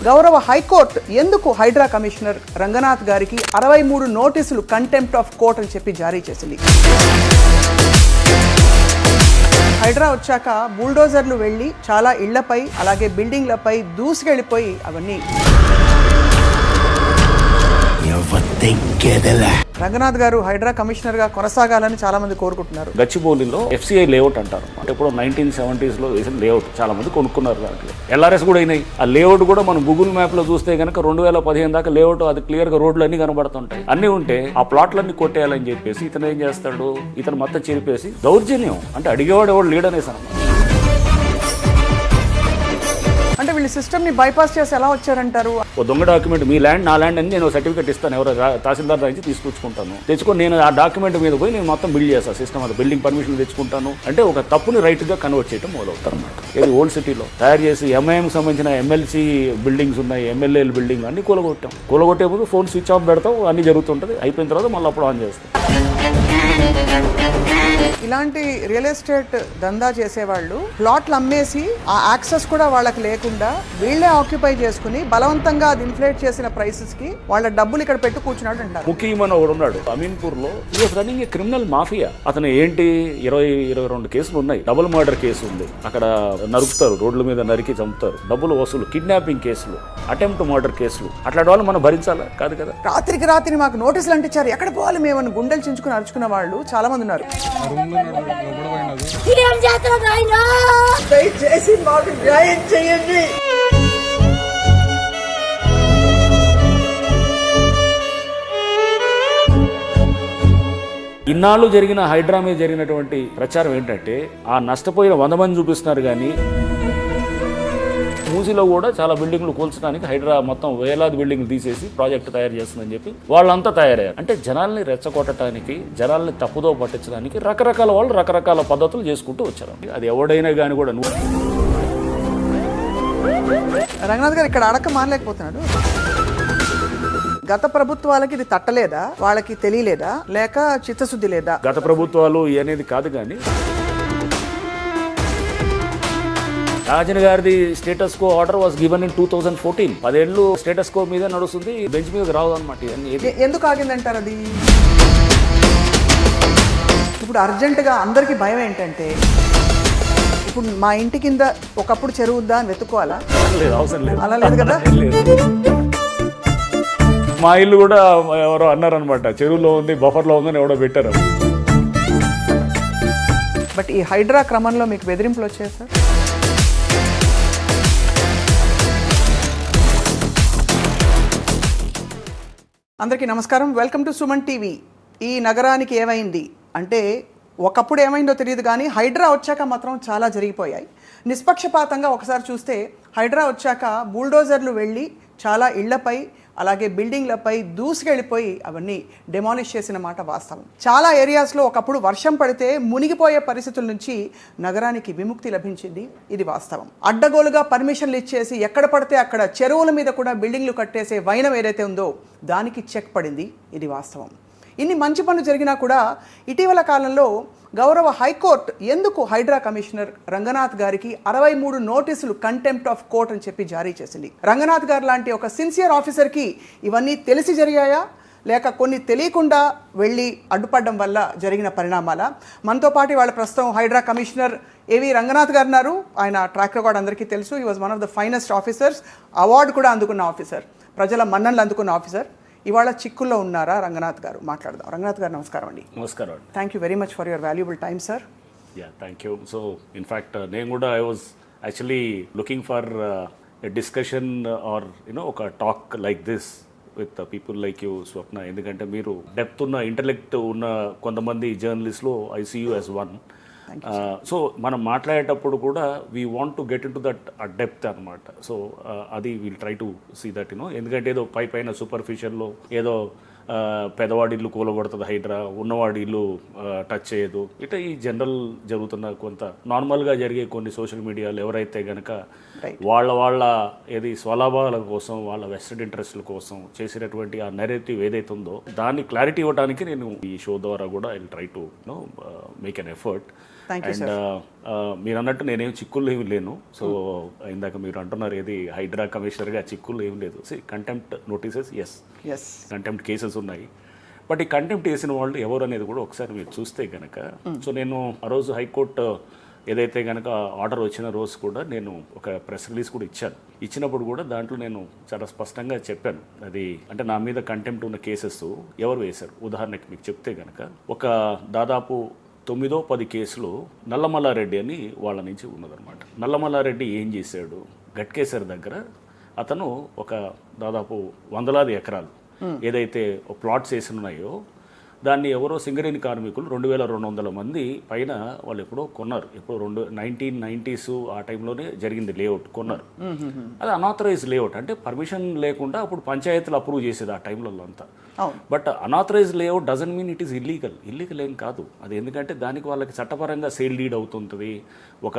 గౌరవ హైకోర్టు ఎందుకు హైడ్రా కమిషనర్ రంగనాథ్ గారికి 63 నోటీసులు కంటెంప్ట్ ఆఫ్ కోర్ట్ అని చెప్పి జారీ చేసింది. హైడ్రా వచ్చాక బుల్డోజర్లు వెళ్ళి చాలా ఇళ్లపై అలాగే బిల్డింగ్లపై దూసుకెళ్లిపోయి అవన్నీ రంగనాథ్ గారు హైడ్రా కమిషనర్ గా కొనసాగాలని చాలా మంది కోరుకుంటున్నారు. గచ్చిబౌలిలో FCI లేఅవుట్ అంటారు, అంటే ఇప్పుడు 1970s లో వేసిన లేఅవుట్ చాలా మంది కొనుక్కున్నారు. దాంట్లో LRS కూడా అయినాయి. ఆ లేఅవుట్ కూడా మనం గూగుల్ మ్యాప్ లో చూస్తే కనుక 2015 దాకా లేఅవుట్ అది క్లియర్ గా రోడ్లు అన్ని కనబడుతుంటాయి. అన్ని ఉంటే ఆ ప్లాట్లన్నీ కొట్టేయాలని చెప్పేసి ఇతను ఏం చేస్తాడు, ఇతను మొత్తం చెరిపేసి దౌర్జన్యం అంటే అడిగేవాడు ఎవడు లీడ్ అనేసి అన్నమాట. అంటే వీళ్ళు సిస్టమ్ ని బైపాస్ చేసి ఎలా వచ్చారంటారు? ఓ దొంగ డాక్యుమెంట్, మీ ల్యాండ్ నా ల్యాండ్ అని నేను సర్టిఫికేట్ ఇస్తాను, ఎవరో తహసీల్దార్ నుంచి తీసుకొచ్చుకుంటాను, తెచ్చుకొని నేను ఆ డాక్యుమెంట్ మీద పోయి నేను మొత్తం బిల్డ్ చేస్తాను, సిస్టమ్ అది బిల్డింగ్ పర్మిషన్ తెచ్చుకుంటాను అంటే ఒక తప్పుని రైట్ గా కన్వర్ట్ చేయడం మొదలవుతారు అన్నమాట. ఇది ఓల్డ్ సిటీలో తయారు చేసి MIM సంబంధించిన MLC బిల్డింగ్స్ ఉన్నాయి, MLL బిల్డింగ్ అన్ని కూలగొట్టే ముందు ఫోన్ స్విచ్ ఆఫ్ పెడతాం, అన్ని జరుగుతుంటది. అయిపోయిన తర్వాత మళ్ళీ అప్పుడు ఆన్ చేస్తాం. ఇలాంటి రియల్ ఎస్టేట్ దందా చేసేవాళ్ళు ప్లాట్లు అమ్మేసి ఆ యాక్సెస్ కూడా వాళ్ళకి లేకుండా వీళ్ళే ఆక్యుపై చేసుకుని బలవంతంగా అది ఇన్ఫ్లేట్ చేసిన ప్రైసెస్ కి వాళ్ళ డబ్బులు ఇక్కడ పెట్టి కూర్చున్నాడు అంటారు. ముఖ్యమైన ఒకడు ఉన్నాడు అమీన్పూర్ లో, రన్నింగ్ ఏ క్రిమినల్ మాఫియా. అతను ఏంటి 22 కేసులు ఉన్నాయి. డబుల్ మర్డర్ కేసు ఉంది, అక్కడ నరుకుతారు, రోడ్ల మీద నరికి చంపుతారు, డబ్బులు వసూలు, కిడ్నాపింగ్ కేసులు, అటెంప్ట్ మర్డర్ కేసులు. అట్లాంటి వాళ్ళు మనం భరించాలా? కాదు కదా. రాత్రికి రాత్రి మాకు నోటీసులు అంటించారు, ఎక్కడ పోవాలి మేమని గుండెలు చించుకుని అరుచుకున్న వాళ్ళు చాలా మంది ఉన్నారు. దయచేసి మాకు న్యాయం చేయండి. ఇన్నాళ్ళు జరిగిన హైడ్రా మీద జరిగినటువంటి ప్రచారం ఏంటంటే ఆ నష్టపోయిన 100 మంది చూపిస్తున్నారు, కానీ మూసీలో కూడా చాలా బిల్డింగ్లు కూల్చడానికి హైడ్రా మొత్తం వేలాది బిల్డింగ్లు తీసేసి ప్రాజెక్టు తయారు చేస్తుందని చెప్పి వాళ్ళంతా తయారయ్యారు. అంటే జనాల్ని రెచ్చగొట్టడానికి, జనాల్ని తప్పుదో పట్టించడానికి రకరకాల వాళ్ళు రకరకాల పద్ధతులు చేసుకుంటూ వచ్చారు. అది ఎవడైనా కానీ కూడా రంగనాథ్ గారు ఇక్కడ అడక్క మానలేకపోతున్నాడు. గత ప్రభుత్వాలకి ఇది తట్టలేదా, వాళ్ళకి తెలియలేదా, లేక చిత్తశుద్ధి లేదా? గత ప్రభుత్వాలు అనేది కాదు, కానీ రాజన్ గారిది status co order was given in 2014. 10 ఏళ్ళు స్టేటస్ కో మీద నడుస్తుంది, బెంచ్ మీద రావు అనమాట. ఎందుకు ఆగిందంటారు అది? ఇప్పుడు అర్జెంటుగా అందరికీ భయం ఏంటంటే ఇప్పుడు మా ఇంటి కింద ఒకప్పుడు చెరువు ఉందా అని వెతుక్కోవాలా? లేదు, అవసరం లేదు, అలా లేదు కదా. మా ఇల్లు కూడా ఎవరో అన్నారనమాట, చెరువులో ఉంది, బఫర్లో ఉందని ఎవడో పెట్టారు. బట్ ఈ హైడ్రా క్రమంలో మీకు బెదిరింపులు వచ్చాయి సార్? అందరికీ నమస్కారం, వెల్కమ్ టు సుమన్ టీవీ. ఈ నగరానికి ఏమైంది అంటే ఒకప్పుడు ఏమైందో తెలియదు, కానీ హైడ్రా వచ్చాక మాత్రం చాలా జరిగిపోయాయి. నిష్పక్షపాతంగా ఒకసారి చూస్తే హైడ్రా వచ్చాక బుల్డోజర్లు వెళ్ళి చాలా ఇళ్లపై అలాగే బిల్డింగ్లపై దూసుకెళ్ళిపోయి అవన్నీ డెమాలిష్ చేసిన మాట వాస్తవం. చాలా ఏరియాస్లో ఒకప్పుడు వర్షం పడితే మునిగిపోయే పరిస్థితుల నుంచి నగరానికి విముక్తి లభించింది, ఇది వాస్తవం. అడ్డగోలుగా పర్మిషన్లు ఇచ్చేసి ఎక్కడ పడితే అక్కడ చెరువుల మీద కూడా బిల్డింగ్లు కట్టేసే వైనం ఏదైతే ఉందో దానికి చెక్ పడింది, ఇది వాస్తవం. ఇన్ని మంచి పనులు జరిగినా కూడా ఇటీవల కాలంలో గౌరవ హైకోర్టు ఎందుకు హైడ్రా కమిషనర్ రంగనాథ్ గారికి 63 నోటీసులు కంటెంప్ట్ ఆఫ్ కోర్ట్ అని చెప్పి జారీ చేసింది. రంగనాథ్ గారు లాంటి ఒక సిన్సియర్ ఆఫీసర్కి ఇవన్నీ తెలిసి జరిగాయా, లేక కొన్ని తెలియకుండా వెళ్ళి అడ్డుపడడం వల్ల జరిగిన పరిణామాలా? మనతో పాటు వాళ్ళ ప్రస్తుతం హైడ్రా కమిషనర్ ఏవి రంగనాథ్ గారు ఉన్నారు. ఆయన ట్రాక్ రికార్డ్ అందరికీ తెలుసు. He was one of the finest officers, award కూడా అందుకున్న ఆఫీసర్, ప్రజల మన్ననలు అందుకున్న ఆఫీసర్. ఇవాళ చిక్కుల్లో ఉన్నారా రంగనాథ్ గారు? మాట్లాడదాం. రంగనాథ్ గారు నమస్కారం అండి. నమస్కారం. Thank you very much for your valuable time sir. Yeah, thank you. So in fact నేను కూడా I was actually looking for a discussion or ఒక talk like this with people like you, Swapna. ఎందుకంటే మీరు డెప్త్ ఉన్న, intellect ఉన్న కొంతమంది జర్నలిస్ట్లో I see you as one. So మనం మాట్లాడేటప్పుడు కూడా we want to get in to that depth అనమాట. సో అది will try to see that ఎందుకంటే ఏదో పైన సూపర్ఫిషియల్లో ఏదో పెదవాడి ఇల్లు కూలగొడుతుంది హైడ్రా, ఉన్నవాడి ఇల్లు టచ్ చేయదు, ఇట్లా ఈ జనరల్ జరుగుతున్న కొంత నార్మల్గా జరిగే కొన్ని సోషల్ మీడియాలు ఎవరైతే కనుక వాళ్ళ ఏది స్వలాభాల కోసం, వాళ్ళ వెస్టెడ్ ఇంట్రెస్ట్ల కోసం చేసినటువంటి ఆ నెరేటివ్ ఏదైతే ఉందో దాన్ని క్లారిటీ ఇవ్వడానికి నేను ఈ షో ద్వారా కూడా I will try to make an effort. Thank you, and మీరు అన్నట్టు నేనేం చిక్కులు ఏమి లేను. సో ఇందాక మీరు అంటున్నారు ఏది హైడ్రా కమిషనర్గా చిక్కులు ఏం లేదు. Contempt notices yes contempt cases ఉన్నాయి. బట్ ఈ కంటెంప్ట్ చేసిన వాళ్ళు ఎవరు అనేది కూడా ఒకసారి మీరు చూస్తే కనుక, సో నేను ఆ రోజు హైకోర్టు ఏదైతే కనుక ఆర్డర్ వచ్చిన రోజు కూడా నేను ఒక ప్రెస్ రిలీజ్ కూడా ఇచ్చాను. ఇచ్చినప్పుడు కూడా దాంట్లో నేను చాలా స్పష్టంగా చెప్పాను, అది అంటే నా మీద కంటెంప్ట్ ఉన్న కేసెస్ ఎవరు వేశారు. ఉదాహరణకి మీకు చెప్తే కనుక ఒక దాదాపు 9-10 కేసులు నల్లమల్లారెడ్డి అని వాళ్ళ నుంచి ఉన్నదన్నమాట. నల్లమల్లారెడ్డి ఏం చేశాడు, గట్కేసర్ దగ్గర అతను ఒక దాదాపు వందలాది ఎకరాలు ఏదైతే ప్లాట్స్ వేసి ఉన్నాయో దాన్ని ఎవరో సింగరేణి కార్మికులు 2200 మంది పైన వాళ్ళు ఎప్పుడో కొన్నారు. ఎప్పుడో 1990s ఆ టైంలోనే జరిగింది లేఅవుట్ కొన్నారు. అది అనాథరైజ్ లేఅవుట్, అంటే పర్మిషన్ లేకుండా అప్పుడు పంచాయతీలు అప్రూవ్ చేసేది ఆ టైంలో అంతా. But unauthorised layout doesn't mean it is illegal ఏం కాదు అది. ఎందుకంటే దానికి వాళ్ళకి చట్టపరంగా సేల్ డీడ్ అవుతుంటుంది, ఒక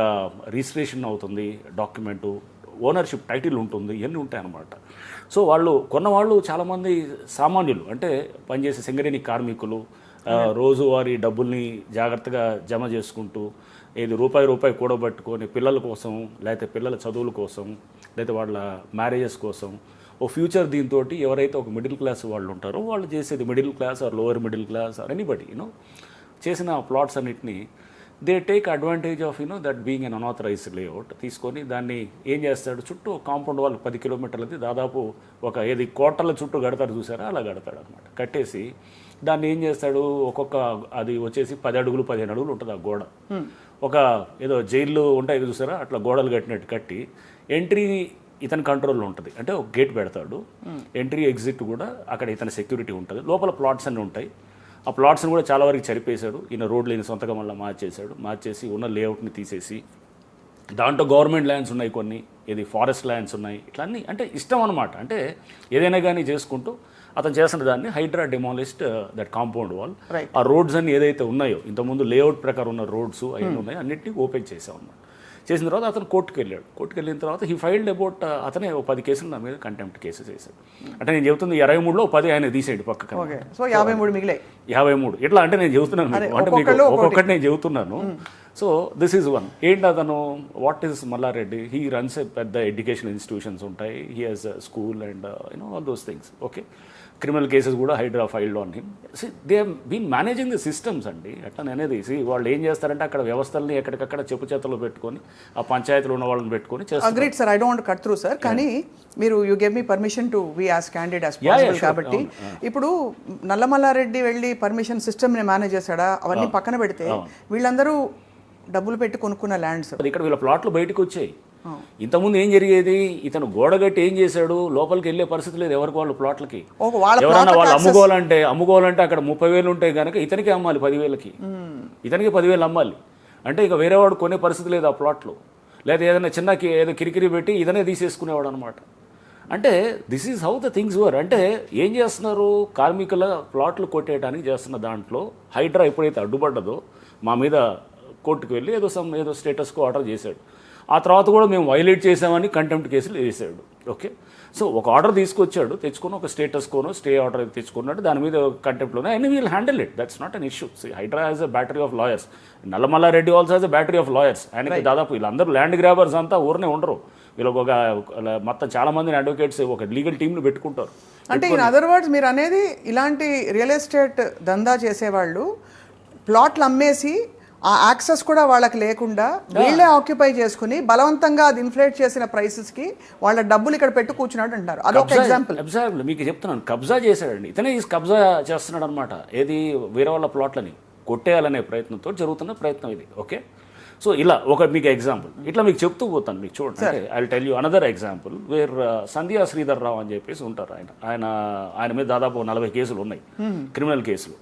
రిజిస్ట్రేషన్ అవుతుంది, డాక్యుమెంటు, ఓనర్షిప్ టైటిల్ ఉంటుంది, ఇవన్నీ ఉంటాయన్నమాట. సో వాళ్ళు కొన్నవాళ్ళు చాలామంది సామాన్యులు, అంటే పనిచేసే సింగరేణి కార్మికులు, రోజువారీ డబ్బుల్ని జాగ్రత్తగా జమ చేసుకుంటూ ఏది రూపాయి కూడబెట్టుకొని పిల్లల కోసం, లేకపోతే పిల్లల చదువుల కోసం, లేకపోతే వాళ్ళ మ్యారేజెస్ కోసం ఓ ఫ్యూచర్ దీంతో ఎవరైతే ఒక మిడిల్ క్లాస్ వాళ్ళు ఉంటారో వాళ్ళు చేసేది middle class or lower middle class or anybody చేసిన ప్లాట్స్ అన్నిటినీ they take advantage of that being an unauthorised layout. తీసుకొని దాన్ని ఏం చేస్తాడు, చుట్టూ కాంపౌండ్ వాళ్ళు 10 కిలోమీటర్లది దాదాపు ఒక ఏది కోటల చుట్టూ కడతారు చూసారా, అలా కడతాడు అనమాట. కట్టేసి దాన్ని ఏం చేస్తాడు, ఒక్కొక్క అది వచ్చేసి 10 అడుగులు 15 అడుగులు ఉంటుంది ఆ గోడ. ఒక ఏదో జైల్లో ఉంటాయి చూసారా, అట్లా గోడలు కట్టినట్టు కట్టి ఎంట్రీ ఇతని కంట్రోల్లో ఉంటుంది. అంటే ఒక గేట్ పెడతాడు, ఎంట్రీ ఎగ్జిట్ కూడా అక్కడ ఇతని సెక్యూరిటీ ఉంటుంది. లోపల ప్లాట్స్ అన్నీ ఉంటాయి. ఆ ప్లాట్స్ని కూడా చాలా వరకు చరిపేశాడు. ఈయన రోడ్లు ఈయన సొంతగా మళ్ళీ మార్చేసి ఉన్న లేఅవుట్ని తీసేసి దాంట్లో గవర్నమెంట్ ల్యాండ్స్ ఉన్నాయి, కొన్ని ఇది ఫారెస్ట్ ల్యాండ్స్ ఉన్నాయి, ఇట్లా అన్నీ అంటే ఇష్టం అనమాట. అంటే ఏదైనా కానీ చేసుకుంటూ అతను చేస్తున్న దాన్ని హైడ్రా డెమాలిస్ట్ దట్ కాంపౌండ్ వాల్. ఆ రోడ్స్ అన్ని ఏదైతే ఉన్నాయో ఇంతకుముందు లేఅవుట్ ప్రకారం ఉన్న రోడ్స్ అవన్నీ ఉన్నాయి, అన్నింటినీ ఓపెన్ చేసాం అన్నమాట. చేసిన తర్వాత అతను కోర్టుకు వెళ్ళిన తర్వాత హీ ఫైల్డ్ అబౌట్ అతనే 10 కేసులు నా మీద కంటెంప్ట్ కేసెస్ వేశాడు. అంటే నేను చెబుతుంది 23లో 10 ఆయన తీసేయండి పక్కన. సో 53 మిగిలాయి. 53 ఎట్లా అంటే నేను చెబుతున్నాను, అంటే మీకు ఒక్కొక్కటి నేను చెబుతున్నాను. So this is one. ఏంటి అతను, what is Mallareddy, he runs a పెద్ద ఎడ్యుకేషన్ ఇన్స్టిట్యూషన్స్ ఉంటాయి, he has school and all those things. Okay, criminal cases కూడా HYDRAA filed on him. They been managing the systems అండి. అట్లా అనేది వాళ్ళు ఏం చేస్తారంటే అక్కడ వ్యవస్థల్ని ఎక్కడికక్కడ చెప్పు చేతల్లో పెట్టుకొని ఆ పంచాయతీలో ఉన్న వాళ్ళని పెట్టుకొని చేస్తారు. Agreed sir, I don't cut through sir, కానీ మీరు you gave me permission to be as candidate as possible కాబట్టి ఇప్పుడు నల్లమల్లారెడ్డి వెళ్ళి పర్మిషన్ సిస్టమ్ని మేనేజ్ చేశాడా అవన్నీ పక్కన పెడితే వీళ్ళందరూ డబ్బులు పెట్టి కొనుక్కున్న ల్యాండ్స్ ఇక్కడ వీళ్ళ ప్లాట్లు బయటకు వచ్చాయి. ఇంతకుముందు ఏం జరిగేది, ఇతను గోడగట్టి ఏం చేశాడు, లోపలికి వెళ్ళే పరిస్థితి లేదు ఎవరికి వాళ్ళు ప్లాట్లకి. ఎవరన్నా వాళ్ళు అమ్ముకోవాలంటే అక్కడ 30,000 ఉంటాయి కనుక ఇతనికి అమ్మాలి 10,000కి, ఇతనికి 10,000 అమ్మాలి. అంటే ఇక వేరేవాడు కొనే పరిస్థితి లేదు ఆ ప్లాట్లు. లేదా ఏదైనా చిన్న ఏదో కిరికిరి పెట్టి ఇదనే తీసేసుకునేవాడు అనమాట. అంటే this is how the things were. అంటే ఏం చేస్తున్నారు, కార్మికుల ప్లాట్లు కొట్టేయడానికి చేస్తున్న దాంట్లో హైడ్రా ఎప్పుడైతే అడ్డుపడ్డదో మా మీద కోర్టుకు వెళ్ళి ఏదో స్టేటస్కు ఆర్డర్ చేశాడు. ఆ తర్వాత కూడా మేము వైలేట్ చేసామని కంటెంప్ట్ కేసులు వేసాడు. ఓకే, సో ఒక ఆర్డర్ తెచ్చుకొని ఒక స్టే ఆర్డర్ తెచ్చుకున్నాడు, దాని మీద కంటెంప్ట్లోనే and we'll handle it. That's not an issue. HYDRAA has a battery of lawyers, Nallamallareddy also has a battery of lawyers. ఆయనకి దాదాపు వీళ్ళందరూ ల్యాండ్ గ్రాబర్స్ అంతా ఊరినే ఉండరు, వీళ్ళకి ఒక మొత్తం చాలా మందిని అడ్వకేట్స్ ఒక లీగల్ టీంను పెట్టుకుంటారు. అంటే ఇన్ అదర్ వర్డ్స్ మీరు అనేది ఇలాంటి రియల్ ఎస్టేట్ దందా చేసేవాళ్ళు ప్లాట్లు అమ్మేసి ఆ యాక్సెస్ కూడా వాళ్ళకి లేకుండా వీళ్ళే ఆక్యుపై చేసుకుని బలవంతంగా అది ఇన్ఫ్లేట్ చేసిన ప్రైసెస్కి వాళ్ళ డబ్బులు ఇక్కడ పెట్టు కూర్చున్నాడు అంటారు. అదొక ఎగ్జాంపుల్. మీకు చెప్తున్నాను, కబ్జా చేశాడండి ఇతనే. కబ్జా చేస్తున్నాడు అనమాట. ఏది వేరే వాళ్ళ ప్లాట్లని కొట్టేయాలనే ప్రయత్నంతో జరుగుతున్న ప్రయత్నం ఇది. ఓకే, సో ఇలా ఒక మీకు ఎగ్జాంపుల్ ఇట్లా మీకు చెప్తూ పోతాను. మీకు చూడండి, I will tell you another example where Sandhya Sridhar Rao అని చెప్పేసి ఉంటారు. ఆయన మీద దాదాపు 40 కేసులు ఉన్నాయి, క్రిమినల్ కేసులు.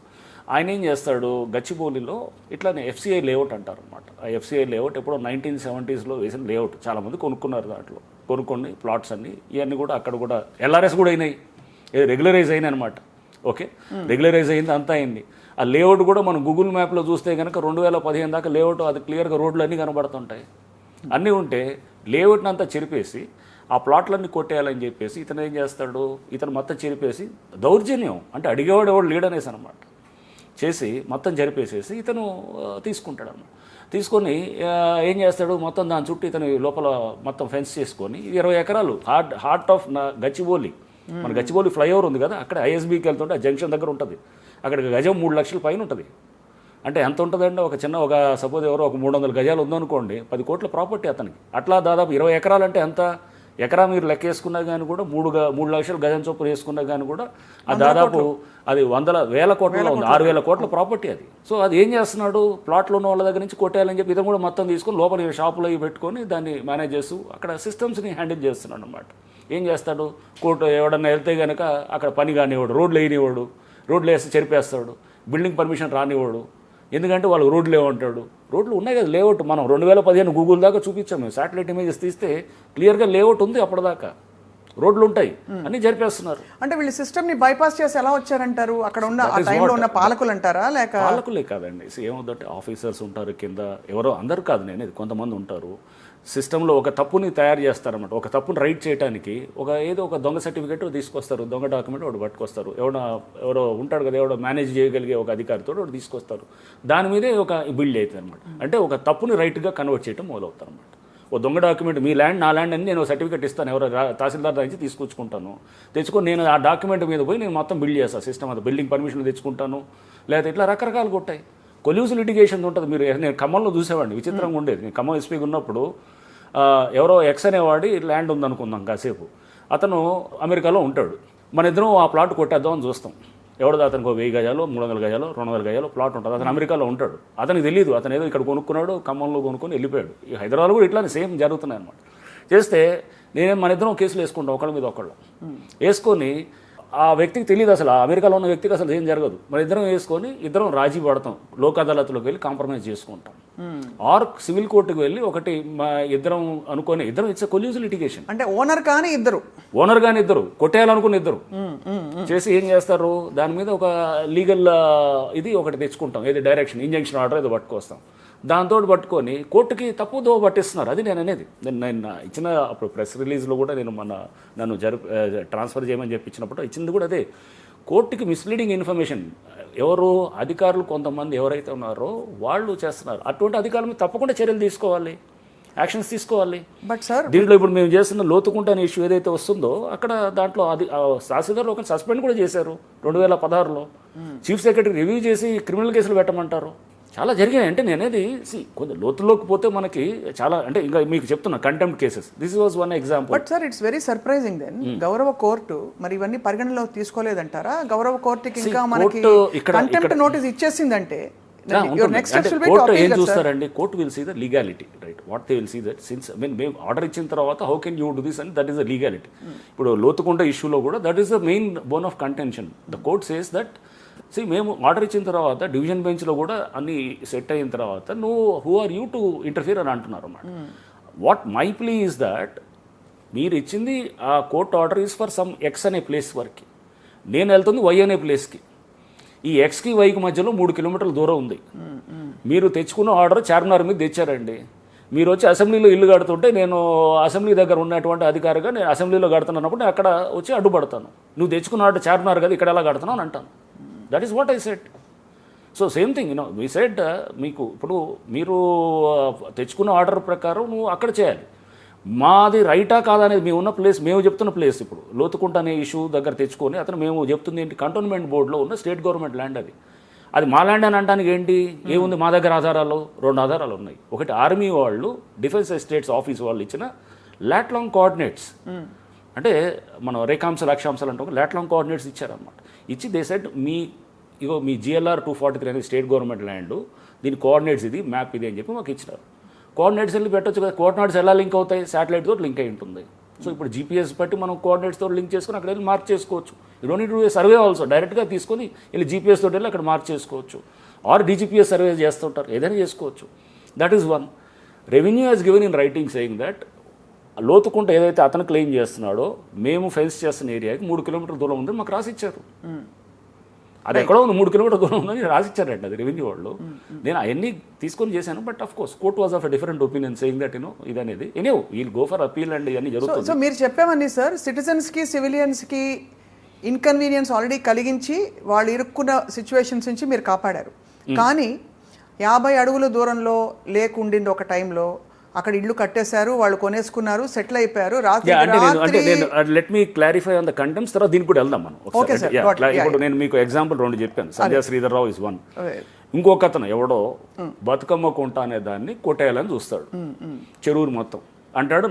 ఆయన ఏం చేస్తాడు, గచ్చిబౌలిలో ఇట్లానే FCI లేఅవుట్ అంటారు అనమాట. ఆ FCI లేఅవుట్ ఎప్పుడో 1970sలో వేసిన లేఅవుట్, చాలామంది కొనుక్కున్నారు. దాంట్లో కొనుక్కొని ప్లాట్స్ అన్ని ఇవన్నీ కూడా అక్కడ కూడా LRS కూడా అయినాయి, రెగ్యులరైజ్ అయినాయి అనమాట. ఓకే, రెగ్యులరైజ్ అయింది, అంతా అయింది. ఆ లేఅవుట్ కూడా మనం గూగుల్ మ్యాప్లో చూస్తే కనుక 2015 దాకా లేఅవుట్ అది క్లియర్గా రోడ్లు అన్నీ కనబడుతుంటాయి. అన్నీ ఉంటే లేఅవుట్ని అంతా చెరిపేసి ఆ ప్లాట్లన్నీ కొట్టేయాలని చెప్పేసి ఇతను ఏం చేస్తాడు, ఇతను మొత్తం చెరిపేసి దౌర్జన్యం అంటే అడిగేవాడు ఎవడు లేడనేసి అనమాట. చేసి మొత్తం జరిపేసేసి ఇతను తీసుకుంటాడు అన్నమాట. తీసుకొని ఏం చేస్తాడు, మొత్తం దాని చుట్టూ ఇతను లోపల మొత్తం ఫెన్స్ చేసుకొని 20 ఎకరాలు హార్ట్ ఆఫ్ గచ్చిబౌలి, మన గచ్చిబౌలి ఫ్లైఓవర్ ఉంది కదా, అక్కడ ఐఎస్బీకి వెళ్తుంటే ఆ జంక్షన్ దగ్గర ఉంటుంది. అక్కడికి గజం 3 లక్షల పైన ఉంటుంది. అంటే ఎంత ఉంటుందంటే ఒక సపోజ్ ఎవరో ఒక 300 గజాలు ఉందనుకోండి, 10 కోట్ల ప్రాపర్టీ అతనికి. అట్లా దాదాపు 20 ఎకరాలు అంటే ఎంత ఎకరా మీరు లెక్కేసుకున్నా కానీ కూడా 3 లక్షల గజం చొప్పున వేసుకున్నా కానీ కూడా అది దాదాపు అది 100,000 కోట్లలో ఉంది, 6,000 కోట్ల ప్రాపర్టీ అది. సో అది ఏం చేస్తున్నాడు, ప్లాట్లో ఉన్న వాళ్ళ దగ్గర నుంచి కొట్టేయాలని చెప్పి ఇతను కూడా మొత్తం తీసుకొని లోపల షాపులో అవి పెట్టుకొని దాన్ని మేనేజ్ చేస్తూ అక్కడ సిస్టమ్స్ని హ్యాండిల్ చేస్తున్నాడు అన్నమాట. ఏం చేస్తాడు, కోర్టు ఎవడన్నా వెళ్తే కనుక అక్కడ పని కానివాడు, రోడ్లు వేయనివాడు, రోడ్లు వేస్తే చెరిపేస్తాడు, బిల్డింగ్ పర్మిషన్ రానివాడు. ఎందుకంటే వాళ్ళు రోడ్లు లేవంటాడు. రోడ్లు ఉన్నాయి కదా, లేఅవుట్ మనం 2015 గూగుల్ దాకా చూపించాము, శాటిలైట్ ఇమేజెస్ తీస్తే క్లియర్గా లేఅవుట్ ఉంది. అప్పటిదాకా రోడ్లు ఉంటాయి, అన్నీ జరిపేస్తున్నారు. అంటే వీళ్ళు సిస్టమ్ని బైపాస్ చేసి ఎలా వచ్చారంటారు? అక్కడ ఉన్న ఆ టైంలో ఉన్న పాలకులు అంటారా, లేక పాలకులే కాదండి. ఏమవుతుందంటే ఆఫీసర్స్ ఉంటారు కింద, ఎవరో అందరు కాదు, నేను కొంతమంది ఉంటారు సిస్టంలో ఒక తప్పుని తయారు చేస్తారన్నమాట. ఒక తప్పుని రైట్ చేయడానికి ఏదో ఒక దొంగ సర్టిఫికేట్ తీసుకొస్తారు, దొంగ డాక్యుమెంట్ ఒకటి పట్టుకొస్తారు, ఎవరో ఉంటాడు కదా, ఎవడో మేనేజ్ చేయగలిగే ఒక అధికారితో ఒకటి తీసుకొస్తారు. దాని మీదే ఒక బిల్డ్ అవుతుంది అనమాట. అంటే ఒక తప్పుని రైట్గా కన్వర్ట్ చేయడం మొదలవుతారు అనమాట. ఓ దొంగ డాక్యుమెంట్, మీ ల్యాండ్ నా ల్యాండ్ అని నేను సర్టిఫికేట్ ఇస్తాను, ఎవరో తహసీల్దార్ నుంచి తీసుకొచ్చుకుంటాను, తెచ్చుకొని నేను ఆ డాక్యుమెంట్ మీద పోయి నేను మొత్తం బిల్డ్ చేస్తాను, సిస్టమ్ అంతా బిల్డింగ్ పర్మిషన్ తెచ్చుకుంటాను, లేకపోతే ఇట్లా రకరకాలు కొట్టాయి. కొల్యూసివ్ లిటిగేషన్ ఉంటుంది. మీరు నేను ఖమ్మంలో చూసేవాడిని, విచిత్రంగా ఉండేది. నేను ఖమ్మం ఎస్పీగా ఉన్నప్పుడు ఎవరో ఎక్స్ అనేవాడి ల్యాండ్ ఉందనుకుందాం కాసేపు, అతను అమెరికాలో ఉంటాడు, మన ఇద్దరం ఆ ప్లాట్ కొట్టేద్దాం అని చూస్తాం. ఎవడో అతనికి 1000 గజాలు, 300 గజాలు, 200 గజాలు ప్లాట్ ఉంటుంది. అతను అమెరికాలో ఉంటాడు, అతనికి తెలియదు, అతను ఏదో ఇక్కడ కొనుక్కున్నాడు, ఖమ్మంలో కొనుక్కొని వెళ్ళిపోయాడు. ఈ హైదరాబాద్ కూడా ఇట్లానే సేమ్ జరుగుతున్నాయి అనమాట. చేస్తే మన ఇద్దరం కేసులు వేసుకుంటాం, ఒకళ్ళ మీద ఒకళ్ళు వేసుకొని, ఆ వ్యక్తికి తెలియదు అసలు, ఆ అమెరికాలో ఉన్న వ్యక్తికి అసలు ఏం జరగదు. మన ఇద్దరం వేసుకొని ఇద్దరం రాజీ పడతాం, లోక్ అదాలత్లోకి వెళ్ళి కాంప్రమైజ్ చేసుకుంటాం, ఆర్ సివిల్ కోర్టుకు వెళ్ళి ఒకటి మా ఇద్దరం అనుకొని, ఇద్దరం ఇట్స్ కొల్యూసివ్ లిటిగేషన్. అంటే ఓనర్ కానీ ఇద్దరు కొట్టేయాలనుకుని ఇద్దరు చేసి ఏం చేస్తారు, దాని మీద ఒక లీగల్ ఇది ఒకటి తెచ్చుకుంటాం, ఏది డైరెక్షన్ ఇంజంక్షన్ ఆర్డర్ ఏదో పట్టుకొస్తాం. దాంతో పట్టుకొని కోర్టుకి తప్పుదో పట్టిస్తున్నారు. అది నేను అనేది. నేను ఇచ్చిన అప్పుడు ప్రెస్ రిలీజ్లో కూడా నన్ను ట్రాన్స్ఫర్ చేయమని చెప్పించినప్పుడు ఇచ్చింది కూడా అదే. కోర్టుకి మిస్లీడింగ్ ఇన్ఫర్మేషన్ ఎవరు అధికారులు కొంతమంది ఎవరైతే ఉన్నారో వాళ్ళు చేస్తున్నారు. అటువంటి అధికారుల మీద తప్పకుండా చర్యలు తీసుకోవాలి, యాక్షన్స్ తీసుకోవాలి. బట్ సార్ దీంట్లో ఇప్పుడు మేము చేస్తున్న లోతుకుంట అనే ఇష్యూ ఏదైతే వస్తుందో అక్కడ దాంట్లో తహసీల్దార్ ఒక సస్పెండ్ కూడా చేశారు 2016లో. చీఫ్ సెక్రటరీ రివ్యూ చేసి క్రిమినల్ కేసులు పెట్టమంటారు. చాలా జరిగాయి. అంటే నేనేది కొంచెం లోతుల్లోకి పోతే మనకి చాలా, అంటే ఇంకా మీకు చెప్తున్నా contempt cases, this was one example. But sir it's very surprising then గౌరవ కోర్టు మరి ఇవన్నీ పరిగణలో తీసుకోలేదంటారా? గౌరవ కోర్టుకి ఇంకా మనకి కంటెంప్ట్ నోటీస్ ఇచ్చేసిందంటే కోర్టు ఏం చూస్తారండి, court will see the legality, right? What they will see that since మేము ఆర్డర్ ఇచ్చిన తర్వాత how can you do this అని, దట్ ఈస్ ద లీగాలిటీ. ఇప్పుడు లోతుకుంట ఇష్యూలో కూడా that is the main bone of contention. The court says that మేము order ఇచ్చిన తర్వాత డివిజన్ బెంచ్లో కూడా అన్ని సెట్ అయిన తర్వాత నువ్వు who are you to interfere అని అంటున్నారు అన్నమాట. What my plea is that మీరు ఇచ్చింది ఆ court order is for some X అనే ప్లేస్ వరకు, నేను వెళ్తుంది వై అనే ప్లేస్కి. ఈ ఎక్స్కి వైకి మధ్యలో 3 కిలోమీటర్ల దూరం ఉంది. మీరు తెచ్చుకున్న ఆర్డర్ చార్మినార్ మీద తెచ్చారండి. మీరు వచ్చి అసెంబ్లీలో ఇల్లు కడుతుంటే నేను అసెంబ్లీ దగ్గర ఉన్నటువంటి అధికారిగా నేను అసెంబ్లీలో కడుతున్నప్పుడు నేను అక్కడ వచ్చి అడ్డుపడతాను. నువ్వు తెచ్చుకున్న ఆర్డర్ చార్మినార్ కదా, ఇక్కడ ఎలా కడుతున్నావు అని అంటాను. That is what I said. So same thing we said, మీకు ఇప్పుడు మీరు తెచ్చుకున్న ఆర్డర్ ప్రకారం నువ్వు అక్కడ చేయాలి. మాది రైటా కాదా అనేది మేము ఉన్న ప్లేస్, మేము చెప్తున్న ప్లేస్ ఇప్పుడు లోతుకుంట అనే ఇష్యూ దగ్గర తెచ్చుకొని అతను మేము చెప్తుంది ఏంటి, కంటోన్మెంట్ బోర్డులో ఉన్న స్టేట్ గవర్నమెంట్ ల్యాండ్ అది మా ల్యాండ్ అని అనడానికి ఏంటి, ఏముంది మా దగ్గర ఆధారాలు 2 ఆధారాలు ఉన్నాయి. ఒకటి ఆర్మీ వాళ్ళు డిఫెన్స్ ఎస్టేట్స్ ఆఫీస్ వాళ్ళు ఇచ్చిన లాంగ్ కోఆర్డినేట్స్, అంటే మనం రేఖాంశాలు అక్షాంశాలు అంటే ఒక లాంగ్ కోఆర్డినేట్స్ ఇచ్చారనమాట. ఇచ్చి దే సెడ్ మీ GLR 243 అనేది స్టేట్ గవర్నమెంట్ ల్యాండ్, దీని కోఆర్డినేట్స్ ఇది, మ్యాప్ ఇది అని చెప్పి మాకు ఇచ్చినారు. కోఆర్డినేట్స్ వెళ్ళి పెట్టొచ్చు కదా, కోఆర్డినేట్స్ ఎలా లింక్ అవుతాయి, శాటిలైట్ తోటి లింక్ అయి ఉంటుంది. సో ఇప్పుడు GPS బట్టి మనం కోఆర్డినేట్స్ తోటి లింక్ చేసుకొని అక్కడ వెళ్ళి మార్క్ చేసుకోవచ్చు. You don't need to survey also, డైరెక్ట్గా తీసుకొని వెళ్ళి GPS తోటి వెళ్ళి అక్కడ మార్క్ చేసుకోవచ్చు. ఆర్ DGPS సర్వే చేస్తుంటారు, ఏదైనా చేసుకోవచ్చు. That is one. Revenue has given in writing saying that Lothukunta ఏదైతే అతను క్లెయిమ్ చేస్తున్నాడో మేము ఫెన్స్ చేస్తున్న ఏరియాకి 3 కిలోమీటర్ల దూరం ఉందని మాకు రాసిచ్చారు. అది ఎక్కడో ఉంది 3 కిలోమీటర్ల దూరం ఉందని రాసిచ్చారండి అది రెవెన్యూ వాళ్ళు. నేను అవన్నీ తీసుకొని చేశాను. But of course court was of a different opinion saying that ఇది అనేది we'll go for appeal and ఇవన్నీ జరుగుతుంది. సో మీరు చెప్పామని సార్ సిటిజన్స్కి సివిలియన్స్కి ఇన్కన్వీనియన్స్ ఆల్రెడీ కలిగించి వాళ్ళు ఇరుక్కున్న సిచ్యువేషన్స్ నుంచి మీరు కాపాడారు. కానీ 50 అడుగుల దూరంలో లేకుండింది ఒక టైంలో, అక్కడ ఇల్లు కట్టేశారు, వాళ్ళు కొనేసుకున్నారు, సెటిల్ అయిపోయారు. Let me clarify on the contents, తర్వాత దీనికి కూడా వెళ్దాం మనం. Okay, sir. ఇప్పుడు నేను మీకు ఎగ్జాంపుల్ 2 చెప్పాను. సంజయ్ శ్రీధర్ రావు ఇస్ వన్. ఇంకొక అతను ఎవడో బతుకమ్మ కుంట అనే దాన్ని కొట్టేయాలని చూస్తాడు, చెరువురు మొత్తం అంటాడు,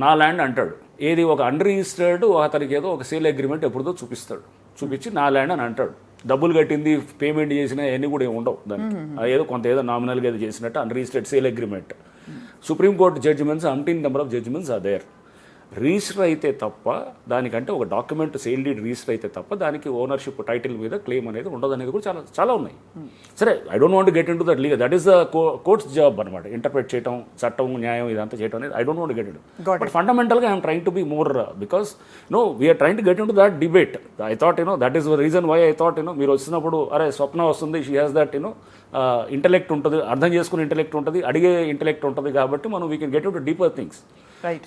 నా ల్యాండ్ అంటాడు. ఏది ఒక అన్ రిజిస్టర్డ్ అతనికి ఏదో ఒక సేల్ అగ్రిమెంట్ ఎప్పుడుదో చూపిస్తాడు, చూపించి నా ల్యాండ్ అని అంటాడు. డబ్బులు కట్టింది, పేమెంట్ చేసిన అన్నీ కూడా ఏమి ఉండవు దానికి. ఏదో కొంత ఏదో నామినల్గా ఏదో చేసినట్టు unregistered sale agreement. Supreme court judgments, umpteen number of judgments are there. Register అయితే తప్ప, దానికంటే ఒక డాక్యుమెంట్ సేల్ డీడ్ రిజిస్టర్ అయితే తప్ప దానికి ఓనర్షిప్ టైటిల్ మీద క్లెయిమ్ అనేది ఉండదు అనేది కూడా చాలా చాలా ఉన్నాయి. సరే, I don't want get in to that legal, that is the court's job అనమాట. ఇంటర్ప్రెట్ చేయడం, చట్టం, న్యాయం ఇదంతా చేయడం అనేది I don't want get in. But ఫండమెంటల్గా I'm trying to be more, because we're trying to get in to that debate. I thought that is the reason why I thought మీరు వచ్చినప్పుడు అరే స్వప్న వస్తుంది, షీ హ్యాస్ దట్ ఇంటెలెక్ట్ ఉంటుంది, అర్థం చేసుకునే intellect ఉంటుంది, అడిగే ఇంటెలెక్ట్ ఉంటుంది, కాబట్టి మనం we can get in to deeper things.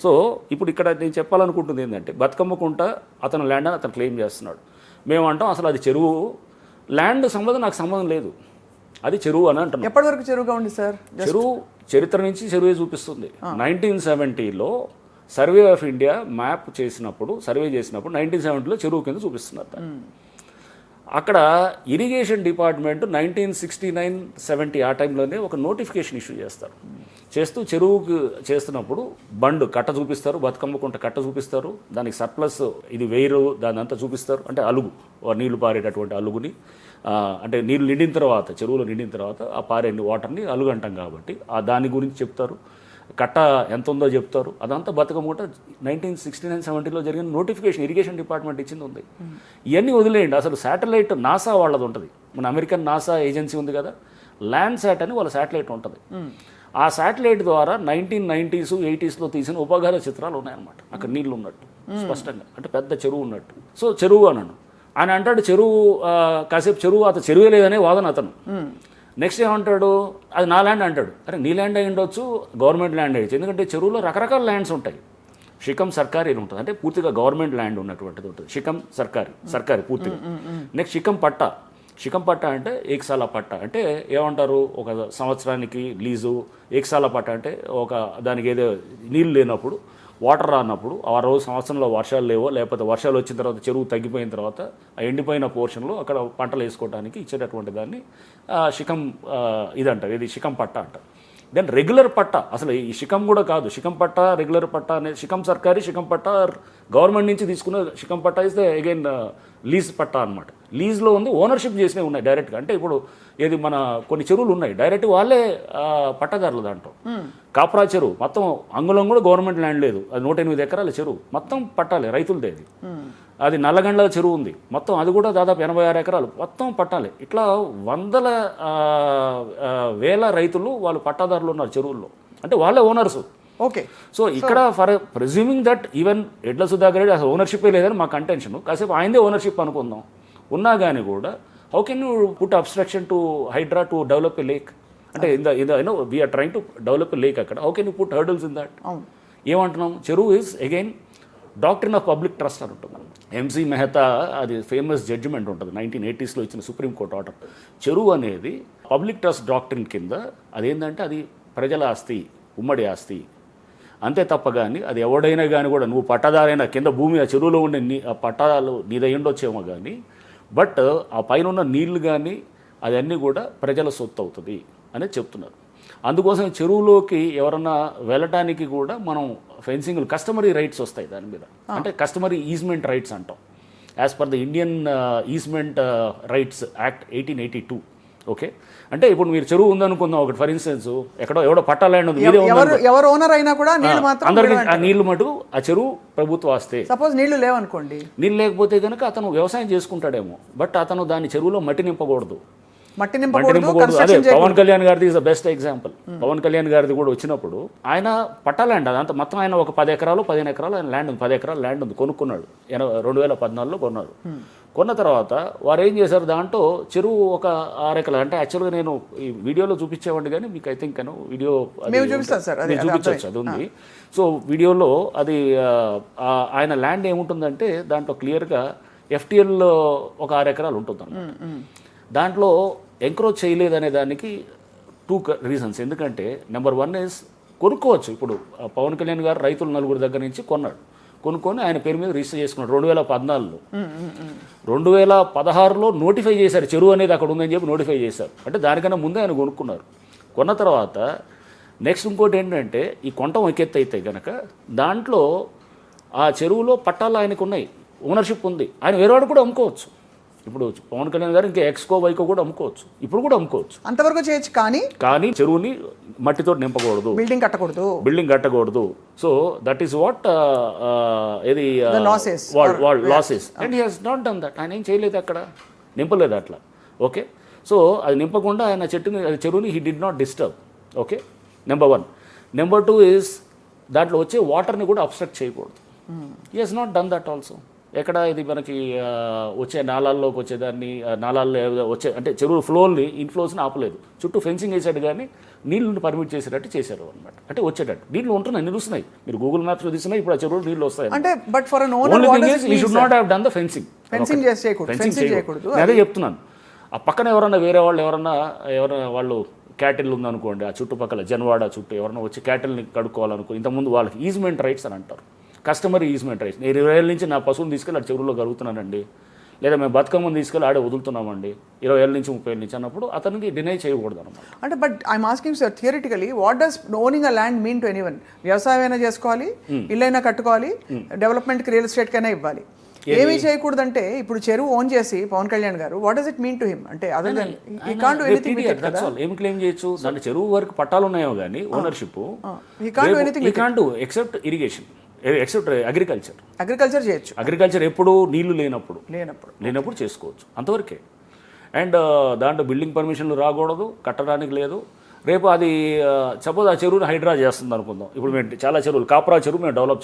So ఇప్పుడు ఇక్కడ నేను చెప్పాలనుకుంటుంది ఏంటంటే, బతుకమ్మ కుంట అతను ల్యాండ్ అని అతను క్లెయిమ్ చేస్తున్నాడు. మేము అంటాం అసలు అది చెరువు, ల్యాండ్ సంబంధం నాకు సంబంధం లేదు, అది చెరువు అని అంటున్నాం. ఎప్పటి వరకు చెరువుగా ఉంది సార్? చెరువు చరిత్ర నుంచి చెరువే చూపిస్తుంది. 1970లో సర్వే ఆఫ్ ఇండియా మ్యాప్ చేసినప్పుడు, సర్వే చేసినప్పుడు 1970లో చెరువు కింద చూపిస్తున్నారు దాన్ని. అక్కడ ఇరిగేషన్ డిపార్ట్మెంట్ 1969-70 ఆ టైంలోనే ఒక నోటిఫికేషన్ ఇష్యూ చేస్తారు. చేస్తూ చెరువుకు చేస్తున్నప్పుడు బండ్ కట్ట చూపిస్తారు, బతుకమ్మ కుంట కట్ట చూపిస్తారు, దానికి సర్ప్లస్ ఇది వేరు దాని అంతా చూపిస్తారు. అంటే అలుగు, నీళ్లు పారేటటువంటి అలుగుని, అంటే నీళ్ళు నిండిన తర్వాత, చెరువులో నిండిన తర్వాత ఆ పారే వాటర్ని అలుగు అంటాం కాబట్టి దాని గురించి చెప్తారు. కట్ట ఎంత ఉందో చెప్తారు. అదంతా బతుకమ్మ కుంట 1969-70లో జరిగిన నోటిఫికేషన్ ఇరిగేషన్ డిపార్ట్మెంట్ ఇచ్చింది ఉంది. ఇవన్నీ వదిలేయండి, అసలు శాటిలైట్ నాసా వాళ్ళది ఉంటుంది, మన అమెరికన్ నాసా ఏజెన్సీ ఉంది కదా, ల్యాండ్ శాట్ అని వాళ్ళ శాటిలైట్ ఉంటుంది. ఆ శాటిలైట్ ద్వారా 1990s, 80sలో తీసిన ఉపగ్రహ చిత్రాలు ఉన్నాయన్నమాట. అక్కడ నీళ్లు ఉన్నట్టు స్పష్టంగా, అంటే పెద్ద చెరువు ఉన్నట్టు. సో చెరువు అన్నాను, ఆయన అంటాడు చెరువు, కాసేపు చెరువు, అతను చెరువే లేదనే వాదన అతను. నెక్స్ట్ ఏమంటాడు, అది నా ల్యాండ్ అంటాడు. అరే నీ ల్యాండ్ అయి ఉండొచ్చు, గవర్నమెంట్ ల్యాండ్ అయ్యచ్చు, ఎందుకంటే చెరువులో రకరకాల ల్యాండ్స్ ఉంటాయి. షికం సర్కారీ ఉంటుంది, అంటే పూర్తిగా గవర్నమెంట్ ల్యాండ్ ఉన్నటువంటిది ఉంటుంది. షికం సర్కారీ పూర్తిగా. నెక్స్ట్ షికం పట్ట అంటే ఏకసాల పట్ట, అంటే ఏమంటారు, ఒక సంవత్సరానికి లీజు. ఏకసాల పట్ట అంటే ఒక దానికి ఏదో నీళ్ళు లేనప్పుడు, వాటర్ రానప్పుడు, ఆ రోజు సంవత్సరంలో వర్షాలు లేవో, లేకపోతే వర్షాలు వచ్చిన తర్వాత చెరువు తగ్గిపోయిన తర్వాత ఆ ఎండిపోయిన పోర్షన్లో అక్కడ పంటలు వేసుకోవడానికి ఇచ్చేటటువంటి దాన్ని షికం ఇదంటారు, ఇది షికం పట్ట అంటారు. దెన్ రెగ్యులర్ పట్ట, అసలు ఈ షికం కూడా కాదు, షికం పట్ట, రెగ్యులర్ పట్ట అనేది, షికం సర్కారీ, షికం పట్ట గవర్నమెంట్ నుంచి తీసుకున్న షికం పట్ట ఇస్తే అగైన్ లీజ్ పట్ట అనమాట. లీజ్లో ఉంది, ఓనర్షిప్ చేసినవి ఉన్నాయి డైరెక్ట్గా. అంటే ఇప్పుడు ఏది మన కొన్ని చెరువులు ఉన్నాయి డైరెక్ట్ వాళ్ళే పట్టదారులు దాంట్లో. కాప్రా చెరువు మొత్తం అంగుళం కూడా గవర్నమెంట్ ల్యాండ్ లేదు, అది 108 ఎకరాల చెరువు, మొత్తం పట్టాలి, రైతులదే అది. అది నల్లగండ్ల చెరువు ఉంది మొత్తం, అది కూడా దాదాపు 86 ఎకరాలు, మొత్తం పట్టాలి. ఇట్లా వందల వేల రైతులు వాళ్ళు పట్టాదారులు ఉన్నారు చెరువుల్లో, అంటే వాళ్ళే ఓనర్స్. ఓకే. సో ఇక్కడ ఫర్ ప్రిజ్యూమింగ్ దట్ ఈవెన్ ఎడ్ల సుధాకర్ రెడ్డి అసలు ఓనర్షిపే లేదని మా కంటెన్షన్, కాసేపు ఆయనదే ఓనర్షిప్ అనుకుందాం, ఉన్నా కానీ కూడా how can you put obstruction to HYDRAA to develop a lake? అంటే we're trying to develop a lake, అక్కడ how can you put hurdles in that? ఏమంటున్నాం, చెరువు is again doctrine of public trust అని ఉంటుంది. ఎంసీ మెహతా అది ఫేమస్ జడ్జిమెంట్ ఉంటుంది 1980sలో ఇచ్చిన supreme court order. చెరువు అనేది పబ్లిక్ ట్రస్ట్ డాక్ట్రిన్ కింద అదేంటంటే అది ప్రజల ఆస్తి, ఉమ్మడి ఆస్తి అంతే తప్ప కానీ అది ఎవడైనా కానీ కూడా, నువ్వు పట్టాదారైనా కింద భూమి ఆ చెరువులో ఉండే పట్టాలు నీదై ఉండొచ్చేమో కానీ, బట్ ఆ పైన ఉన్న నీళ్లు కానీ అదన్నీ కూడా ప్రజల సొత్తు అవుతుంది అనేది చెప్తున్నారు. అందుకోసం చెరువులోకి ఎవరన్నా వెళ్ళటానికి కూడా మనం ఫెన్సింగ్ కస్టమరీ రైట్స్ వస్తాయి దాని మీద, అంటే కస్టమరీ ఈజ్మెంట్ రైట్స్ అంటాం, as per the Indian easement rights act 1882. Okay, అంటే ఇప్పుడు మీరు చెరువు ఉందనుకుందాం ఒకటి, ఫర్ ఇన్స్టెన్స్ ఎవడో పట్టా ల్యాండ్ ఉంది, ఎవరు ఓనర్ అయినా కూడా అందరికి ఆ నీళ్లు మటు ఆ చెరువు ప్రభుత్వ ఆస్తే. సపోజ్ నీళ్లు లేవనుకోండి, నీళ్ళు లేకపోతే కనుక అతను వ్యవసాయం చేసుకుంటాడేమో, బట్ అతను దాని చెరువులో మట్టి నింపకూడదు. అదే పవన్ కళ్యాణ్ గారిది is the best example. Pavan Kalyan గారిది కూడా వచ్చినప్పుడు ఆయన పట్టా ల్యాండ్ అదంతా మొత్తం ఆయన ఒక 10 ఎకరాలు 15 ఎకరాలు ఆయన ల్యాండ్ ఉంది, 10 ఎకరాల ల్యాండ్ ఉంది, కొనుక్కున్నాడు 2014లో కొన్నాడు. కొన్న తర్వాత వారు ఏం చేశారు, దాంట్లో చెరువు ఒక 6 ఎకరాలు, అంటే యాక్చువల్గా నేను ఈ వీడియోలో చూపించేవాడిని కానీ మీకు ఐ థింక్ వీడియో చూపించవచ్చు, అది ఉంది. సో వీడియోలో అది ఆయన ల్యాండ్ ఏముంటుందంటే దాంట్లో క్లియర్గా FTL ఒక 6 ఎకరాలు ఉంటుంది అన్నమాట. దాంట్లో ఎంక్రోచ్ చేయలేదనే దానికి 2 రీజన్స్. ఎందుకంటే నెంబర్ 1 ఇస్ కొనుక్కోవచ్చు. ఇప్పుడు పవన్ కళ్యాణ్ గారు రైతులు 4 దగ్గర నుంచి కొనుక్కొని ఆయన పేరు మీద రిజిస్టర్ చేసుకున్నాడు 2014లో. 2016లో నోటిఫై చేశారు, చెరువు అనేది అక్కడ ఉందని చెప్పి నోటిఫై చేశారు. అంటే దానికన్నా ముందే ఆయన కొనుక్కున్నారు. కొన్న తర్వాత నెక్స్ట్ ఇంకోటి ఏంటంటే ఈ కొంటం ఎక్కెత్తి అయితే కనుక దాంట్లో ఆ చెరువులో పట్టాలు ఆయనకు ఉన్నాయి, ఓనర్షిప్ ఉంది. ఆయన వేరేవాడు కూడా అమ్ముకోవచ్చు. ఇప్పుడు పవన్ కళ్యాణ్ గారు ఇంకా ఎక్స్కో వైకో కూడా అమ్ముకోవచ్చు, ఇప్పుడు కూడా అమ్ముకోవచ్చు, అంతవరకు చేయొచ్చు. కానీ చెరువుని మట్టితో నింపకూడదు, బిల్డింగ్ కట్టకూడదు. సో దట్ ఈస్ వాట్ ఇది losses and he has not done that. ఆయన ఏం చేయలేదు, అక్కడ నింపలేదు అట్లా. ఓకే, సో అది నింపకుండా ఆయన చెరువుని he did not disturb. Okay, number 1. Number 2 is దాంట్లో వచ్చే వాటర్ని కూడా అబ్స్ట్రక్ట్ చేయకూడదు. He has not done that also. ఎక్కడ ఇది మనకి వచ్చే నాళాల్లోకి వచ్చేదాన్ని, నాళాల్లో వచ్చే అంటే చెరువు ఫ్లోని ఇన్ఫ్లోస్ని ఆపలేదు, చుట్టూ ఫెన్సింగ్ వేసాడు, కానీ నీళ్ళని పర్మిట్ చేసేటట్టు చేశారు అనమాట. అంటే వచ్చేటట్టు నీళ్ళు ఉంటున్నాయి, నిలుస్తున్నాయి. మీరు గూగుల్ మ్యాప్స్లో తీసినా ఇప్పుడు ఆ చెరువులు నీళ్ళు వస్తాయి. అంటే but for should not have done the fencing చేయకూడదు. అదే చెప్తున్నాను. ఆ పక్కన ఎవరన్నా వేరే వాళ్ళు ఎవరన్నా వాళ్ళు క్యాటిల్ ఉందనుకోండి, ఆ చుట్టుపక్కల జన్వాడ చుట్టూ ఎవరన్నా వచ్చి క్యాటిల్ని కడుక్కోవాలనుకో, ఇంతకుముందు వాళ్ళకి ఈజ్మెంట్ రైట్స్ అని అంటారు, కస్టమర్ ఈజ్మెంట్ రైట్స్. నేను 20 ఏళ్ళ నుంచి నా పశువుని తీసుకెళ్ళి అటు చెరువులో కలుగుతున్నానండి, లేదా మేము బతుకమ్మని తీసుకెళ్ళి ఆడే వదులుతున్నామండి 20 ఏళ్ళ నుంచి 30 ఏళ్ళ నుంచి అన్నప్పుడు అతనికి డినై చేయకూడదు అనమాట. అంటే but I'm asking sir, theoretically what does owning a land mean to anyone? వ్యవసాయం అయినా చేసుకోవాలి, ఇల్లైనా కట్టుకోవాలి, డెవలప్మెంట్కి రియల్ ఎస్టేట్కైనా ఇవ్వాలి. ఏమీ చేయకూడదంటే ఇప్పుడు చెరువు ఓన్ చేసి పవన్ కళ్యాణ్ గారు what does it mean to him? అంటే other than he can't do anything with it కదా. ఏం క్లెయిమ్ చేయొచ్చు? దాని చెరువు వరకు పట్టాలు ఉన్నాయో కానీ ownership he can't do anything. He can't do except irrigation, except agriculture చేయొచ్చు. అగ్రికల్చర్ ఎప్పుడు నీళ్లు లేనప్పుడు చేసుకోవచ్చు, అంతవరకే. అండ్ దాంట్లో బిల్డింగ్ పర్మిషన్లు రాకూడదు, కట్టడానికి లేదు. రేపు అది సపోజ్ ఆ చెరువుని హైడ్రా చేస్తుంది అనుకుందాం. ఇప్పుడు మేము చాలా చెరువులు, కాపురా చెరువు మేము డెవలప్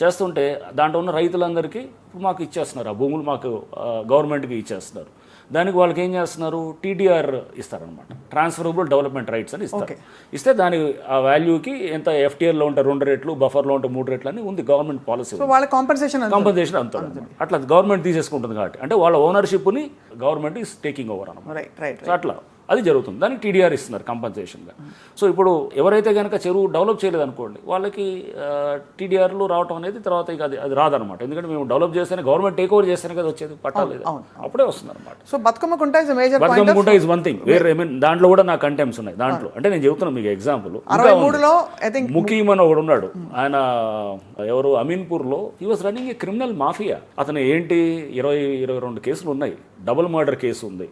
చేస్తుంటే దాంట్లో ఉన్న రైతులందరికీ ఇప్పుడు మాకు ఇచ్చేస్తున్నారు, ఆ భూములు మాకు గవర్నమెంట్కి ఇచ్చేస్తున్నారు. దానికి వాళ్ళకి ఏం చేస్తున్నారు, TDR ఇస్తారనమాట, ట్రాన్స్ఫరబుల్ డెవలప్మెంట్ రైట్స్ అని ఇస్తారు. ఇస్తే దాని ఆ వాల్యూకి ఎంత FTLలో ఉంటే 2 రేట్లు, బఫర్లో ఉంటే 3 రేట్లు అని ఉంది గవర్నమెంట్ పాలసీ. వాళ్ళ కాంపెన్సేషన్ అంత అట్లా గవర్నమెంట్ తీసేసుకుంటుంది కాబట్టి, అంటే వాళ్ళ ఓనర్షిప్ని గవర్నమెంట్ ఈస్ టేకింగ్ ఓవర్ అనమాట. అట్లా అది జరుగుతుంది. దానికి TDR ఇస్తున్నారు కంపన్సేషన్గా. సో ఇప్పుడు ఎవరైతే కనుక చెరువు డెవలప్ చేయలేదనుకోండి, వాళ్ళకి TDRలు రావటం అనేది తర్వాత ఇక అది రాదనమాట. ఎందుకంటే మేము డెవలప్ చేస్తేనే, గవర్నమెంట్ టేక్ ఓవర్ చేస్తేనే కదా వచ్చేది, పట్టాలేదు అప్పుడే వస్తుంది అనమాట. So Bathukamma Kunta is one thing. దాంట్లో కూడా నా కంటెంప్ట్స్ ఉన్నాయి దాంట్లో. అంటే నేను చెబుతున్నాను మీకు ఎగ్జాంపుల్. 63లో ముకీమ్ అని ఒకడు ఉన్నాడు, ఆయన ఎవరు అమీన్పూర్లో, he was running a criminal mafia. అతను ఏంటి 22 కేసులు ఉన్నాయి, డబుల్ మర్డర్ కేసు ఉంది,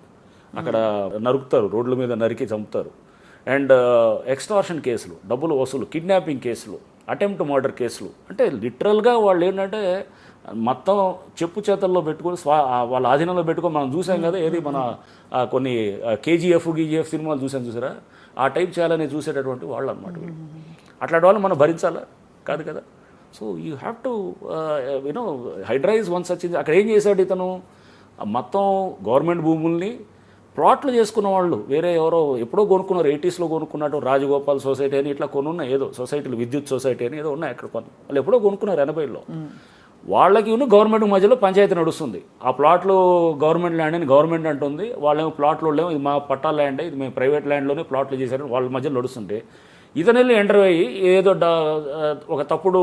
అక్కడ నరుకుతారు, రోడ్ల మీద నరికి చంపుతారు. అండ్ ఎక్స్టార్షన్ కేసులు, డబ్బులు వసూలు, కిడ్నాపింగ్ కేసులు, అటెంప్ట్ మర్డర్ కేసులు. అంటే లిటరల్గా వాళ్ళు ఏంటంటే మొత్తం చెప్పు చేతల్లో పెట్టుకొని వాళ్ళ ఆధీనంలో పెట్టుకొని మనం చూసాం కదా, ఏది మన కొన్ని KGF సినిమాలు చూసారా, ఆ టైప్ చేయాలని చూసేటటువంటి వాళ్ళు అనమాట. అట్లాంటి వాళ్ళు మనం భరించాలా? కాదు కదా. So you have to you know hydraize one such. అక్కడ ఏం చేశాడు ఇతను, మొత్తం గవర్నమెంట్ భూముల్ని ప్లాట్లు చేసుకున్న వాళ్ళు వేరే ఎవరో ఎప్పుడో కొనుక్కున్నారు, 80sలో కొనుక్కున్నట్టు రాజగోపాల్ సొసైటీ అని ఇట్లా కొన్ని ఉన్నాయి, ఏదో సొసైటీలు, విద్యుత్ సొసైటీ అని ఏదో ఉన్నాయి అక్కడ కొన్ని. వాళ్ళు ఎప్పుడో కొనుక్కున్నారు 80లో. వాళ్ళకి గవర్నమెంట్ మధ్యలో పంచాయతీ నడుస్తుంది. ఆ ప్లాట్లు గవర్నమెంట్ ల్యాండ్ అని గవర్నమెంట్ అంటుంది, వాళ్ళేమో ప్లాట్లు లేవు, ఇది మా పట్టా ల్యాండ్, ఇది మేము ప్రైవేట్ ల్యాండ్లోనే ప్లాట్లు చేశారని వాళ్ళ మధ్యలో నడుస్తుంటే, ఇతను వెళ్ళి ఎంటర్ అయ్యి ఏదో ఒక తప్పుడు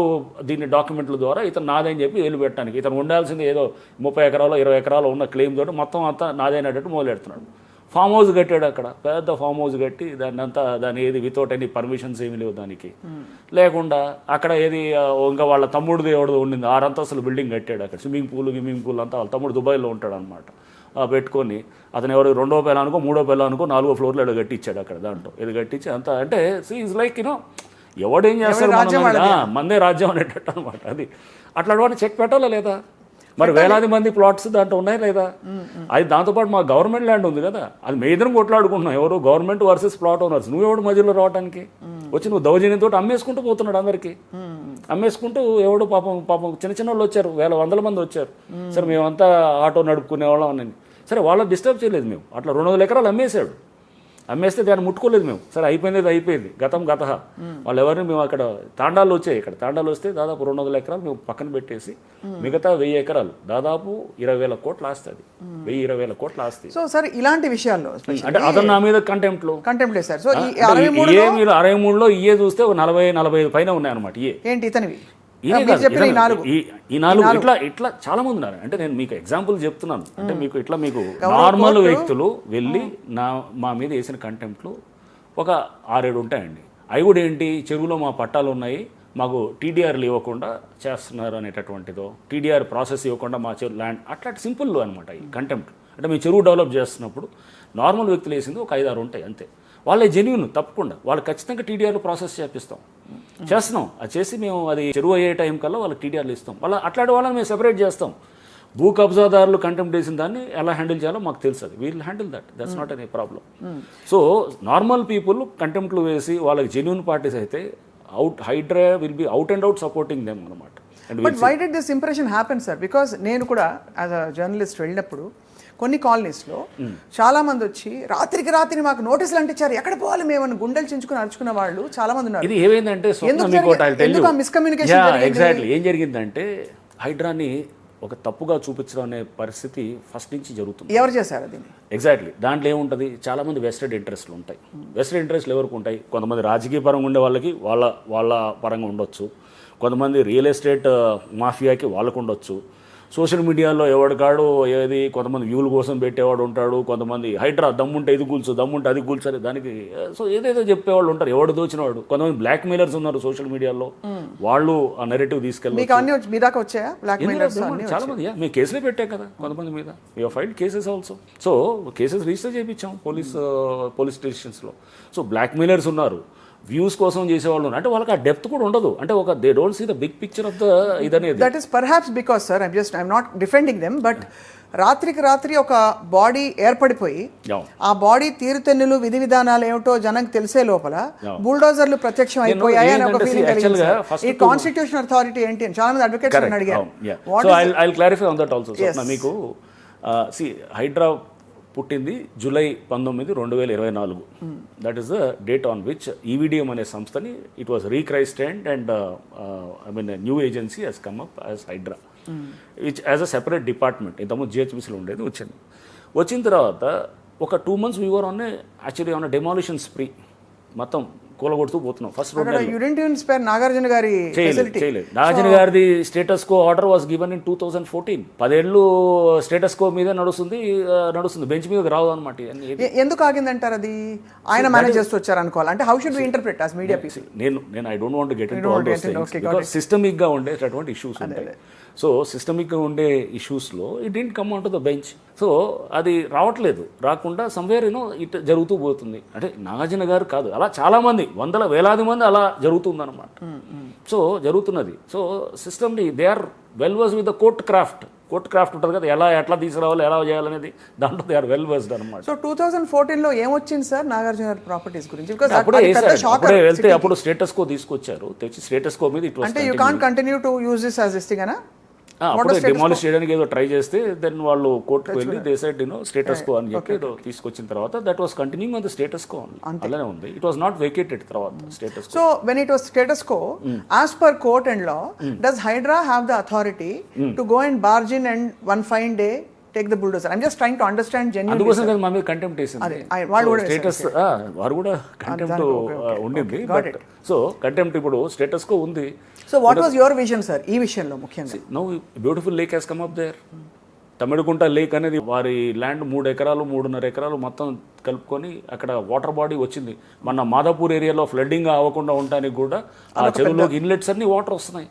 దీన్ని డాక్యుమెంట్ల ద్వారా ఇతను నాదని చెప్పి ఏలు పెట్టడానికి, ఇతను ఉండాల్సింది ఏదో 30 ఎకరాలు 20 ఎకరాలు ఉన్న క్లెయిమ్ తోటి మొత్తం అంతా నాదైనట్టు మొదలెడుతున్నాడు. ఫామ్ హౌస్ కట్టాడు, అక్కడ పెద్ద ఫామ్ హౌస్ కట్టి దాన్ని ఏది వితౌట్ ఎనీ పర్మిషన్స్ ఏమి లేవు దానికి లేకుండా, అక్కడ ఏది ఇంకా వాళ్ళ తమ్ముడిది ఎవడో ఉండింది 6 అంతస్తుల బిల్డింగ్ కట్టాడు అక్కడ, స్విమ్మింగ్ పూల్ అంతా. వాళ్ళ తమ్ముడు దుబాయ్లో ఉంటాడు అనమాట. పెట్టుకొని అతను ఎవరు 2వ పిల్లనుకో 3వ పిల్లనుకో 4వ ఫ్లోర్లో ఏదో కట్టించాడు అక్కడ, దాంట్లో ఏదో కట్టించి అంతా. అంటే ఈజ్ లైక్ ఎవడేం చేస్తాడు, మందే రాజ్యం అనేటట్టు అనమాట. అది అట్లాంటి వాడిని చెక్ పెట్టాలా లేదా? మరి వేలాది మంది ప్లాట్స్ దాంట్లో ఉన్నాయి లేదా? అది దాంతోపాటు మా గవర్నమెంట్ ల్యాండ్ ఉంది కదా, అది మేదరం కొట్లాడుకుంటున్నాం, ఎవరు గవర్నమెంట్ వర్సెస్ ప్లాట్ ఓనర్స్. నువ్వెవడు మధ్యలో రావడానికి వచ్చి నువ్వు దౌర్జన్యంతో అమ్మేసుకుంటూ పోతున్నాడు, అందరికీ అమ్మేసుకుంటూ. ఎవడు పాపం చిన్న వాళ్ళు వచ్చారు, 100 మంది వచ్చారు. సరే మేమంతా ఆటో నడుపుకునే వాళ్ళం అని, సరే వాళ్ళని డిస్టర్బ్ చేయలేదు మేము. అట్లా 200 ఎకరాలు అమ్మేశాడు. అమ్మేస్తే దాన్ని ముట్టుకోలేదు మేము. సరే అయిపోయింది, అది అయిపోయింది, గతం గత. వాళ్ళు ఎవరిని మేము అక్కడ తాండాలు వచ్చాయి, ఇక్కడ తాండాలు వస్తే దాదాపు 200 ఎకరాలు మేము పక్కన పెట్టేసి మిగతా 1000 ఎకరాలు దాదాపు 20,000 కోట్ల ఆస్తి, అది 20,000 కోట్ల ఆస్తి. సో సార్ ఇలాంటి విషయాల్లో అంటే అతను నా మీద కంటెంప్ట్లో సార్. సో ఈ మీరు 63లో ఇయే చూస్తే 40-45 పైన ఉన్నాయన్నమాట. ఏంటి ఇతనివి ఈ 4 ఇట్లా చాలా మంది ఉన్నారు. అంటే నేను మీకు ఎగ్జాంపుల్ చెప్తున్నాను. అంటే మీకు ఇట్లా మీకు నార్మల్ వ్యక్తులు వెళ్ళి మా మీద వేసిన కంటెంప్ట్లు ఒక 6-7 ఉంటాయండి. అవి కూడా ఏంటి, చెరువులో మా పట్టాలు ఉన్నాయి, మాకు టీడీఆర్లు ఇవ్వకుండా చేస్తున్నారు అనేటటువంటిదో, టీడీఆర్ ప్రాసెస్ ఇవ్వకుండా మా చెరువు ల్యాండ్, అట్లాంటి సింపుల్ అనమాట ఈ కంటెంప్ట్. అంటే మీ చెరువు డెవలప్ చేస్తున్నప్పుడు నార్మల్ వ్యక్తులు వేసింది ఒక 5-6 ఉంటాయి అంతే. వాళ్ళే జెన్యూన్, తప్పకుండా వాళ్ళు ఖచ్చితంగా టీడీఆర్లు ప్రాసెస్ చేస్తున్నాం. అది చేసి మేము అది చెరువు అయ్యే టైం కల్లా వాళ్ళకి టీడీఆర్లు ఇస్తాం. అట్లాంటి వాళ్ళని మేము సెపరేట్ చేస్తాం. భూ కబ్జాదారులు కంటెంప్ట్ చేసిన దాన్ని ఎలా హ్యాండిల్ చేయాలో మాకు తెలుసు. అది we'll handle that's not any problem. So normal people కంటెంప్ట్లు వేసి వాళ్ళకి జెన్యూన్ పార్టీస్ అయితే HYDRAA will be out and out supporting them అనమాట. But why did this impression happen sir? Because నేను కూడా యాజ్ అ జర్నలిస్ట్ వెళ్ళినప్పుడు కొన్ని కాలనీస్లో చాలా మంది వచ్చి రాత్రికి రాత్రి మాకు నోటీసులు అంటించారు, ఎక్కడ పోవాలి మేము గుండెలు చించుకుని అరుచుకున్న వాళ్ళు చాలా మంది ఉన్నారు. ఇది ఏమైందంటే ఎగ్జాక్ట్లీ ఏం జరిగిందంటే హైడ్రాని ఒక తప్పుగా చూపించడం అనే పరిస్థితి ఫస్ట్ నుంచి జరుగుతుంది. ఎవరు చేశారు దీన్ని? ఎగ్జాక్ట్లీ దాంట్లో ఏముంటుంది, చాలా మంది వెస్టెడ్ ఇంట్రెస్ట్లు ఉంటాయి. వెస్టెడ్ ఇంట్రెస్ట్లు ఎవరికి ఉంటాయి? కొంతమంది రాజకీయ పరంగా ఉండే వాళ్ళకి వాళ్ళ పరంగా ఉండొచ్చు, కొంతమంది రియల్ ఎస్టేట్ మాఫియాకి వాళ్ళకు ఉండొచ్చు, సోషల్ మీడియాలో ఎవడికాడు ఏది కొంతమంది వ్యూల కోసం పెట్టేవాడు ఉంటాడు, కొంతమంది హైడ్రా దమ్ముంటే ఇది కూల్చు, దమ్ముంటే అది కూల్చు దానికి సో ఏదేదో చెప్పేవాళ్ళు ఉంటారు, ఎవడు దోచినవాడు. కొంతమంది బ్లాక్ మెయిలర్స్ ఉన్నారు సోషల్ మీడియాలో, వాళ్ళు ఆ నెరేటివ్ తీసుకెళ్ళి చాలా మంది మేము కేసులే పెట్టాం కదా కొంతమంది మీద. You filed cases also. So cases register చేయించాం పోలీస్ స్టేషన్స్లో. సో బ్లాక్ మెయిలర్స్ ఉన్నారు, వ్యూస్ కోసం చేసేవాళ్ళు ఉన్నారు. అంటే వాళ్ళకి ఆ డెప్త్ కూడా ఉండదు. అంటే ఒక they don't see the big picture of the ఇదనేది. That is perhaps because sir I'm not defending them, but రాత్రికి రాత్రి ఒక బాడీ ఏర్పడిపోయి ఆ బాడీ తీరుతెన్నులు విధి విధానాలు ఏమిటో జనానికి తెలిసే లోపల బుల్డోజర్లు ప్రత్యక్షం అయిపోయాయి అని ఒక ఫీలింగ్ కలిగింది. ఈ కాన్స్టిట్యూషన్ అథారిటీ ఏంటి అని చాలా మంది అడ్వకేట్స్ అడిగారు. So I will clarify on that also. మీకు హైడ్రా పుట్టింది July 19, 2024. That is the date on which EVDM అనే సంస్థని it was rechristened and I mean new agency has come up as HYDRAA, which as a separate department. ఇంతకుముందు జిహెచ్ఎంసీలో ఉండేది. వచ్చిన తర్వాత ఒక 2 months we were on actually on demolition spree. మొత్తం కూలగొడుతూ పోతున్నాం. ఫస్ట్ నాగార్జున గారి చేయలేదు. నాగార్జున గారిది status co order was given in 2014. 10 ఏళ్ళు స్టేటస్ కో మీద నడుస్తుంది, బెంచ్ మీద రావు అనమాట. ఎందుకు ఆగిందంటారు? అది ఆయన మేనేజ్ చేస్తూ వచ్చారు అనుకోవాలి. అంటే how should we interpret as media people? నేను I don't want to get into all those things because systemic గా ఉండేటటువంటి ఇష్యూస్ ఉంటాయి. సో సిస్టమిక్గా ఉండే ఇష్యూస్లో it didn't come on to the bench. So అది రావట్లేదు, రాకుండా సమ్వేర్ ఇట్ జరుగుతూ పోతుంది. అంటే నాగార్జున గారు కాదు, అలా చాలామంది వేలాది మంది అలా జరుగుతుందన్నమాట. సో జరుగుతున్నది. సో సిస్టమ్ని they are well versed with the court craft ఉంటుంది కదా, ఎట్లా తీసుకురావాలి, ఎలా చేయాలనేది, దాంట్లో దే ఆర్ వెల్ వర్స్డ్ అనమాట. సో 2014లో ఏమొచ్చింది సార్ నాగార్జున గారి ప్రాపర్టీస్ గురించి? అప్పుడే వెళ్తే అప్పుడు స్టేటస్ కో తీసుకొచ్చారు, తెచ్చి స్టేటస్ కో మీద ఇట్ వాస్. అంటే you can't continue to use this as this thing అనా? అప్పుడే డిమాలిష్ చేయడానికి ఏదో ట్రై చేస్తే దెన్ వాళ్ళు కోర్టుకు వెళ్ళి దే సెడ్ స్టేటస్ కో అని చెప్పి ఏదో తీసుకొచ్చిన తర్వాత that was continuing on the status quo. అలానే ఉంది. ఇట్ వాస్ నాట్ వేకేటెడ్ తర్వాత status quo. So when it was status quo, as per court and law, does HYDRAA have the authority to go and barge in and one fine day take the bulldozer? I'm just trying to understand genuine. అందుకోసం కదా మా మీద contempt వేసింది. Status వారు కూడా contempt ఉండింది. So contempt ఇప్పుడు status quo ఉంది. So what was your vision sir ఈ విషయంలో ముఖ్యంగా? Now beautiful lake has come up there. Tamilakunta lake అనేది వారి ల్యాండ్ 3 ఎకరాలు 3.5 ఎకరాలు మొత్తం కలుపుకొని అక్కడ వాటర్ బాడీ వచ్చింది. మన మాదాపూర్ ఏరియాలో ఫ్లడ్డింగ్ అవ్వకుండా ఉండడానికి కూడా ఆ చెరువులోకి ఇన్లెట్స్ అన్ని వాటర్ వస్తున్నాయి,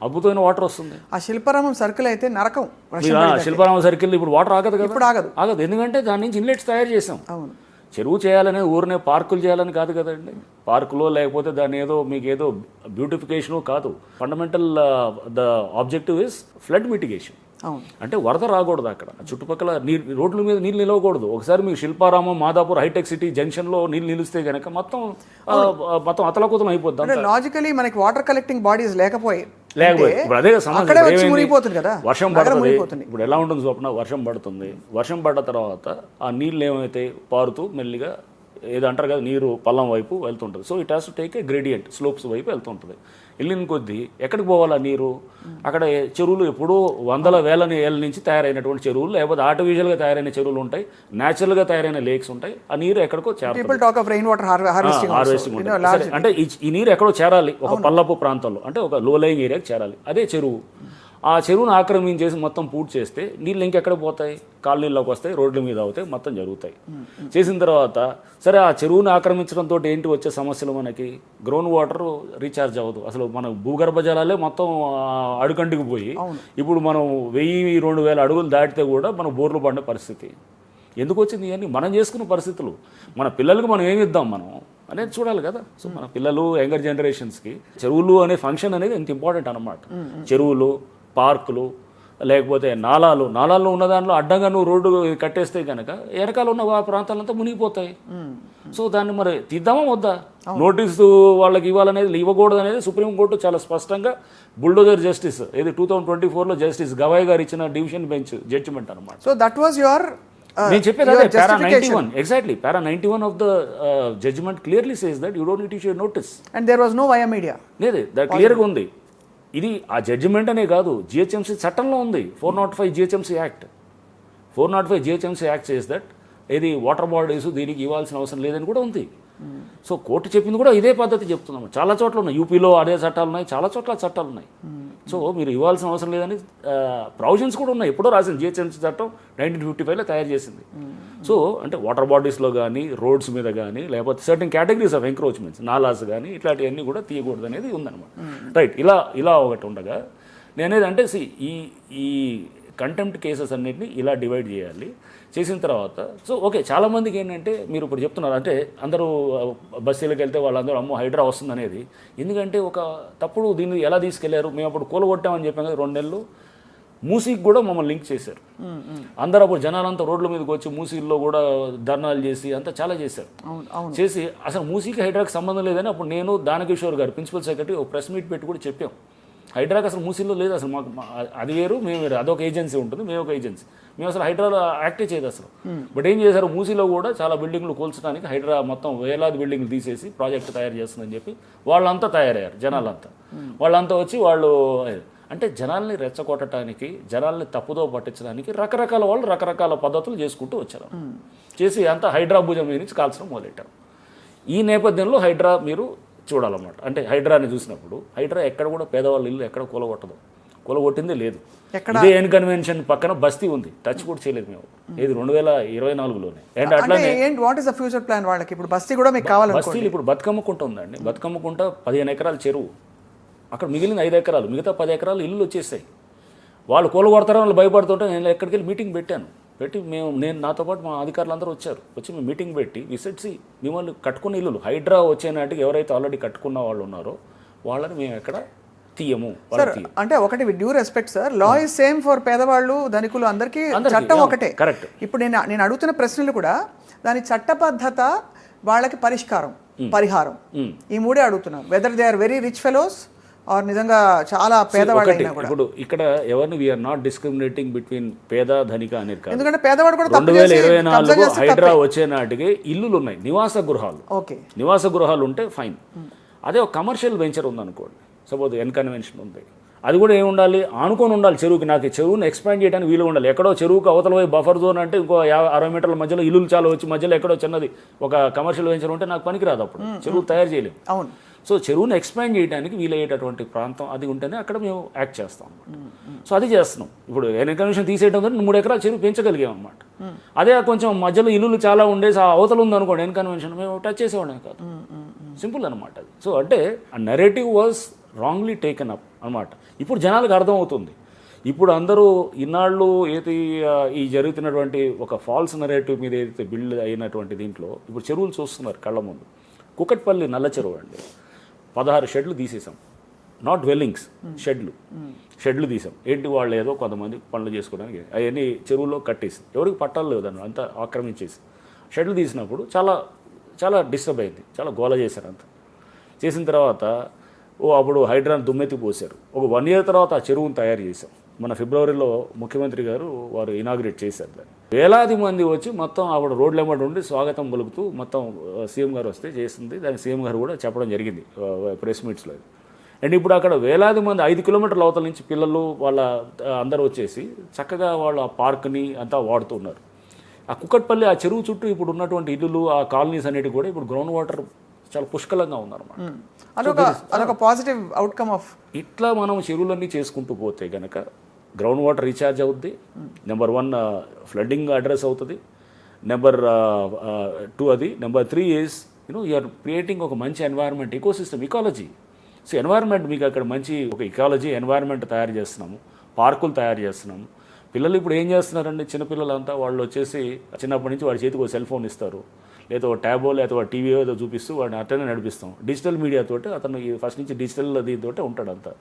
అద్భుతమైన వాటర్ వస్తుంది. ఆ శిల్పారామం సర్కిల్ అయితే నరకం. శిల్పారామం సర్కిల్ ఇప్పుడు వాటర్ ఆగదు కదా, ఇప్పుడు ఆగదు. ఎందుకంటే దాని నుంచి ఇన్లెట్స్ తయారు చేసాం. చెరువు చేయాలనే ఊరినే పార్కులు చేయాలని కాదు కదండి. పార్కులో లేకపోతే దాని మీకు ఏదో బ్యూటిఫికేషను కాదు. Fundamental the objective is flood mitigation. అంటే వరద రాకూడదు, అక్కడ చుట్టుపక్కల రోడ్ల మీద నీళ్ళు నిలవకూడదు. ఒకసారి మీకు శిల్పారామం, మాదాపూర్ హైటెక్ సిటీ జంక్షన్లో నీళ్ళు నిలిస్తే కనుక మొత్తం అతలకుతలం అయిపోద్ది. లాజికలీ మనకి వాటర్ కలెక్టింగ్ బాడీస్ లేకపోయి ఇప్పుడు అదే మునిగిపోతుంది కదా, వర్షం పడుతుంది. ఇప్పుడు ఎలా ఉంటుంది స్వప్న, వర్షం పడుతుంది, వర్షం పడ్డ తర్వాత ఆ నీళ్ళు ఏమైతే పారుతూ మెల్లిగా ఏదో అంటారు కదా నీరు పల్లం వైపు వెళ్తుంటుంది. So it has to take a gradient slopes వైపు వెళ్తుంటుంది. వెళ్ళిన కొద్దీ ఎక్కడికి పోవాలా నీరు? అక్కడ చెరువులు ఎప్పుడూ వందల వేల ఏళ్ళ నుంచి తయారైనటువంటి చెరువులు, లేకపోతే ఆర్టిఫిషియల్గా తయారైన చెరువులు ఉంటాయి, న్యాచురల్గా తయారైన లేక్స్ ఉంటాయి. ఆ నీరు ఎక్కడికో చేరాలి. People talk of rain water harvesting harvesting ఉంటుంది. సరే, అంటే ఈ నీరు ఎక్కడో చేరాలి, ఒక పల్లపు ప్రాంతంలో, అంటే ఒక లో లయింగ్ ఏరియాకి చేరాలి. అదే చెరువు. ఆ చెరువును ఆక్రమించేసి మొత్తం పూర్తి చేస్తే నీళ్ళు ఇంకెక్కడ పోతాయి? కాలనీల్లోకి వస్తాయి, రోడ్ల మీద అవుతాయి, మొత్తం జరుగుతాయి. చేసిన తర్వాత సరే ఆ చెరువును ఆక్రమించడంతో ఏంటి వచ్చే సమస్యలు? మనకి గ్రౌండ్ వాటర్ రీఛార్జ్ అవ్వదు. అసలు మన భూగర్భ జలాలే మొత్తం అడుగంటికి పోయి ఇప్పుడు మనం 1000-2000 అడుగులు దాటితే కూడా మనం బోర్లు పడిన పరిస్థితి. ఎందుకు వచ్చింది ఇవన్నీ? మనం చేసుకున్న పరిస్థితులు. మన పిల్లలకు మనం ఏమి ఇద్దాం మనం అనేది చూడాలి కదా. సో మన పిల్లలు, యంగర్ జనరేషన్స్కి చెరువులు అనే ఫంక్షన్ అనేది ఎంత ఇంపార్టెంట్ అన్నమాట. చెరువులు, పార్కులు, లేకపోతే నాలాల్లో ఉన్న దాంట్లో అడ్డంగా నువ్వు రోడ్డు కట్టేస్తే కనుక వెనకాల ఉన్న ఆ ప్రాంతాలంతా మునిగిపోతాయి. సో దాన్ని మరి తీద్దామా వద్దా? నోటీసు వాళ్ళకి ఇవ్వాలనేది, ఇవ్వకూడదు అనేది సుప్రీంకోర్టు చాలా స్పష్టంగా బుల్డోజర్ జస్టిస్ 2024లో జస్టిస్ గవాయ్ గారు ఇచ్చిన డివిజన్ బెంచ్ జడ్జిమెంట్ అనమాట. సో దట్ వాజ్ యువర్ నేను చెప్పేది అదే, para 91 exactly. Para 91 of the judgement clearly says that you don't need to issue notice. And there was no via media. లేదు, క్లియర్గా ఉంది. ఇది ఆ జడ్జిమెంట్ అనే కాదు, జిహెచ్ఎంసీ చట్టంలో ఉంది. 405 GHMC act 405 GHMC act says that ఇది వాటర్ బాడీస్ దీనికి ఇవ్వాల్సిన అవసరం లేదని కూడా ఉంది. సో కోర్టు చెప్పింది కూడా ఇదే పద్ధతి చెప్తున్నాము. చాలా చోట్ల ఉన్నాయి, యూపీలో అదే చట్టాలు ఉన్నాయి, చాలా చోట్ల చట్టాలు ఉన్నాయి. సో మీరు ఇవ్వాల్సిన అవసరం లేదని ప్రొవిజన్స్ కూడా ఉన్నాయి. ఎప్పుడో రాసింది జిహెచ్ఎంసీ చట్టం 1955లో తయారు చేసింది. సో అంటే వాటర్ బాడీస్లో కానీ, రోడ్స్ మీద కానీ, లేకపోతే certain categories of encroachments, nallahs కానీ ఇట్లాంటివన్నీ కూడా తీయకూడదు అనేది ఉందన్నమాట. రైట్, ఇలా ఒకటి ఉండగా నేనేది అంటే ఈ కంటెంప్ట్ కేసెస్ అన్నింటినీ ఇలా డివైడ్ చేయాలి. చేసిన తర్వాత సో ఓకే, చాలామందికి ఏంటంటే మీరు ఇప్పుడు చెప్తున్నారు అంటే అందరూ బస్సులకు వెళ్తే వాళ్ళందరూ అమ్మో హైడ్రా వస్తుంది అనేది. ఎందుకంటే ఒక తప్పుడు దీన్ని ఎలా తీసుకెళ్లారు? మేము అప్పుడు కూలగొట్టామని చెప్పాం కదా 2 నెలలు. మూసీకి కూడా మమ్మల్ని లింక్ చేశారు. అందరూ అప్పుడు జనాలంతా రోడ్ల మీదకి వచ్చి మూసీల్లో కూడా ధర్నాలు చేసి అంతా చాలా చేశారు. చేసి అసలు మూసీకి హైడ్రాకి సంబంధం లేదని అప్పుడు నేను, దానకిషోర్ గారు ప్రిన్సిపల్ సెక్రటరీ ఒక ప్రెస్ మీట్ పెట్టి కూడా చెప్పాం. హైడ్రాకి అసలు మూసీలో లేదు, అసలు మాకు అది వేరు, మేము వేరు. అదొక ఏజెన్సీ ఉంటుంది, మేము ఒక ఏజెన్సీ. మేము అసలు హైడ్రాలో యాక్టే చేయదు అసలు. బట్ ఏం చేశారు, మూసీలో కూడా చాలా బిల్డింగ్లు కూల్చడానికి హైడ్రా మొత్తం వేలాది బిల్డింగ్లు తీసేసి ప్రాజెక్ట్ తయారు చేస్తుందని చెప్పి వాళ్ళంతా తయారయ్యారు. జనాలంతా వాళ్ళంతా వచ్చి వాళ్ళు అంటే జనాల్ని రెచ్చగొట్టడానికి, జనాల్ని తప్పుదో పట్టించడానికి రకరకాల వాళ్ళు రకరకాల పద్ధతులు చేసుకుంటూ వచ్చారు. చేసి అంతా హైడ్రా భుజం మీద నుంచి కాల్చడం మొదలెట్టారు. ఈ నేపథ్యంలో హైడ్రా మీరు చూడాలన్నమాట. అంటే హైడ్రాని చూసినప్పుడు హైడ్రా ఎక్కడ కూడా పేదవాళ్ళ ఇల్లు ఎక్కడ కూలగొట్టదు, కూలగొట్టిందే లేదు. ఇదే ఎన్ కన్వెన్షన్ పక్కన బస్తీ ఉంది, టచ్ కూడా చేయలేదు మేము. ఇది 2024లోనే. అండ్ అట్లానే what is the future plan వాళ్ళకి? ఇప్పుడు బస్తీ కూడా మీకు కావాలి. బస్తీలు ఇప్పుడు బతుకమ్మకుంట ఉందండి. బతుకమ్మకుంట 15 ఎకరాల చెరువు, అక్కడ మిగిలిన 5 ఎకరాలు, మిగతా 10 ఎకరాలు ఇల్లు వచ్చేసాయి. వాళ్ళు కూలగొడతారని వాళ్ళు భయపడుతుంటే నేను ఎక్కడికి వెళ్ళి మీటింగ్ పెట్టాను. పెట్టి నేను నాతో పాటు మా అధికారులు అందరూ వచ్చారు. వచ్చి మేము మీటింగ్ పెట్టి విసిట్సి మిమ్మల్ని కట్టుకున్న ఇల్లులు హైడ్రా వచ్చే నాటికి ఎవరైతే ఆల్రెడీ కట్టుకున్న వాళ్ళు ఉన్నారో వాళ్ళని మేము ఎక్కడ తీయము. అంటే ఒకటి with due respect sir, law is same for పేదవాళ్ళు, ధనికులు, అందరికీ చట్టం ఒకటే. కరెక్ట్. ఇప్పుడు నేను అడుగుతున్న ప్రశ్నలు కూడా దాని చట్టబద్ధత, వాళ్ళకి పరిహారం, ఈ మూడే అడుగుతున్నాను. Whether they are very rich fellows or నిజంగా చాలా పేదవాళ్ళు. ఇప్పుడు ఇక్కడ ఎవరిని వీఆర్ నాట్ డిస్క్రిమినేటింగ్ బిట్వీన్ పేద ధనిక అనేది కాదు. ఎందుకంటే పేదవాడు కూడా 2024 హైడ్రా వచ్చే నాటికి ఇల్లులు ఉన్నాయి, నివాస గృహాలు. ఓకే, నివాస గృహాలు ఉంటే ఫైన్. అదే ఒక కమర్షియల్ వెంచర్ ఉందనుకోండి, సపోజ్ ఎన్ కన్వెన్షన్ ఉంది, అది కూడా ఏమి ఉండాలి, ఆనుకొని ఉండాలి చెరువుకి. నాకు చెరువుని ఎక్స్పాండ్ చేయడానికి వీలు ఉండాలి. ఎక్కడో చెరువుకి అవతల పోయి బఫర్ జోన్ అంటే ఇంకో 50-60 మీటర్ల మధ్యలో ఇల్లులు చాలా వచ్చి మధ్యలో ఎక్కడో చిన్నది ఒక కమర్షియల్ వెంచర్ ఉంటే నాకు పనికిరాదు. అప్పుడు చెరువు తయారు చేయలేము. అవును. సో చెరువుని ఎక్స్పాండ్ చేయడానికి వీలయ్యేటటువంటి ప్రాంతం అది ఉంటేనే అక్కడ మేము యాక్ట్ చేస్తాం. సో అది చేస్తున్నాం. ఇప్పుడు ఎన్ కన్వెన్షన్ తీసేయడం ద్వారా 3 ఎకరాల చెరువు పెంచగలిగాం అనమాట. అదే కొంచెం మధ్యలో ఇల్లులు చాలా ఉండేసి ఆ అవతల ఉందనుకోండి ఎన్ కన్వెన్షన్, మేము టచ్ చేసేవాళ్ళం కాదు. సింపుల్ అనమాట అది. సో అంటే ఆ narrative was wrongly taken up అనమాట. ఇప్పుడు జనాలకు అర్థమవుతుంది. ఇప్పుడు అందరూ ఇన్నాళ్ళు ఏది ఈ జరుగుతున్నటువంటి ఒక ఫాల్స్ నెరేటివ్ మీద ఏదైతే బిల్డ్ అయినటువంటి దీంట్లో ఇప్పుడు చెరువులు చూస్తున్నారు కళ్ళ ముందు. కుకట్పల్లి నల్ల చెరువు అండి, 16 షెడ్లు తీసేసాం. నాట్ డ్వెల్లింగ్స్, షెడ్లు తీసాం. ఏంటి వాళ్ళు ఏదో కొంతమంది పనులు చేసుకోవడానికి అవన్నీ చెరువులో కట్టేసి ఎవరికి పట్టాలు లేవు, దాన్ని అంతా ఆక్రమించేసి షెడ్లు తీసినప్పుడు చాలా చాలా డిస్టర్బ్ అయింది, చాలా గోల చేశారు అంతా. చేసిన తర్వాత అప్పుడు హైడ్రాని దుమ్మెత్తి పోశారు. ఒక 1 year తర్వాత ఆ చెరువును తయారు చేశాం. మన ఫిబ్రవరిలో ముఖ్యమంత్రి గారు వారు ఇనాగ్రేట్ చేశారు దాన్ని. వేలాది మంది వచ్చి మొత్తం ఆవిడ రోడ్ల వెంబడి ఉండి స్వాగతం పలుకుతూ మొత్తం సీఎం గారు వస్తే చేసింది. దానికి సీఎం గారు కూడా చెప్పడం జరిగింది ప్రెస్ మీట్స్లో. అండ్ ఇప్పుడు అక్కడ వేలాది మంది 5 కిలోమీటర్ల అవతల నుంచి పిల్లలు వాళ్ళ అందరూ వచ్చేసి చక్కగా వాళ్ళు ఆ పార్క్ని అంతా వాడుతున్నారు. ఆ కుక్కట్పల్లి ఆ చెరువు చుట్టూ ఇప్పుడు ఉన్నటువంటి ఇల్లులు ఆ కాలనీస్ అనేవి కూడా ఇప్పుడు గ్రౌండ్ వాటర్ చాలా పుష్కలంగా ఉందన్నమాట. అదొక పాజిటివ్ అవుట్కమ్ ఆఫ్ ఇట్లా మనం చెరువులన్నీ చేసుకుంటూ పోతే కనుక గ్రౌండ్ వాటర్ రీఛార్జ్ అవుద్ది. నెంబర్ 1 ఫ్లడ్డింగ్ అడ్రస్ అవుతుంది. నెంబర్ 2 అది. నెంబర్ 3 ఈజ్ యూఆర్ క్రియేటింగ్ ఒక మంచి environment ecosystem ecology. So environment మీకు అక్కడ మంచి ఒక ఇకాలజీ ఎన్వైరన్మెంట్ తయారు చేస్తున్నాము, పార్కులు తయారు చేస్తున్నాము. పిల్లలు ఇప్పుడు ఏం చేస్తున్నారండి, చిన్నపిల్లలంతా వాళ్ళు వచ్చేసి చిన్నప్పటి నుంచి వాడి చేతికి ఒక సెల్ ఫోన్ ఇస్తారు, లేదా ఒక ట్యాబో లేదా ఒక టీవీ ఏదో చూపిస్తూ వాడిని అట్లనే నడిపిస్తాం. డిజిటల్ మీడియాతోటి అతను ఫస్ట్ నుంచి డిజిటల్ దీంతో ఉంటాడు అంతా.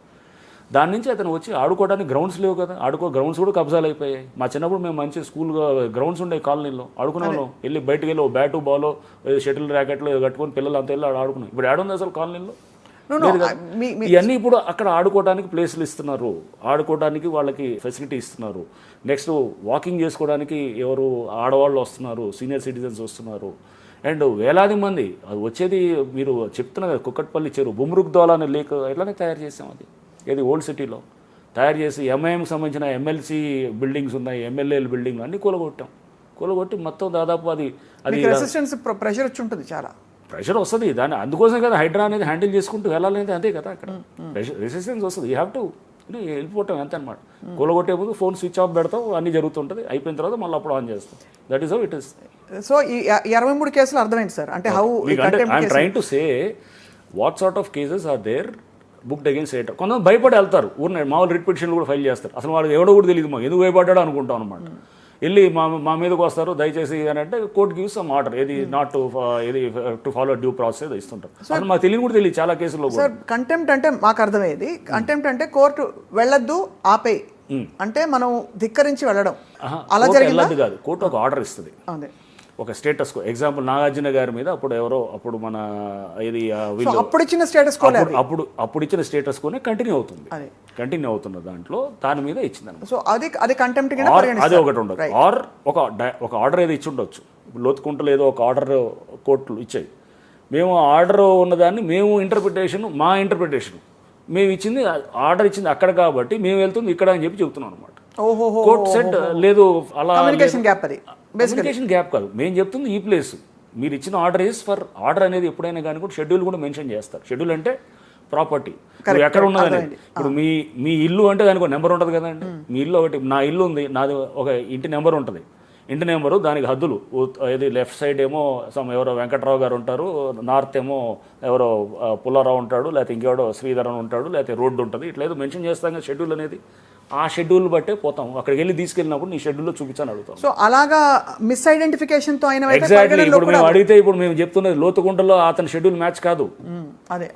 దాని నుంచి అతను వచ్చి ఆడుకోవడానికి గ్రౌండ్స్ లేవు కదా, గ్రౌండ్స్ కూడా కబ్జాలు అయిపోయాయి. మా చిన్నప్పుడు మేము మంచి స్కూల్ గ్రౌండ్స్ ఉండే కాలనీలో ఆడుకునేవాళ్ళం. వెళ్ళి బయటకు వెళ్ళి బ్యాటు బాలో షటిల్ ర్యాకెట్లో కట్టుకొని పిల్లలు అంతా వెళ్ళి ఆడుకున్నాం. ఇప్పుడు ఆడుంది అసలు కాలనీలో ఇవన్నీ. ఇప్పుడు అక్కడ ఆడుకోవడానికి ప్లేసులు ఇస్తున్నారు, ఆడుకోవడానికి వాళ్ళకి ఫెసిలిటీ ఇస్తున్నారు. నెక్స్ట్ వాకింగ్ చేసుకోవడానికి ఎవరు ఆడవాళ్ళు వస్తున్నారు, సీనియర్ సిటిజన్స్ వస్తున్నారు. అండ్ వేలాది మంది అది వచ్చేది. మీరు చెప్తున్నారు కదా కుక్కట్పల్లి చెరువు బుమ్రుక్దోలా అనే లేక్ ఎట్లానే తయారు చేసాం. అది ఏది ఓల్డ్ సిటీలో తయారు చేసి ఎంఐఎంకి సంబంధించిన ఎమ్మెల్సీ బిల్డింగ్స్ ఉన్నాయి, ఎమ్మెల్యేల బిల్డింగ్లు అన్నీ కూలగొట్టి మొత్తం దాదాపు అది రెసిస్టెన్స్ ప్రెషర్ వచ్చి ఉంటుంది, చాలా ప్రెషర్ వస్తుంది. దాన్ని అందుకోసం కదా హైడ్రా అనేది హ్యాండిల్ చేసుకుంటూ వెళ్ళాలనేది అంతే కదా. అక్కడ రెసిస్టెన్స్ వస్తుంది. యూ హ్యావ్ టు వెళ్ళిపోవటం అంతే అనమాట. కూలగొట్టే ముందు ఫోన్ స్విచ్ ఆఫ్ పెడతాం, అన్నీ జరుగుతుంటుంది. అయిపోయిన తర్వాత మళ్ళీ అప్పుడు ఆన్ చేస్తాం. That is how it is. So ఈ 23 కేసులు అర్థమైంది సార్. అంటే how I'm trying to say what sort of cases are there booked against writer. కొంతమంది భయపడి వెళ్తారు, ఊరిని మామూలు రిట్ పిటిషన్లు కూడా ఫైల్ చేస్తారు. అసలు వాడు ఎవడో కూడా తెలియదు, మాకు ఎందుకు భయపడ్డాడో అనుకుంటాం అనమాట. వెళ్ళి మా మీదకి వస్తారు, దయచేసి అని అంటే కోర్ట్ గివ్స్ సమ్ ఆర్డర్, ఏది నాట్ టు ఏది టు ఫాలో డ్యూ ప్రాసెస్ ఏదో ఇస్తుంటారు. అసలు మాకు తెలియని కూడా తెలియదు చాలా కేసుల్లో. సార్ కంటెంప్ట్ అంటే మాకు అర్థమయ్యేది, కంటెంప్ట్ అంటే కోర్టు వెళ్ళొద్దు ఆపే అంటే మనం ధిక్కరించి వెళ్ళడం అలా జరిగింది కాదు. కోర్టు ఒక ఆర్డర్ ఇస్తుంది, ఒక స్టేటస్ కో. ఎగ్జాంపుల్ నాగార్జున గారి మీద అప్పుడు మన ఇది అప్పుడు ఇచ్చిన స్టేటస్ కో, అప్పుడు ఇచ్చిన స్టేటస్ కోనే కంటిన్యూ అవుతున్న దాంట్లో దాని మీద ఇచ్చింది. సో అది కంటెంప్ట్ అదే ఒకటి ఉండదు. ఆర్ ఒక ఆర్డర్ ఏదో ఇచ్చి ఉండొచ్చు. లోతుకుంటలో ఏదో ఒక ఆర్డర్ కోర్టులు ఇచ్చాయి. మేము ఆర్డర్ ఉన్నదాన్ని మేము మా ఇంటర్ప్రిటేషన్ మేము ఇచ్చింది, ఆర్డర్ ఇచ్చింది అక్కడ కాబట్టి మేము వెళ్తుంది ఇక్కడ అని చెప్పి చెప్తున్నాం అనమాట. కోర్ట్ సెట్ లేదు, అలా కమ్యూనికేషన్ గ్యాప్ కాదు. మేము చెప్తుంది ఈ ప్లేస్ మీరు ఇచ్చిన ఆర్డర్ ఈస్ ఫర్ ఆర్డర్ అనేది ఎప్పుడైనా కానీ కూడా షెడ్యూల్ కూడా మెన్షన్ చేస్తారు. షెడ్యూల్ అంటే ప్రాపర్టీ ఎక్కడ ఉన్నదని. ఇప్పుడు మీ ఇల్లు అంటే దానికి ఒక నెంబర్ ఉంటుంది కదండి. మీ ఇల్లు ఒకటి, నా ఇల్లు ఉంది, నాది ఒక ఇంటి నెంబర్ ఉంటుంది. ఇంటి నెంబరు దానికి హద్దులు, ఏది లెఫ్ట్ సైడ్ ఏమో ఎవరో వెంకట్రావు గారు ఉంటారు, నార్త్ ఏమో ఎవరో పుల్లారావు ఉంటాడు, లేకపోతే ఇంకెవడో శ్రీధరన్ ఉంటాడు, లేకపోతే రోడ్డు ఉంటుంది. ఇట్లా ఏదో మెన్షన్ చేస్తాం కదా షెడ్యూల్ అనేది. ఆ షెడ్యూల్ బట్టే పోతాం. అక్కడికి వెళ్ళి తీసుకెళ్ళినప్పుడు నీ షెడ్యూల్లో చూపించని అడుగుతాం. సో అలాగా మిస్ ఐడెంటిఫికేషన్తో ఎగ్జాక్ట్లీ. ఇప్పుడు మేము అడిగితే ఇప్పుడు మేము చెప్తున్నది లోతుకుంటలో అతని షెడ్యూల్ మ్యాచ్ కాదు,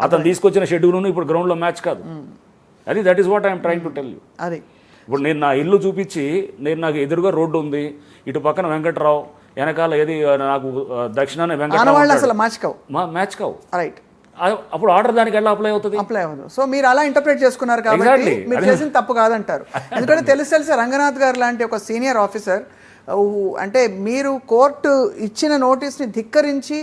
అతను తీసుకొచ్చిన షెడ్యూల్ ఇప్పుడు గ్రౌండ్లో మ్యాచ్ కాదు. That is what I'm trying to tell you. అది ఇప్పుడు నేను నా ఇల్లు చూపించి నాకు ఎదురుగా రోడ్డు ఉంది, ఇటు పక్కన వెంకట్రావు, వెనకాల ఏది నాకు దక్షిణాన వెంకట్రావు, మ్యాచ్ కావు. రైట్. అప్పుడు ఆర్డర్ దానికి ఎలా అప్లై అవుతుంది? అప్లై అవ్వదు. సో మీరు అలా ఇంటర్ప్రిట్ చేసుకున్నారు కాబట్టి మీరు చేసిన తప్పు కాదంటారు. ఎందుకంటే తెలిసి రంగనాథ్ గారు లాంటి ఒక సీనియర్ ఆఫీసర్, అంటే మీరు కోర్టు ఇచ్చిన నోటీస్ని ధిక్కరించి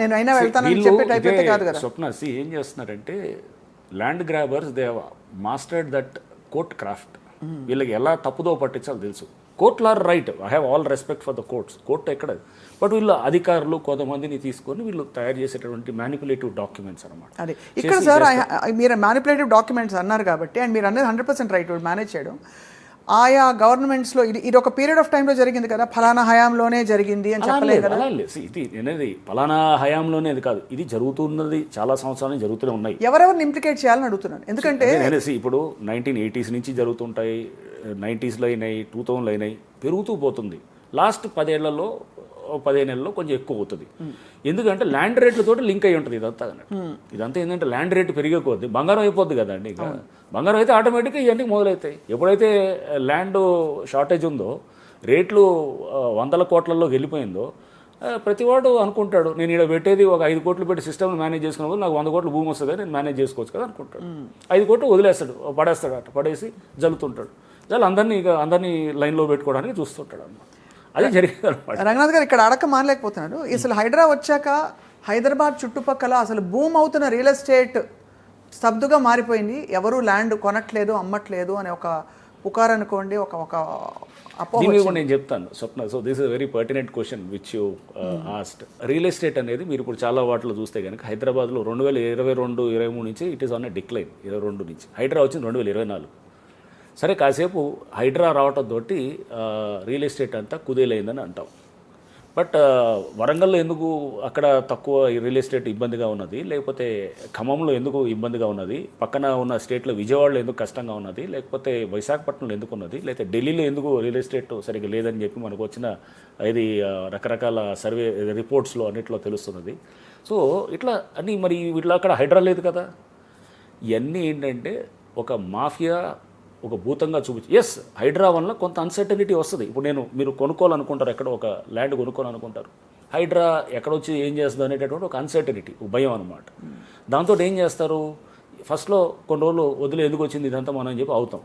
నేను అయినా వెళ్తానని చెప్పే టైప్ అయితే కాదు కదా. స్వప్న ఏం చేస్తున్నారంటే land grabbers they mastered that court craft. వీళ్ళకి ఎలా తప్పుదో పట్టించాలో తెలుసు. కోర్టులు are right, I have all respect for the courts. Court ఎక్కడ, బట్ వీళ్ళు అధికారులు కొంతమందిని తీసుకొని వీళ్ళు తయారు చేసేటటువంటి మ్యానిపులేటివ్ డాక్యుమెంట్స్ అనమాట. అది ఇక్కడ సార్ మీరు మ్యానిపులేటివ్ డాక్యుమెంట్స్ అన్నారు కాబట్టి, అండ్ మీరు అన్నది 100% రైట్ మేనేజ్ చేయడం. ఆయా గవర్నమెంట్స్లో ఇది ఒక పీరియడ్ ఆఫ్ టైంలో జరిగింది కదా, ఫలానా హయాంలోనే జరిగింది అని చెప్పలేదు కదా. ఇది అనేది ఫలానా హయాంలోనే అది కాదు, ఇది జరుగుతున్నది చాలా సంవత్సరాలు జరుగుతూనే ఉన్నాయి. ఎవరెవరిని ఇంప్లికేట్ చేయాలని అడుగుతున్నాను. ఎందుకంటే ఇప్పుడు 1980s నుంచి జరుగుతుంటాయి, 90sలో అయినాయి, 2000లో అయినాయి, పెరుగుతూ పోతుంది. లాస్ట్ 10 ఏళ్లలో కొంచెం ఎక్కువ అవుతుంది. ఎందుకంటే ల్యాండ్ రేట్లతో లింక్ అయి ఉంటుంది ఇదంతా ఏంటంటే ల్యాండ్ రేట్ పెరిగకపోద్ది, బంగారం అయిపోద్ది కదండి. ఇంకా బంగారం అయితే ఆటోమేటిక్గా ఇవన్నీ మొదలవుతాయి. ఎప్పుడైతే ల్యాండ్ షార్టేజ్ ఉందో, రేట్లు 100 కోట్లలోకి వెళ్ళిపోయిందో, ప్రతివాడు అనుకుంటాడు నేను ఇక్కడ పెట్టేది ఒక 5 కోట్లు పెట్టి సిస్టమ్ని మేనేజ్ చేసుకున్నప్పుడు నాకు 100 కోట్లు భూమి వస్తుంది, నేను మేనేజ్ చేసుకోవచ్చు కదా అనుకుంటాడు. 5 కోట్లు వదిలేస్తాడు, పడేసి జల్లుతుంటాడు. అందరినీ లైన్లో పెట్టుకోవడానికి చూస్తుంటాడు అన్నమాట. అది జరిగింది అనమాట. రంగనాథ్ గారు ఇక్కడ అడక్క మానలేకపోతున్నాడు. అసలు హైడ్రా వచ్చాక హైదరాబాద్ చుట్టుపక్కల అసలు భూమి అవుతున్న రియల్ ఎస్టేట్ స్తబ్దుగా మారిపోయింది. ఎవరు ల్యాండ్ కొనట్లేదు, అమ్మట్లేదు అనే ఒక పుకార్ అనుకోండి, ఒక ఒక అపోహ దీని కూడా నేను చెప్తాను Swapna. So this is very pertinent question which you asked. Real estate అనేది మీరు ఇప్పుడు చాలా వాటిలో చూస్తే కనుక హైదరాబాద్లో 2022-23 నుంచి it is on a decline. 22 నుంచి హైడ్రా వచ్చింది 2024. సరే కాసేపు హైడ్రా రావటంతో రియల్ ఎస్టేట్ అంతా కుదేలైందని అంటాం. బట్ వరంగల్లో ఎందుకు అక్కడ తక్కువ రియల్ ఎస్టేట్ ఇబ్బందిగా ఉన్నది, లేకపోతే ఖమ్మంలో ఎందుకు ఇబ్బందిగా ఉన్నది, పక్కన ఉన్న స్టేట్లో విజయవాడలో ఎందుకు కష్టంగా ఉన్నది, లేకపోతే విశాఖపట్నంలో ఎందుకు ఉన్నది, లేకపోతే ఢిల్లీలో ఎందుకు రియల్ ఎస్టేట్ సరిగ్గా లేదని చెప్పి మనకు వచ్చిన ఇది రకరకాల సర్వే రిపోర్ట్స్లో అన్నిట్లో తెలుస్తున్నది. సో ఇట్లా అన్నీ మరి వీటిలో అక్కడ హైడ్రా లేదు కదా. ఇవన్నీ ఏంటంటే ఒక మాఫియా ఒక భూతంగా చూపించి ఎస్ హైడ్రా వల్ల కొంత అన్సర్టనిటీ వస్తుంది. ఇప్పుడు మీరు కొనుక్కోవాలనుకుంటారు, ఎక్కడ ఒక ల్యాండ్ కొనుక్కోవాలనుకుంటారు, హైడ్రా ఎక్కడొచ్చి ఏం చేస్తుంది అనేటటువంటి ఒక అన్సర్టనిటీ, ఒక భయం అనమాట. దాంతో ఏం చేస్తారు, ఫస్ట్లో కొన్ని రోజులు వదిలే ఎందుకు వచ్చింది ఇదంతా మనం చెప్పి అవుతాం.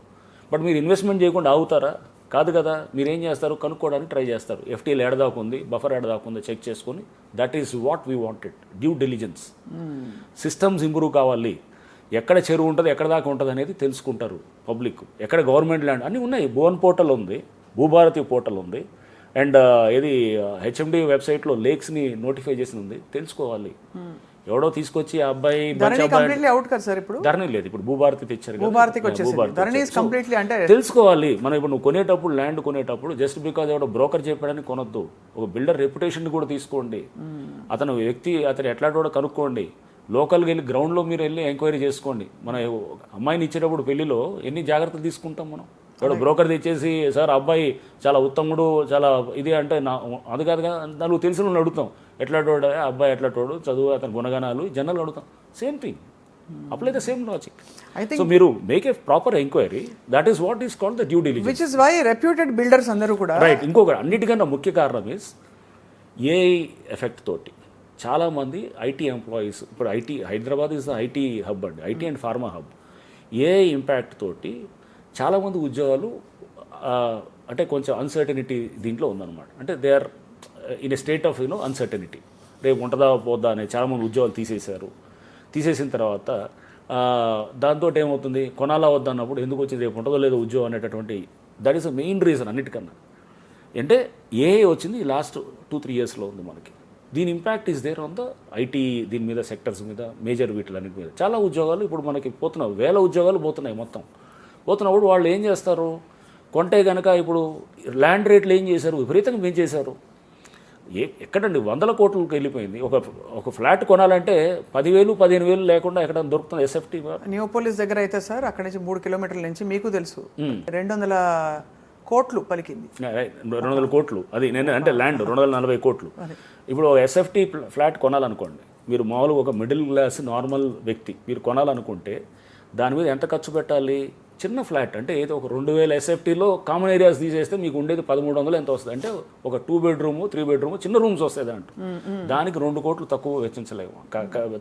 బట్ మీరు ఇన్వెస్ట్మెంట్ చేయకుండా ఆగుతారా? కాదు కదా. మీరు ఏం చేస్తారు, కనుక్కోవడానికి ట్రై చేస్తారు. ఎఫ్టీఎల్ ఏడదాకుంది, బఫర్ ఏడదాకుంది చెక్ చేసుకొని, that is what we wanted, due diligence. Systems improve కావాలి, ఎక్కడ చెరువు ఉంటుంది, ఎక్కడ దాకా ఉంటుంది అనేది తెలుసుకుంటారు పబ్లిక్. ఎక్కడ గవర్నమెంట్ ల్యాండ్ అన్నీ ఉన్నాయి. భువన్ పోర్టల్ ఉంది, భూభారతి పోర్టల్ ఉంది, అండ్ ఇది హెచ్ఎండి వెబ్సైట్లో లేక్స్ని నోటిఫై చేసి ఉంది. తెలుసుకోవాలి. ఎవడో తీసుకొచ్చి ఆ అబ్బాయి అవుట్ కదా సార్, ఇప్పుడు ధరణి లేదు, ఇప్పుడు భూభారతి తెచ్చారు. అంటే తెలుసుకోవాలి. మనం ఇప్పుడు నువ్వు కొనేటప్పుడు ల్యాండ్ కొనేటప్పుడు జస్ట్ బికాజ్ ఎవడో బ్రోకర్ చెప్పాడని కొనొద్దు. ఒక బిల్డర్ రెప్యుటేషన్ కూడా తీసుకోండి. అతను వ్యక్తి అతను ఎట్లాంటి కనుక్కోండి. లోకల్కి వెళ్ళి గ్రౌండ్లో మీరు వెళ్ళి ఎంక్వైరీ చేసుకోండి. మన అమ్మాయిని ఇచ్చేటప్పుడు పెళ్లిలో ఎన్ని జాగ్రత్తలు తీసుకుంటాం మనం. ఎవడో బ్రోకర్ తెచ్చేసి సార్ అబ్బాయి చాలా ఉత్తముడు చాలా ఇది అంటే అది కాదుగా, నువ్వు తెలిసిన వాళ్ళని అడుగుతాం, ఎట్లాంటోడు అబ్బాయి ఎట్లాంటోడు, చదువు అతని గుణగణాలు జనరల్ అడుగుతాం. Same thing apply the same logic. So మీరు make a proper enquiry, that is what is called the due diligence. Which is why reputed builders అందరూ కూడా రైట్. ఇంకొక అన్నిటికన్నా ముఖ్య కారణం ఇస్ ఏఐ ఎఫెక్ట్ తోటి చాలామంది ఐటీ ఎంప్లాయీస్, ఇప్పుడు IT Hyderabad is the IT hub అండి, IT and pharma hub. AI impact తోటి చాలామంది ఉద్యోగాలు అంటే కొంచెం అన్సర్టనిటీ దీంట్లో ఉందన్నమాట. అంటే they are in a state of uncertainty. రేపు ఉంటుందా పోద్దా అనే చాలామంది ఉద్యోగాలు తీసేశారు. తీసేసిన తర్వాత దాంతో ఏమవుతుంది, కొనాలా వద్దా అన్నప్పుడు ఎందుకు వచ్చింది, రేపు ఉంటుందో లేదో ఉద్యోగం అనేటటువంటి that is the main reason అన్నిటికన్నా. అంటే ఏఐ వచ్చింది లాస్ట్ 2-3 ఇయర్స్లో ఉంది మనకి. దీని impact is there on the IT దీని మీద, సెక్టర్స్ మీద, మేజర్ వీటిలన్నిటి మీద. చాలా ఉద్యోగాలు ఇప్పుడు మనకి పోతున్నాయి, 1000 ఉద్యోగాలు పోతున్నాయి మొత్తం. పోతున్నప్పుడు వాళ్ళు ఏం చేస్తారు, కొంటే కనుక ఇప్పుడు ల్యాండ్ రేట్లు ఏం చేశారు, విపరీతంగా పెంచేశారు. ఎక్కడండి 100 కోట్లకు వెళ్ళిపోయింది. ఒక ఫ్లాట్ కొనాలంటే 10,000, 15,000 లేకుండా ఎక్కడ దొరుకుతుంది ఎస్ఎఫ్టీ. న్యూపోలిస్ దగ్గర అయితే సార్ అక్కడ నుంచి 3 కిలోమీటర్ల నుంచి మీకు తెలుసు 200 కోట్లు పలికింది. 200 కోట్లు అది నేను అంటే ల్యాండ్ 240 కోట్లు. ఇప్పుడు ఎస్ఎఫ్టీ ఫ్లాట్ కొనాలనుకోండి, మీరు మామూలుగా ఒక మిడిల్ క్లాస్ నార్మల్ వ్యక్తి మీరు కొనాలనుకుంటే దాని మీద ఎంత ఖర్చు పెట్టాలి? చిన్న ఫ్లాట్ అంటే ఏదో ఒక 2,000 ఎస్ఎఫ్టీలో కామన్ ఏరియాస్ తీసేస్తే మీకు ఉండేది 1,300 ఎంత వస్తుంది అంటే ఒక 2 బెడ్రూమ్ 3 బెడ్రూమ్ చిన్న రూమ్స్ వస్తాయి దాంట్లో. దానికి 2 కోట్లు తక్కువ వెచ్చించలేము,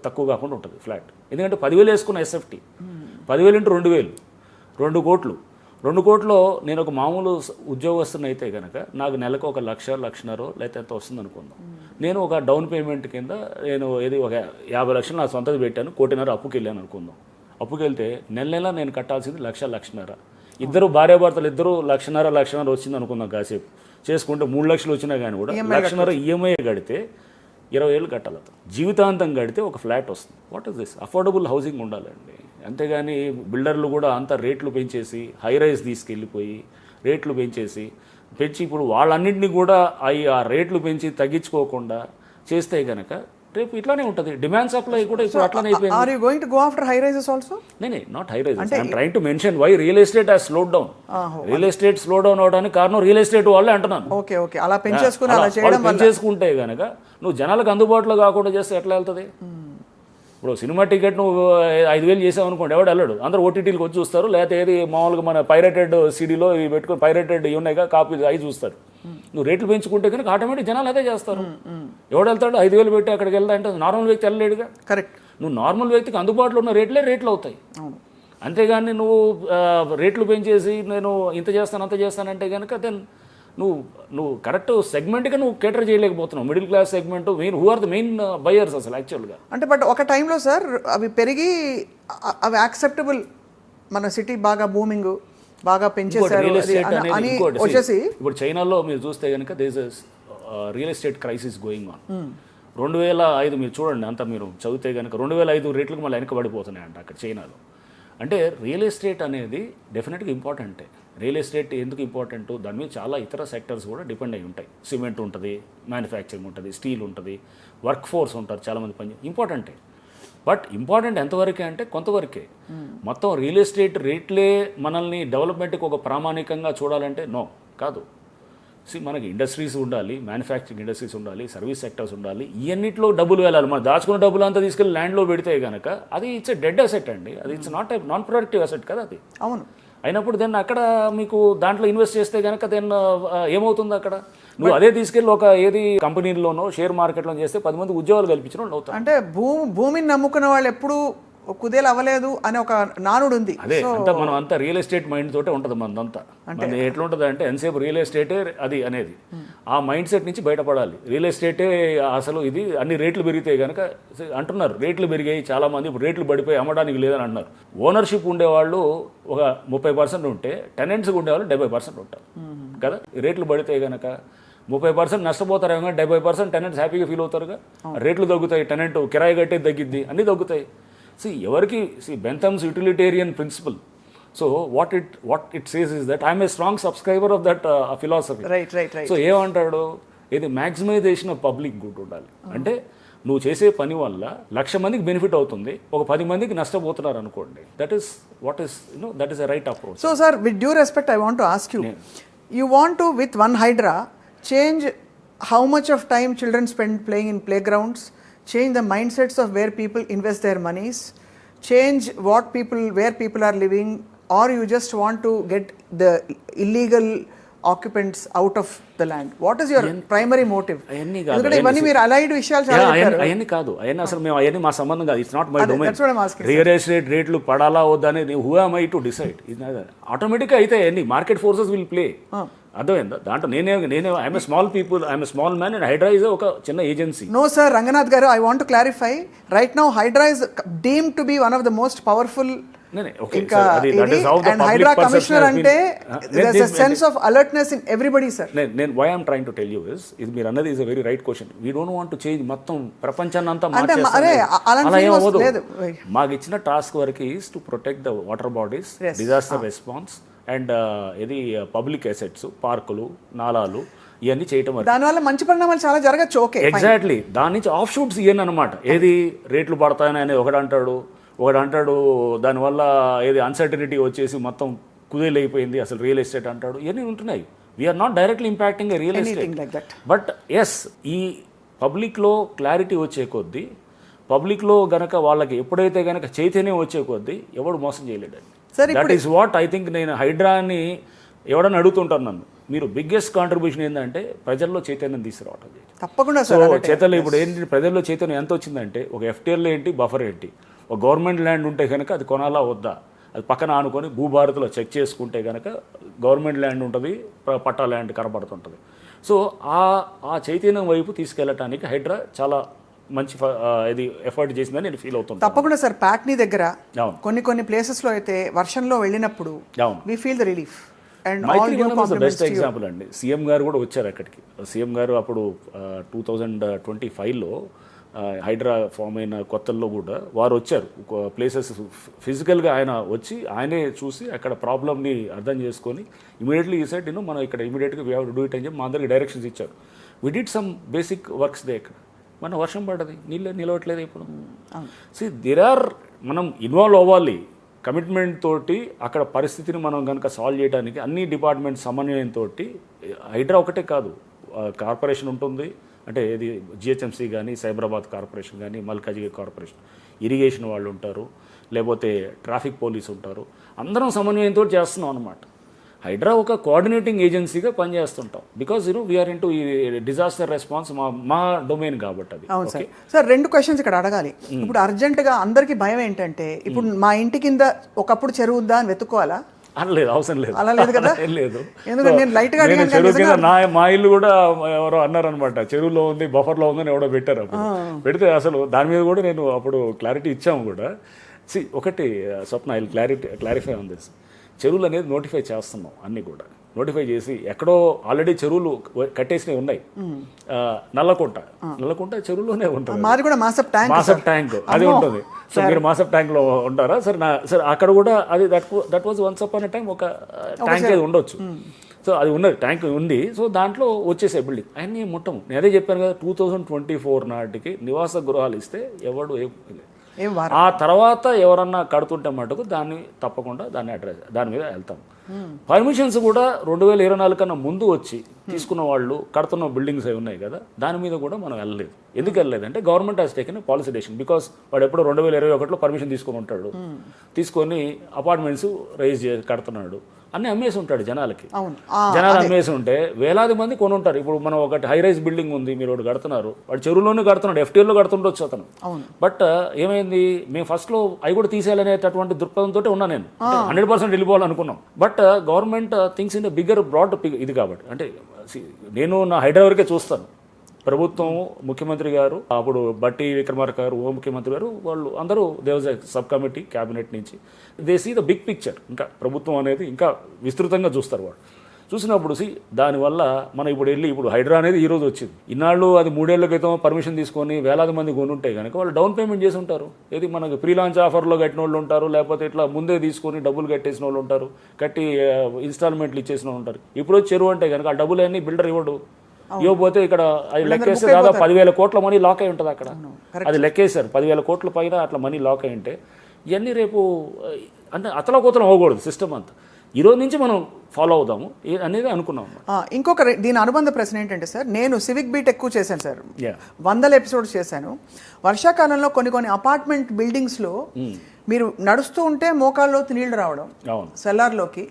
తక్కువ కాకుండా ఉంటుంది ఫ్లాట్. ఎందుకంటే 10,000 వేసుకున్న ఎస్ఎఫ్టీ 10,000 ఇంటూ 2,000 2 కోట్లు. 2 కోట్లో నేను ఒక మామూలు ఉద్యోగస్తుని అయితే కనుక నాకు నెలకు 1,00,000, 1,50,000 లేకపోతే ఎంత వస్తుంది అనుకుందాం. నేను ఒక డౌన్ పేమెంట్ కింద నేను ఏది ఒక 50 లక్షలు నా సొంతది పెట్టాను, 1,50,000 అప్పుకి వెళ్ళాను అనుకుందాం. అప్పుకి వెళ్తే నెల నేను కట్టాల్సింది 1,00,000, 1,50,000. ఇద్దరు భార్యాభర్తలు ఇద్దరు 1,00,000, 1,50,000 వచ్చింది అనుకుందాం. కాసేపు చేసుకుంటే 3 లక్షలు వచ్చినా కానీ కూడా 1,00,000 ఈఎంఐ కడితే 20 ఏళ్ళు కట్టాలి. జీవితాంతం కడితే ఒక ఫ్లాట్ వస్తుంది. What is this? Affordable housing ఉండాలండి. అంతేగాని బిల్డర్లు కూడా అంత రేట్లు పెంచేసి హై రైజ్ తీసుకెళ్ళిపోయి రేట్లు పెంచి ఇప్పుడు వాళ్ళన్నింటినీ కూడా ఆ రేట్లు పెంచి తగ్గించుకోకుండా చేస్తే కనుక రేపు ఇట్లానే ఉంటుంది. డిమాండ్ సప్లై కూడా ఇప్పుడు అట్లానే అయిపోయింది. Are you going to go after high rises also? నేనే not high rises, I am trying to mention why real estate has slowed down. Real estate slow down అవడానికి కారణం రియల్ ఎస్టేట్ వాళ్ళే అంటున్నాను. Okay okay, అలా పెంచేసుకుని అలా చేయడం వల్ల పెంచేసుకుంటే కనుక నువ్వు జనాలకు అందుబాటులో కాకుండా చేస్తే ఎట్లా వెళ్తుంది? ఇప్పుడు సినిమా టికెట్ నువ్వు 5,000 చేసావు అనుకోండి, ఎవడు వెళ్ళడు, అందరూ ఓటీటీలకు వచ్చి చూస్తారు. లేకపోతే ఏది మామూలుగా మన పైరేటెడ్ సీడీలో ఇవి పెట్టుకొని పైరేటెడ్ ఉన్నాయిగా కాపీ అవి చూస్తారు. నువ్వు రేట్లు పెంచుకుంటే కనుక ఆటోమేటిక్ జనాలు అదే చేస్తారు. ఎవడు వెళ్తాడు 5,000 పెట్టి అక్కడికి వెళ్తా అంటే నార్మల్ వ్యక్తి వెళ్ళలేడుగా. కరెక్ట్. నువ్వు నార్మల్ వ్యక్తికి అందుబాటులో ఉన్న రేట్లు అవుతాయి. అంతేగాని నువ్వు రేట్లు పెంచేసి నేను ఇంత చేస్తాను అంత చేస్తానంటే కనుక దెన్ నువ్వు కరెక్ట్ సెగ్మెంట్గా నువ్వు కేటర్ చేయలేకపోతున్నావు. Middle class segment main who are the main buyers అసలు యాక్చువల్గా. అంటే బట్ ఒక టైంలో సార్ అవి పెరిగి అవి యాక్సెప్టబుల్, మన సిటీ బాగా బూమింగ్ బాగా పెంచేశారు రియల్ ఎస్టేట్ అని అనేది ఇంకోటి. వచ్చేసి ఇప్పుడు చైనాలో మీరు చూస్తే కనుక there's real estate crisis going on. 2005 మీరు చూడండి, అంత మీరు చదివితే కనుక 2005 రేట్లకు మళ్ళీ వెనక పడిపోతున్నాయి అంట అక్కడ చైనాలో. అంటే రియల్ ఎస్టేట్ అనేది డెఫినెట్గా ఇంపార్టెంటే. రియల్ ఎస్టేట్ ఎందుకు ఇంపార్టెంట్, దాని మీద చాలా ఇతర సెక్టర్స్ కూడా డిపెండ్ అయి ఉంటాయి. సిమెంట్ ఉంటుంది, మ్యానుఫ్యాక్చరింగ్ ఉంటుంది, స్టీల్ ఉంటుంది, వర్క్ ఫోర్స్ ఉంటారు, చాలామంది పని ఇంపార్టెంటే. బట్ ఇంపార్టెంట్ ఎంతవరకే అంటే కొంతవరకే. మొత్తం రియల్ ఎస్టేట్ రేట్లే మనల్ని డెవలప్మెంట్కి ఒక ప్రామాణికంగా చూడాలంటే నో కాదు. మనకి ఇండస్ట్రీస్ ఉండాలి, మ్యానుఫ్యాక్చరింగ్ ఇండస్ట్రీస్ ఉండాలి, సర్వీస్ సెక్టర్స్ ఉండాలి, ఇవన్నిట్లో డబ్బులు వెళ్ళాలి. మనం దాచుకున్న డబ్బులు అంతా తీసుకెళ్ళి ల్యాండ్లో పెడితే కనుక అది ఇట్స్ డెడ్ అసెట్ అండి. అది ఇట్స్ నాన్ ప్రొడక్టివ్ అసెట్ కదా అది. అవును. అయినప్పుడు దెన్ అక్కడ మీకు దాంట్లో ఇన్వెస్ట్ చేస్తే కనుక దెన్ ఏమవుతుంది అక్కడ, నువ్వు అదే తీసుకెళ్ళి ఒక ఏది కంపెనీలోనో షేర్ మార్కెట్లో చేస్తే 10 మంది ఉద్యోగాలు కల్పించిన వాళ్ళు అవుతారు. అంటే భూమిని నమ్ముకున్న వాళ్ళు ఎప్పుడు కుదేలు అవ్వలేదు అనే ఒక నానుడు ఉంది. అదే అంతా మనం అంతా రియల్ ఎస్టేట్ మైండ్ తోటే ఉంటుంది మనదంతా. మన ఎట్లా ఉంటుంది అంటే ఎంతసేపు రియల్ ఎస్టేటే అది అనేది, ఆ మైండ్ సెట్ నుంచి బయటపడాలి. రియల్ ఎస్టేటే అసలు ఇది అన్ని రేట్లు పెరిగితే కనుక అంటున్నారు, రేట్లు పెరిగాయి చాలామంది, ఇప్పుడు రేట్లు పడిపోయి అమ్మడానికి లేదని అంటున్నారు. ఓనర్షిప్ ఉండేవాళ్ళు ఒక 30% ఉంటే టెనెంట్స్గా ఉండేవాళ్ళు 70% ఉంటారు కదా. రేట్లు పడితే కనుక 30% నష్టపోతారేమో కానీ 70% టెనెంట్స్ హ్యాపీగా ఫీల్ అవుతారుగా. రేట్లు తగ్గుతాయి, టెనెంట్ కిరాయి కట్టేది తగ్గిద్ది, అన్నీ తగ్గుతాయి. ఎవరికి Bentham's utilitarian principle. So what it says is that I'm a strong subscriber of that philosophy. Right. So ఏమంటాడు, ఇది మ్యాక్సిమైజేషన్ ఆఫ్ పబ్లిక్ గుడ్ ఉండాలి. అంటే నువ్వు చేసే పని వల్ల 1,00,000 మందికి బెనిఫిట్ అవుతుంది, ఒక 10 మందికి నష్టపోతున్నారు అనుకోండి. That is that is a right approach. So sir, with due respect I want to ask you want to with one hydra change how much of time children spend playing in playgrounds, change the mindsets of where people invest their monies, change where people are living, or you just want to get the illegal occupants out of the land? What is your primary motive? ఎందుకంటే ఇవన్నీ మీరు allied విషయాలు చాలా చెప్పారు. అవన్నీ కాదు, అవన్నీ అసలు మేము అవన్నీ మా సంబంధం కాదు. It's not my domain. That's what I'm asking. Real estate రేట్లు పడాలా వద్దా అనేది who am I to decide. ఆటోమేటిక్గా అయితే అన్ని మార్కెట్ ఫోర్సెస్ విల్ ప్లే. అర్థమైందా? దాంట్లో నేనే I'm a small people, I'm a small man and HYDRAA is ఒక చిన్న agency. No sir, Rangannath garu, I want to clarify. Right now Hydra is deemed to be one of the most powerful. And Hydra commissioner ante there's a sense of alertness in everybody sir. Why I'm trying to tell you is మీరు అన్నది is a very right question. We don't want to change మొత్తం ప్రపంచాన్ని అంతా మార్చేస్తాం. మాకు ఇచ్చిన task వరకు is to protect the water bodies, disaster response and ఇది public assets, పార్కులు, నాలాలు, ఇవన్నీ చేయటం. దానివల్ల మంచి పరిణామాలు చాలా జరగచ్చు. Okay, exactly. దాని నుంచి ఆఫ్ షూట్స్ ఇవన్నీ అనమాట. ఏది రేట్లు పడతాయని ఒకడు అంటాడు, దానివల్ల ఏది అన్సర్టనిటీ వచ్చేసి మొత్తం కుదేలైపోయింది అసలు రియల్ ఎస్టేట్ అంటాడు. ఇవన్నీ ఉంటున్నాయి. We're not directly impacting real estate. But yes, ఈ పబ్లిక్లో క్లారిటీ వచ్చే కొద్దీ, పబ్లిక్లో గనక వాళ్ళకి ఎప్పుడైతే గనక చైతన్యం వచ్చే కొద్దీ ఎవడు మోసం చేయలేడండి. That is what I think. నేను హైడ్రాని ఎవడన్నా అడుగుతుంటాను నన్ను, మీరు బిగ్గెస్ట్ కాంట్రిబ్యూషన్ ఏంటంటే ప్రజల్లో చైతన్యం తీసుకురావటం. తప్పకుండా సో చేతల్లో ఇప్పుడు ఏంటి, ప్రజల్లో చైతన్యం ఎంత వచ్చిందంటే ఒక ఎఫ్టీఆర్లో ఏంటి, బఫర్ ఏంటి, ఒక గవర్నమెంట్ ల్యాండ్ ఉంటే కనుక అది కొనాలా వద్దా, అది పక్కన ఆనుకొని భూభారతిలో చెక్ చేసుకుంటే కనుక గవర్నమెంట్ ల్యాండ్ ఉంటుంది, పట్టా ల్యాండ్ కనబడుతుంటుంది. సో ఆ చైతన్యం వైపు తీసుకెళ్ళటానికి హైడ్రా చాలా మంచి ఇది ఎఫర్ట్ చేసిందని నేను ఫీల్ అవుతున్నాను. తప్పకుండా సార్. ప్యాట్నీ దగ్గర కొన్ని ప్లేసెస్లో అయితే వర్షంలో వెళ్ళినప్పుడు we feel the relief. And best example అండి, సీఎం గారు కూడా వచ్చారు అక్కడికి. సీఎం గారు అప్పుడు 2025లో హైడ్రా ఫామ్ అయిన కొత్తల్లో కూడా వారు వచ్చారు. ప్లేసెస్ ఫిజికల్గా ఆయన వచ్చి ఆయనే చూసి అక్కడ ప్రాబ్లమ్ని అర్థం చేసుకొని ఇమీడియట్లీ ఈ సైడ్ మనం ఇక్కడ ఇమీడియట్గా we have to do it అని చెప్పి మా అందరికి డైరెక్షన్స్ ఇచ్చారు. We did some basic works there. ఇక్కడ మన వర్షం పడ్డది, నీళ్ళు నిలవట్లేదు ఇప్పుడు. మనం ఇన్వాల్వ్ అవ్వాలి కమిట్మెంట్ తోటి. అక్కడ పరిస్థితిని మనం కనుక సాల్వ్ చేయడానికి అన్ని డిపార్ట్మెంట్ సమన్వయంతో, హైడ్రా ఒకటే కాదు, కార్పొరేషన్ ఉంటుంది, అంటే ఇది జిహెచ్ఎంసీ కానీ, సైబరాబాద్ కార్పొరేషన్ కానీ, మల్కాజిగిరి కార్పొరేషన్, ఇరిగేషన్ వాళ్ళు ఉంటారు, లేకపోతే ట్రాఫిక్ పోలీస్ ఉంటారు. అందరం సమన్వయంతో చేస్తున్నాం అనమాట. హైడ్రా ఒక కోఆర్డినేటింగ్ ఏజెన్సీగా పనిచేస్తుంటాం. బికాజ్ వీఆర్ ఇంటూ ఈ డిజాస్టర్ రెస్పాన్స్ మా డొమైన్ కాబట్టి అది. అవును సార్. సార్ 2 క్వశ్చన్స్ ఇక్కడ అడగాలి. ఇప్పుడు అర్జెంటుగా అందరికీ భయం ఏంటంటే, ఇప్పుడు మా ఇంటి కింద ఒకప్పుడు చెరువు ఉందా అని వెతుక్కోవాలా, అనలేదు, అవసరం లేదు, అలా లేదు కదా? ఏం లేదు. ఎందుకంటే నేను light గా నేను అడిగాను చెరువు కానీ కింద మా ఇల్లు కూడా ఎవరో అన్నారనమాట, చెరువులో ఉంది, బఫర్లో ఉందని ఎవడో పెట్టారు. అప్పుడు పెడితే అసలు దాని మీద కూడా నేను అప్పుడు క్లారిటీ ఇచ్చాము కూడా. ఒకటి స్వప్న, ఐ క్లారిఫై ఆన్ దిస్. చెరువులు అనేది నోటిఫై చేస్తున్నాం, అన్నీ కూడా నోటిఫై చేసి ఎక్కడో ఆల్రెడీ చెరువులు కట్టేసినవి ఉన్నాయి. నల్లకుంట చెరువులోనే ఉంటుంది, మాది కూడా మాసప్ ట్యాంక్ అది ఉంటుంది. సో మీరు మాసప్ ట్యాంక్ లో ఉంటారా? సరే అక్కడ కూడా అది that was once upon a time ఒక ట్యాంక్ అది ఉండొచ్చు. సో అది ఉన్నది, ట్యాంక్ ఉంది. సో దాంట్లో వచ్చేసే బిల్డింగ్ అన్నీ మొత్తం నేను అదే చెప్పాను కదా, 2024 నాటికి నివాస గృహాలు ఇస్తే ఎవడు ఆ తర్వాత ఎవరన్నా కడుతుంటే మటుకు దాన్ని తప్పకుండా దాని మీద వెళ్తాం. పర్మిషన్స్ కూడా 2024 కన్నా ముందు వచ్చి తీసుకున్న వాళ్ళు కడుతున్న బిల్డింగ్స్ అవి ఉన్నాయి కదా, దాని మీద కూడా మనం వెళ్ళలేదు. ఎందుకు వెళ్ళలేదు అంటే government has taken policy decision. Because వాడు ఎప్పుడో 2021లో పర్మిషన్ తీసుకొని ఉంటాడు, తీసుకొని అపార్ట్మెంట్స్ రైజ్ కడుతున్నాడు, అన్నీ అమ్మేసి ఉంటాడు జనాలకి. జనాలు అమ్మేసి ఉంటే వేలాది మంది కొని ఉంటారు. ఇప్పుడు మనం ఒకటి హై రైజ్ బిల్డింగ్ ఉంది, మీరు ఒకటి కడుతున్నారు, వాడు చెరువులోనే కడుతున్నాడు, FTL లో కడుతుండొచ్చు అతను. బట్ ఏమైంది, మేము ఫస్ట్లో అవి కూడా తీసేయాలనేటటువంటి దృక్పథంతో ఉన్నా నేను, 100% వెళ్ళిపోవాలనుకున్నాం. But government things in bigger broad ఇది కాబట్టి, అంటే నేను నా హైడ్రా వరకే చూస్తాను. ప్రభుత్వం, ముఖ్యమంత్రి గారు, అప్పుడు బట్టి విక్రమార్క గారు, ఉప ముఖ్యమంత్రి గారు, వాళ్ళు అందరూ there was a sub committee cabinet నుంచి, they see the big picture. ఇంకా ప్రభుత్వం అనేది ఇంకా విస్తృతంగా చూస్తారు వాళ్ళు. చూసినప్పుడు దానివల్ల మనం ఇప్పుడు హైడ్రా అనేది ఈరోజు వచ్చింది. ఇన్నాళ్ళు అది 3 ఏళ్ల క్రితం పర్మిషన్ తీసుకొని వేలాది మంది కొనుంటే కనుక వాళ్ళు డౌన్ పేమెంట్ చేసి ఉంటారు. ఏది మనకి ప్రీ లాంచ్ ఆఫర్లో కట్టిన వాళ్ళు ఉంటారు, లేకపోతే ఇట్లా ముందే తీసుకొని డబ్బులు కట్టేసిన వాళ్ళు ఉంటారు, కట్టి ఇన్స్టాల్మెంట్లు ఇచ్చేసిన వాళ్ళు ఉంటారు. ఇప్పుడు చెరువు అంటే కనుక ఆ డబ్బులు అన్నీ బిల్డర్ ఇవ్వడు. ఇవ్వకపోతే ఇక్కడ అది లెక్కేస్తే దాదాపు 10,000 కోట్ల మనీ లాక్ అయి ఉంటుంది అక్కడ. అది లెక్కేశారు, 10,000 కోట్ల పైన అట్లా మనీ లాక్ అయి ఉంటే ఇవన్నీ రేపు అంటే అతలకోతలం అవ్వకూడదు సిస్టమ్ అంతా. ఈ రోజు నుంచి మనం ఫాలో అవుదాము అనేది అనుకున్నాం. ఇంకొక దీని అనుబంధ ప్రశ్న ఏంటంటే సార్, నేను సివిక్ బీట్ ఎక్కువ చేశాను సార్, 100 ఎపిసోడ్స్ చేశాను. వర్షాకాలంలో కొన్ని అపార్ట్మెంట్ బిల్డింగ్స్లో మీరు నడుస్తూ ఉంటే మోకాల్లోకి నీళ్లు రావడం సెల్లార్లోకి,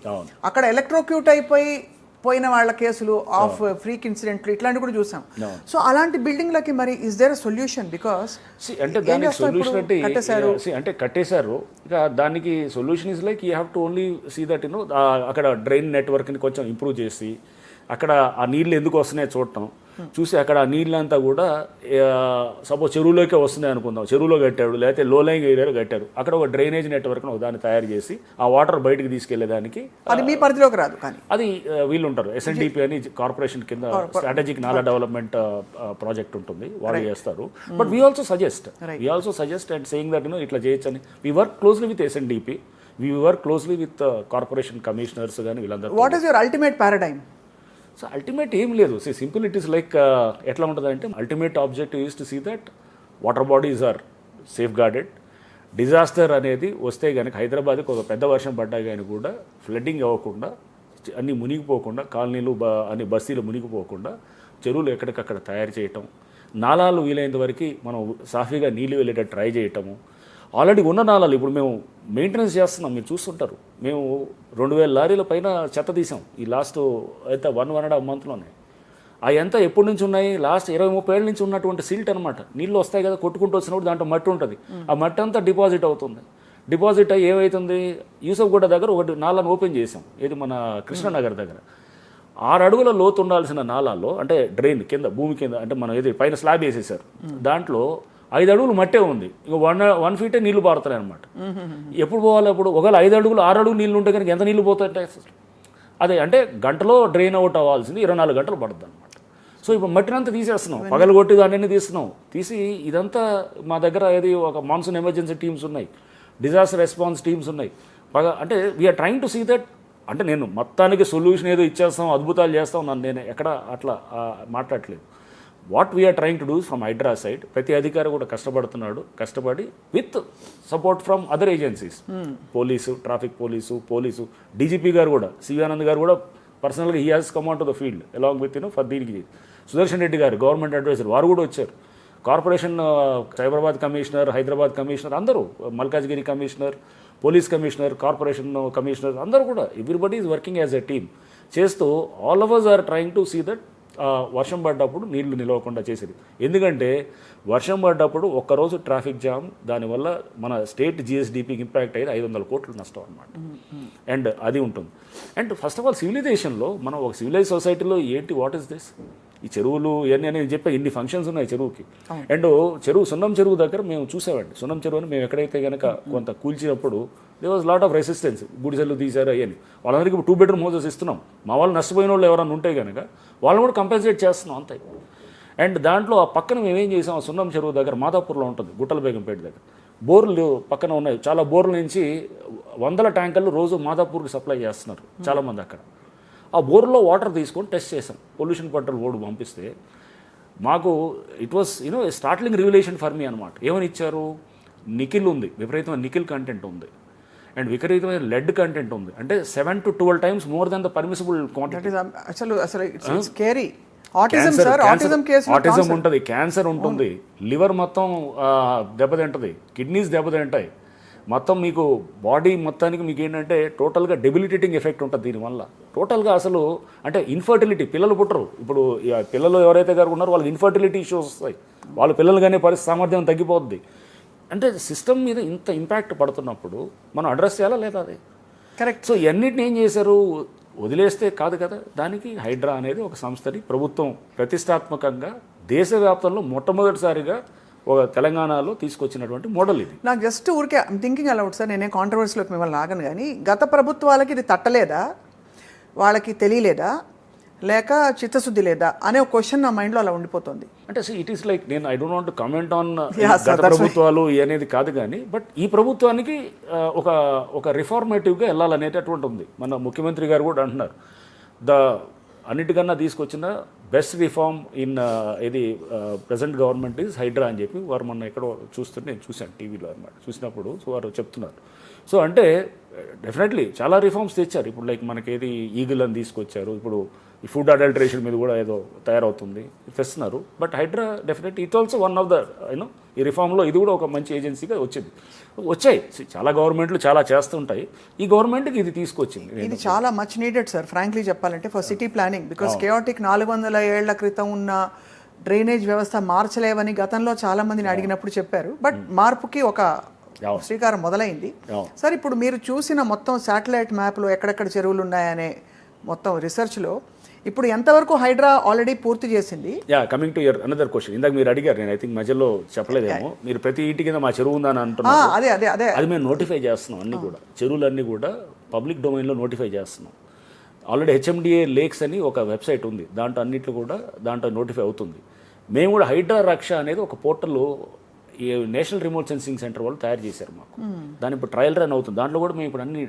అక్కడ ఎలక్ట్రోక్యూట్ అయిపోయి పోయిన వాళ్ళ కేసులు ఆఫ్ ఫ్రీక్ ఇన్సిడెంట్లు ఇట్లాంటివి కూడా చూసాం. సో అలాంటి బిల్డింగ్లకి మరి ఇస్ దేర్ సొల్యూషన్? బికాస్ అంటే దానికి సొల్యూషన్ అంటే కట్టేశారు, ఇక దానికి solution is like you have to only see that అక్కడ డ్రైన్ నెట్వర్క్ని కొంచెం ఇంప్రూవ్ చేసి అక్కడ ఆ నీళ్ళు ఎందుకు వస్తున్నాయో చూడటం, చూసి అక్కడ ఆ నీళ్ళంతా కూడా సపోజ్ చెరువులోకే వస్తున్నాయి అనుకుందాం, చెరువులో కట్టాడు, లేకపోతే లో లైంగ్ ఏరియాలో కట్టారు, అక్కడ ఒక డ్రైనేజ్ నెట్వర్క్ను దాన్ని తయారు చేసి ఆ వాటర్ బయటకు తీసుకెళ్లేదానికి, అది మీ పరిధిలోకి రాదు కానీ అది వీళ్ళు ఉంటారు. SNDP అని కార్పొరేషన్ కింద స్ట్రాటజిక్ నాలా డెవలప్మెంట్ ప్రాజెక్ట్ ఉంటుంది, వాళ్ళు చేస్తారు. But we also suggest and saying that ఇట్లా చేయొచ్చని. We work closely with SNDP, we work closely with corporation commissioners కానీ వీళ్ళందరూ. What is your ultimate paradigm? So ultimate ఏం లేదు, సింపుల్ ఇట్ ఈస్ లైక్ ఎట్లా ఉంటుందంటే ultimate objective is to see that water bodies are safeguarded. Disaster అనేది వస్తే కనుక హైదరాబాద్కి ఒక పెద్ద వర్షం పడ్డా కానీ కూడా ఫ్లడ్డింగ్ అవ్వకుండా, అన్నీ మునిగిపోకుండా, కాలనీలు అన్ని బస్తీలు మునిగిపోకుండా చెరువులు ఎక్కడికక్కడ తయారు చేయటం, నాలాలు వీలైనంత వరకు మనం సాఫీగా నీళ్ళు వెళ్ళేటట్టు ట్రై చేయటము. ఆల్రెడీ ఉన్న నాలాలు ఇప్పుడు మేము మెయింటెనెన్స్ చేస్తున్నాం, మీరు చూస్తుంటారు. మేము 2,000 లారీల పైన చెత్త తీసాం ఈ లాస్ట్ అయితే 1.5 మంత్లోనే. అవి ఎంత ఎప్పటి నుంచి ఉన్నాయి, లాస్ట్ 20-30 ఏళ్ళ నుంచి ఉన్నటువంటి సిల్ట్ అనమాట. నీళ్ళు వస్తాయి కదా, కొట్టుకుంటూ వచ్చినప్పుడు దాంట్లో మట్టి ఉంటుంది, ఆ మట్టి అంతా డిపాజిట్ అవుతుంది. డిపాజిట్ అయ్యి ఏమవుతుంది, యూసఫ్గూడ దగ్గర ఒకటి నాలాను ఓపెన్ చేసాం, ఇది మన కృష్ణనగర్ దగ్గర. 6 అడుగుల లోతు ఉండాల్సిన నాలాల్లో, అంటే డ్రైన్ కింద భూమి కింద, అంటే మనం ఏది పైన స్లాబ్ వేసేసారు, దాంట్లో 5 అడుగులు మట్టే ఉంది, ఇంక 1 ఫీటే నీళ్లు పారుతాయి అనమాట. ఎప్పుడు పోవాలి అప్పుడు? ఒకవేళ 5 అడుగులు 6 అడుగులు నీళ్ళు ఉంటే కనుక ఎంత నీళ్ళు పోతాయి? అదే అంటే గంటలో డ్రైన్ అవుట్ అవ్వాల్సింది 24 గంటలు పడుతుంది అనమాట. సో ఇప్పుడు మట్టినంతా తీసేస్తున్నాం, పగలగొట్టి దాన్ని తీస్తున్నాం. తీసి ఇదంతా మా దగ్గర ఏది ఒక మాన్సూన్ ఎమర్జెన్సీ టీమ్స్ ఉన్నాయి, డిజాస్టర్ రెస్పాన్స్ టీమ్స్ ఉన్నాయి. అంటే we're trying to see that. అంటే నేను మొత్తానికి సొల్యూషన్ ఏదో ఇచ్చేస్తాం, అద్భుతాలు చేస్తాం, నేను ఎక్కడ అట్లా మాట్లాడట్లేదు. What we're trying to do from HYDRAA side, ప్రతి అధికారి కూడా కష్టపడుతున్నాడు, కష్టపడి with support from other agencies, police, traffic police, DGP గారు కూడా, సివి ఆనంద్ గారు కూడా పర్సనల్గా he has come on to the field along with for దీనికి. సుదర్శన్ రెడ్డి గారు గవర్నమెంట్ అడ్వైజర్, వారు కూడా వచ్చారు. Corporation Cyberabad commissioner, Hyderabad commissioner, అందరూ, Malkajgiri commissioner, police commissioner, corporation commissioner, అందరూ కూడా everybody is working as a team చేస్తూ all of us are trying to see that వర్షం పడ్డప్పుడు నీళ్లు నిలవకుండా చేసేది. ఎందుకంటే వర్షం పడ్డప్పుడు ఒక్కరోజు ట్రాఫిక్ జామ్, దానివల్ల మన స్టేట్ జిఎస్డిపికి ఇంపాక్ట్ అయ్యేది 500 కోట్ల నష్టం అనమాట. అండ్ అది ఉంటుంది. అండ్ ఫస్ట్ ఆఫ్ ఆల్ సివిలైజేషన్లో మనం ఒక సివిలైజ్ సొసైటీలో ఏంటి, వాట్ ఈస్ దిస్, ఈ చెరువులు ఇవన్నీ అనేది చెప్పే ఇన్ని ఫంక్షన్స్ ఉన్నాయి చెరువుకి. అండ్ సున్నం చెరువు దగ్గర మేము చూసామండి. సున్నం చెరువు అని మేము ఎక్కడైతే కనుక కొంత కూల్చినప్పుడు they was lot of resistance, గుడిసెలు తీశారు అవన్నీ. వాళ్ళందరికీ 2 bedroom హౌసెస్ ఇస్తున్నాం. మా వాళ్ళు నష్టపోయిన వాళ్ళు ఎవరైనా ఉంటే కనుక వాళ్ళని కూడా కంపెన్సేట్ చేస్తున్నాం అంతే. అండ్ దాంట్లో ఆ పక్కన మేమేం చేసాం, సున్నం చెరువు దగ్గర మాదాపూర్లో ఉంటుంది, గుట్టల బేగంపేట దగ్గర బోర్లు పక్కన ఉన్నాయి. చాలా బోర్ల నుంచి 100 ట్యాంకర్లు రోజు మాదాపూర్కి సప్లై చేస్తున్నారు చాలామంది అక్కడ. ఆ బోర్లో వాటర్ తీసుకొని టెస్ట్ చేసాం, పొల్యూషన్ కంట్రోల్ బోర్డు పంపిస్తే మాకు it was startling revolution for me అనమాట. ఏమని ఇచ్చారు, నికిల్ ఉంది, విపరీతమైన నికిల్ కంటెంట్ ఉంది, అండ్ విపరీతమైన లెడ్ కంటెంట్ ఉంది. అంటే 7 to 12 times more than the permissible quantity. అసలు scary. Autism sir, autism case, autism ఉంటుంది, క్యాన్సర్ ఉంటుంది, లివర్ మొత్తం దెబ్బతింటుంది, కిడ్నీస్ దెబ్బతింటాయి, మొత్తం మీకు బాడీ మొత్తానికి మీకు ఏంటంటే టోటల్గా డెబిలిటేటింగ్ ఎఫెక్ట్ ఉంటుంది దీనివల్ల. టోటల్గా అసలు అంటే ఇన్ఫర్టిలిటీ, పిల్లలు పుట్టరు. ఇప్పుడు పిల్లలు ఎవరైతే గారు ఉన్నారో వాళ్ళకి ఇన్ఫర్టిలిటీ ఇష్యూస్ వస్తాయి, వాళ్ళ పిల్లలు కానీ సామర్థ్యం తగ్గిపోద్ది. అంటే సిస్టమ్ మీద ఇంత ఇంపాక్ట్ పడుతున్నప్పుడు మనం అడ్రస్ చేయాలా లేదా, అది కరెక్ట్. సో ఇవన్నిటిని ఏం చేశారు, వదిలేస్తే కాదు కదా. దానికి హైడ్రా అనేది ఒక సంస్థని ప్రభుత్వం ప్రతిష్టాత్మకంగా దేశవ్యాప్తంలో మొట్టమొదటిసారిగా ఒక తెలంగాణలో తీసుకొచ్చినటువంటి మోడల్ ఇది. నాకు జస్ట్ ఊరికే థింకింగ్ అలౌట్ సార్, నేనే కాంట్రవర్సీలోకి మిమ్మల్ని ఆగను, కానీ గత ప్రభుత్వాలకి ఇది తట్టలేదా, వాళ్ళకి తెలియలేదా, లేక చిత్తశుద్ధి లేదా అనే ఒక క్వశ్చన్ నా మైండ్లో అలా ఉండిపోతుంది. అంటే ఇట్ ఈస్ లైక్, నేను I don't want to comment on గత ప్రభుత్వాలు అనేది కాదు, కానీ బట్ ఈ ప్రభుత్వానికి ఒక రిఫార్మేటివ్గా వెళ్ళాలనేటటువంటి ఉంది. మన ముఖ్యమంత్రి గారు కూడా అంటున్నారు, అన్నిటికన్నా తీసుకొచ్చిన బెస్ట్ రిఫార్మ్ ఇన్ ఇది ప్రజెంట్ గవర్నమెంట్ ఈజ్ హైడ్రా అని చెప్పి వారు మొన్న ఎక్కడో చూస్తుంటే నేను చూశాను టీవీలో అనమాట. చూసినప్పుడు సో వారు చెప్తున్నారు. సో అంటే డెఫినెట్లీ చాలా రిఫార్మ్స్ తెచ్చారు. ఇప్పుడు లైక్ మనకేది ఈగిల్ అని తీసుకొచ్చారు, ఇప్పుడు ఈ ఫుడ్ అడల్టరేషన్ మీద కూడా ఏదో తయారవుతుంది తెస్తున్నారు. But HYDRAA definitely it also one of the ఈ రిఫార్మ్లో ఇది కూడా ఒక మంచి ఏజెన్సీగా వచ్చాయి. చాలా గవర్నమెంట్లు చాలా చేస్తుంటాయి, ఈ గవర్నమెంట్కి ఇది తీసుకొచ్చింది. ఇది చాలా మచ్ నీడెడ్ సార్, ఫ్రాంక్లీ చెప్పాలంటే, for city planning. Because chaotic 400 ఏళ్ల క్రితం ఉన్న డ్రైనేజ్ వ్యవస్థ మార్చలేవని గతంలో చాలా మందిని అడిగినప్పుడు చెప్పారు. బట్ మార్పుకి ఒక శ్రీకారం మొదలైంది సార్. ఇప్పుడు మీరు చూసిన మొత్తం శాటిలైట్ మ్యాప్లో ఎక్కడెక్కడ చెరువులు ఉన్నాయనే మొత్తం రీసెర్చ్లో ఇప్పుడు ఎంతవరకు హైడ్రా ఆల్రెడీ పూర్తి చేసింది? Coming to your another question, ఇందాక మీరు అడిగారు, నేను ఐ థింక్ మధ్యలో చెప్పలేదేమో, మీరు ప్రతి ఇంటి కింద మా చెరువు ఉందని అంటున్నారు. అది మేము నోటిఫై చేస్తున్నాం. అన్నీ కూడా చెరువులన్నీ కూడా పబ్లిక్ డొమైన్లో నోటిఫై చేస్తున్నాం. ఆల్రెడీ హెచ్ఎండిఏ లేక్స్ అని ఒక వెబ్సైట్ ఉంది, దాంట్లో అన్నింటిలో కూడా దాంట్లో నోటిఫై అవుతుంది. మేము కూడా హైడ్రా రక్ష అనేది ఒక పోర్టల్లో ఈ నేషనల్ రిమోట్ సెన్సింగ్ సెంటర్ వాళ్ళు తయారు చేశారు మాకు. దాని ఇప్పుడు ట్రయల్ రన్ అవుతుంది. దాంట్లో కూడా మేము ఇప్పుడు అన్ని